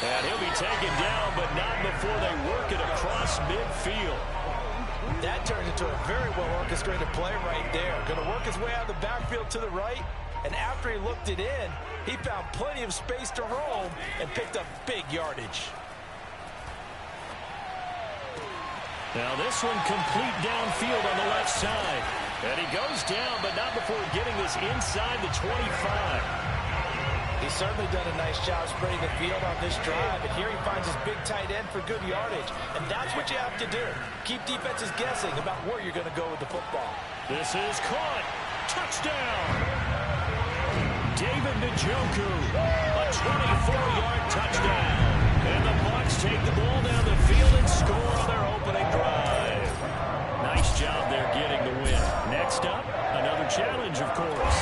And he'll be taken down, but not before they work it across midfield. That turned into a very well-orchestrated play right there. Going to work his way out of the backfield to the right, and after he looked it in, he found plenty of space to roam and picked up big yardage. Now this one complete downfield on the left side. And he goes down, but not before getting this inside the 25. He's certainly done a nice job spreading the field on this drive, and here he finds his big tight end for good yardage. And that's what you have to do. Keep defenses guessing about where you're going to go with the football. This is caught. Touchdown. David Njoku. A 24-yard touchdown. And the Bucs take the ball down the field and score on their opening drive. Nice job there getting the win. Next up, another challenge, of course.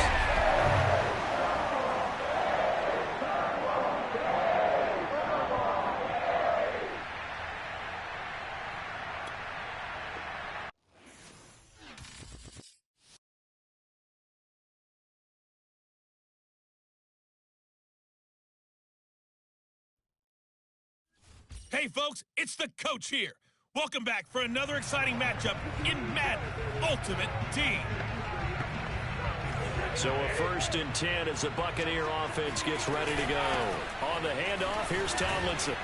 Hey, folks, it's the coach here. Welcome back for another exciting matchup in Madden Ultimate Team. So a first and 10 as the Buccaneer offense gets ready to go. On the handoff, here's Tomlinson.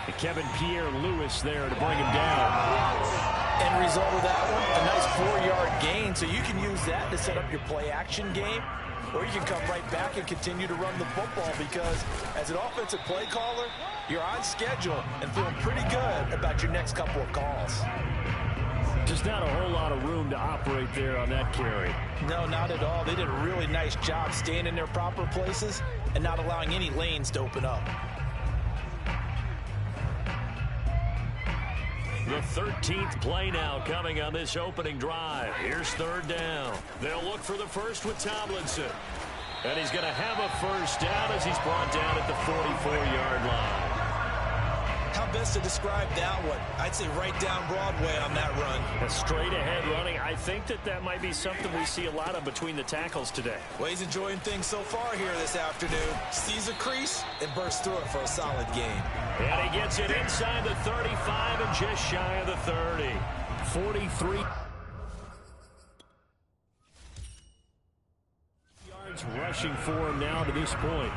And Kevin Pierre-Louis there to bring him down. End result of that one, a nice 4-yard gain, so you can use that to set up your play-action game. Or you can come right back and continue to run the football, because as an offensive play caller, you're on schedule and feeling pretty good about your next couple of calls. Just not a whole lot of room to operate there on that carry. No, not at all. They did a really nice job staying in their proper places and not allowing any lanes to open up. The 13th play now coming on this opening drive. Here's third down. They'll look for the first with Tomlinson. And he's going to have a first down as he's brought down at the 44-yard line. How best to describe that one? I'd say right down Broadway on that run. A straight ahead running. I think that might be something we see a lot of between the tackles today. Well, he's enjoying things so far here this afternoon. Sees a crease and bursts through it for a solid game. And he gets it inside the 35 and just shy of the 30. 43 yards rushing for him now to this point.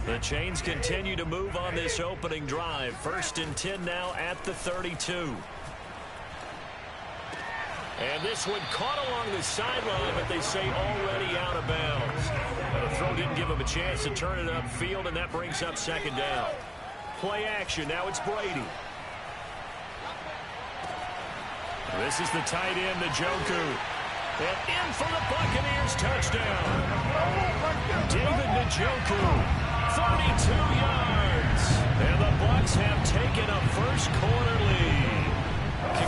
The chains continue to move on this opening drive. First and 10 now at the 32. And this one caught along the sideline, but they say already out of bounds. The throw didn't give him a chance to turn it upfield, and that brings up second down. Play action. Now it's Brady. This is the tight end, Njoku. And in for the Buccaneers touchdown. David Njoku, 32 yards. And the Bucs have taken a first quarter lead.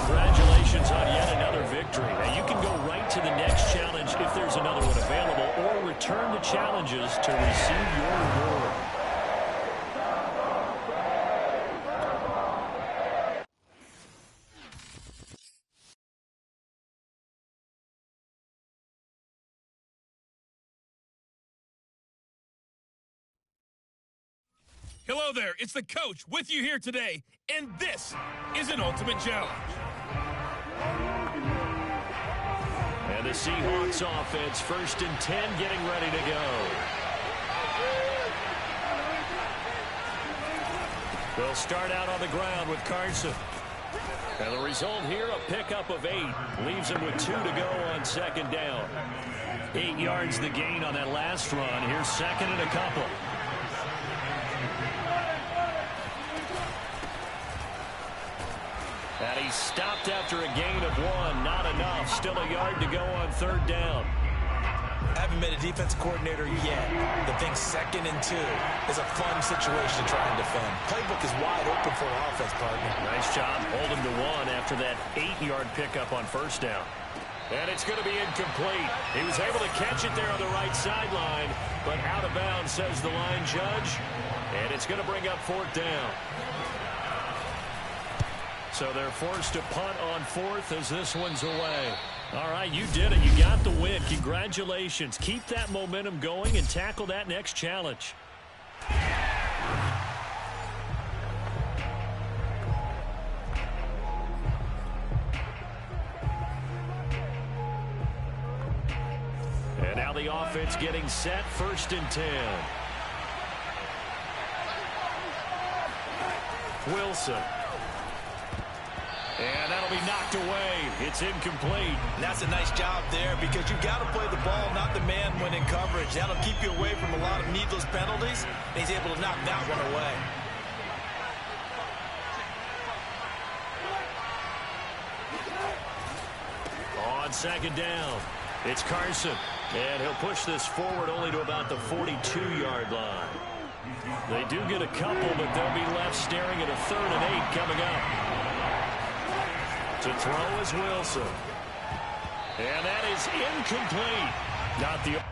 Congratulations on yet another victory. Now you can go right to the next challenge if there's another one available, or return the challenges to receive your reward. Hello there, it's the coach with you here today, and this is an ultimate challenge. And the Seahawks offense, 1st and 10, getting ready to go. They'll start out on the ground with Carson. And the result here, a pickup of 8. Leaves him with 2 to go on 2nd down. 8 yards the gain on that last run. Here's 2nd and a couple. And he stopped after a gain of 1. Not enough. Still a yard to go on 3rd down. Haven't been a defensive coordinator yet. The thing 2nd and 2 is a fun situation to try and defend. Playbook is wide open for an offense, partner. Nice job holding to 1 after that 8-yard pickup on 1st down. And it's going to be incomplete. He was able to catch it there on the right sideline, but out of bounds, says the line judge. And it's going to bring up 4th down. So they're forced to punt on 4th as this one's away. All right, you did it. You got the win. Congratulations. Keep that momentum going and tackle that next challenge. And now the offense getting set, 1st and 10. Wilson. And that'll be knocked away. It's incomplete. And that's a nice job there because you've got to play the ball, not the man when in coverage. That'll keep you away from a lot of needless penalties. And he's able to knock that one away. On 2nd down, it's Carson. And he'll push this forward only to about the 42-yard line. They do get a couple, but they'll be left staring at a 3rd and 8 coming up. To throw is Wilson. And that is incomplete. Not the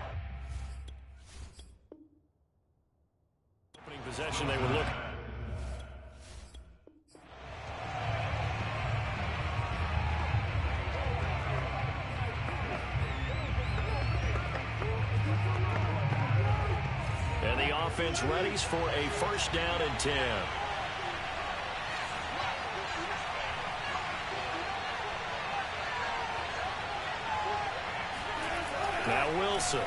opening possession they were looking. And the offense readies for a 1st down and 10. Now Wilson.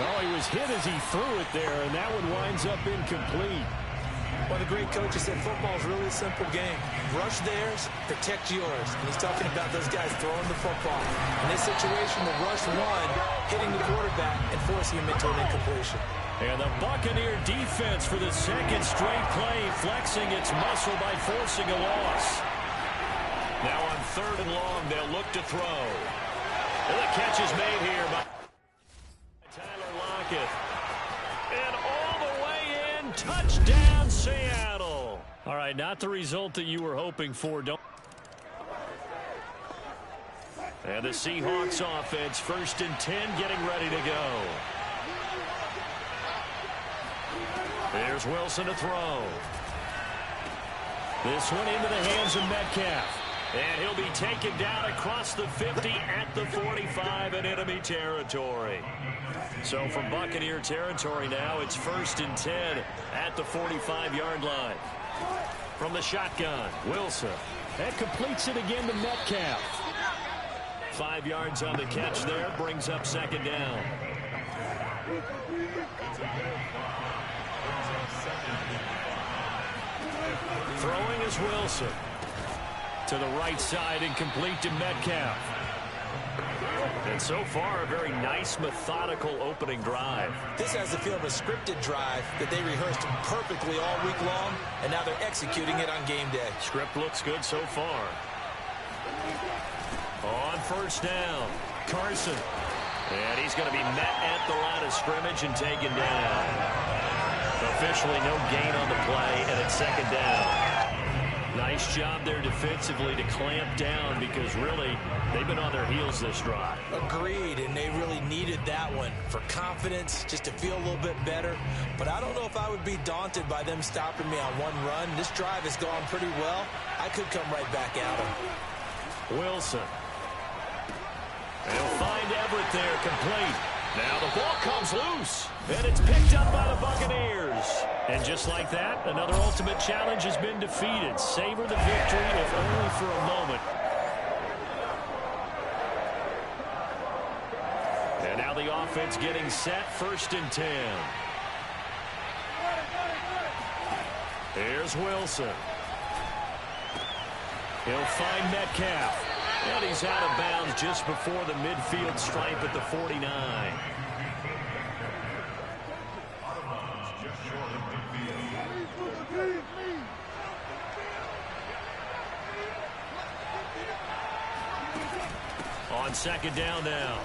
Oh, he was hit as he threw it there, and that one winds up incomplete. Well, the great coach said football is really a simple game. Rush theirs, protect yours. And he's talking about those guys throwing the football. In this situation, the rush one, hitting the quarterback and forcing him into an incompletion. And the Buccaneer defense for the 2nd straight play, flexing its muscle by forcing a loss. Now on 3rd and long, they'll look to throw. And the catch is made here by Tyler Lockett. And all the way in, touchdown Seattle. All right, not the result that you were hoping for. And the Seahawks offense, 1st and 10, getting ready to go. There's Wilson to throw. This one into the hands of Metcalf. And he'll be taken down across the 50 at the 45 in enemy territory. So from Buccaneer territory now, it's 1st and 10 at the 45-yard line. From the shotgun, Wilson. That completes it again to Metcalf. 5 yards on the catch there, brings up 2nd down. Throwing is Wilson. To the right side and complete to Metcalf. And so far, a very nice, methodical opening drive. This has the feel of a scripted drive that they rehearsed perfectly all week long, and now they're executing it on game day. Script looks good so far. On first down, Carson. And he's going to be met at the line of scrimmage and taken down. Officially no gain on the play, and it's second down. Nice job there defensively to clamp down because really they've been on their heels this drive. Agreed, and they really needed that one for confidence, just to feel a little bit better. But I don't know if I would be daunted by them stopping me on one run. This drive has gone pretty well. I could come right back at them. Wilson. They'll find Everett there, complete. Now the ball comes loose, and it's picked up by the Buccaneers. And just like that, another ultimate challenge has been defeated. Savor the victory, if only for a moment. And now the offense getting set, 1st and 10. Here's Wilson. He'll find Metcalf. And he's out of bounds just before the midfield stripe at the 49. On second down now,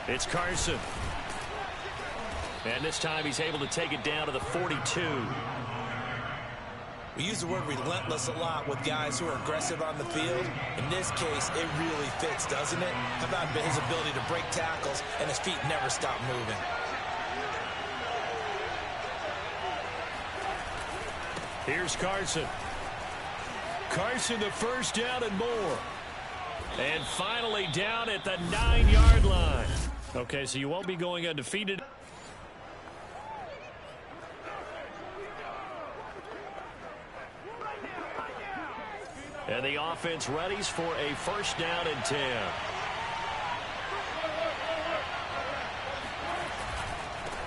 it's Carson. And this time he's able to take it down to the 42. We use the word relentless a lot with guys who are aggressive on the field. In this case, it really fits, doesn't it? How about his ability to break tackles and his feet never stop moving? Here's Carson. Carson, the first down and more. And finally down at the 9-yard line. Okay, so you won't be going undefeated. And the offense readies for a 1st down and 10.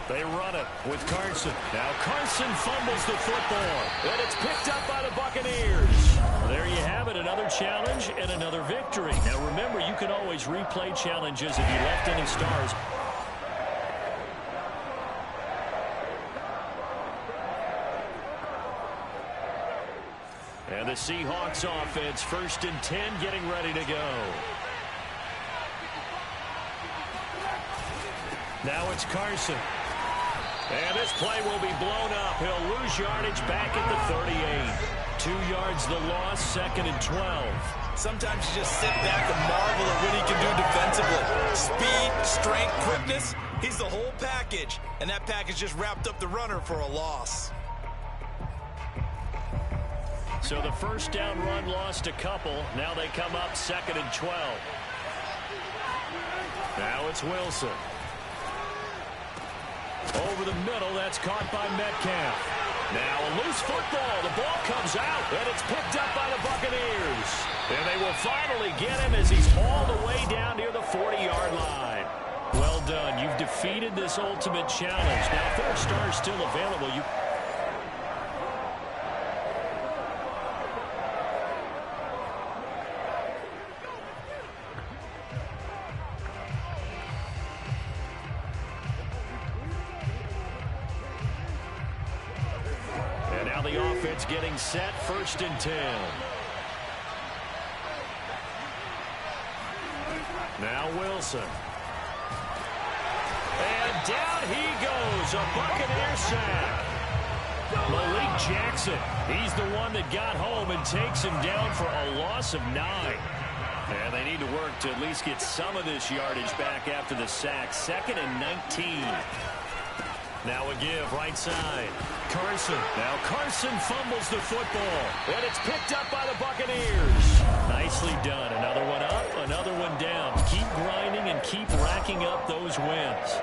They run it with Carson. Now Carson fumbles the football. And it's picked up by the Buccaneers. There you have it, another challenge and another victory. Now remember, you can always replay challenges if you left any stars. And the Seahawks offense, 1st and 10, getting ready to go. Now it's Carson. And this play will be blown up. He'll lose yardage back at the 38. 2 yards the loss, 2nd and 12. Sometimes you just sit back and marvel at what he can do defensively. Speed, strength, quickness, he's the whole package. And that package just wrapped up the runner for a loss. So the 1st down run lost a couple. Now they come up 2nd and 12. Now it's Wilson. Over the middle, that's caught by Metcalf. Now a loose football. The ball comes out, and it's picked up by the Buccaneers. And they will finally get him as he's all the way down near the 40-yard line. Well done. You've defeated this ultimate challenge. Now, if there are stars still available, you... getting set, 1st and 10. Now Wilson. And down he goes, a Buccaneer sack. Malik Jackson, he's the one that got home and takes him down for a loss of 9. And they need to work to at least get some of this yardage back after the sack. 2nd and 19. Now a give, right side. Carson. Now Carson fumbles the football. And it's picked up by the Buccaneers. Nicely done. Another one up, another one down. Keep grinding and keep racking up those wins.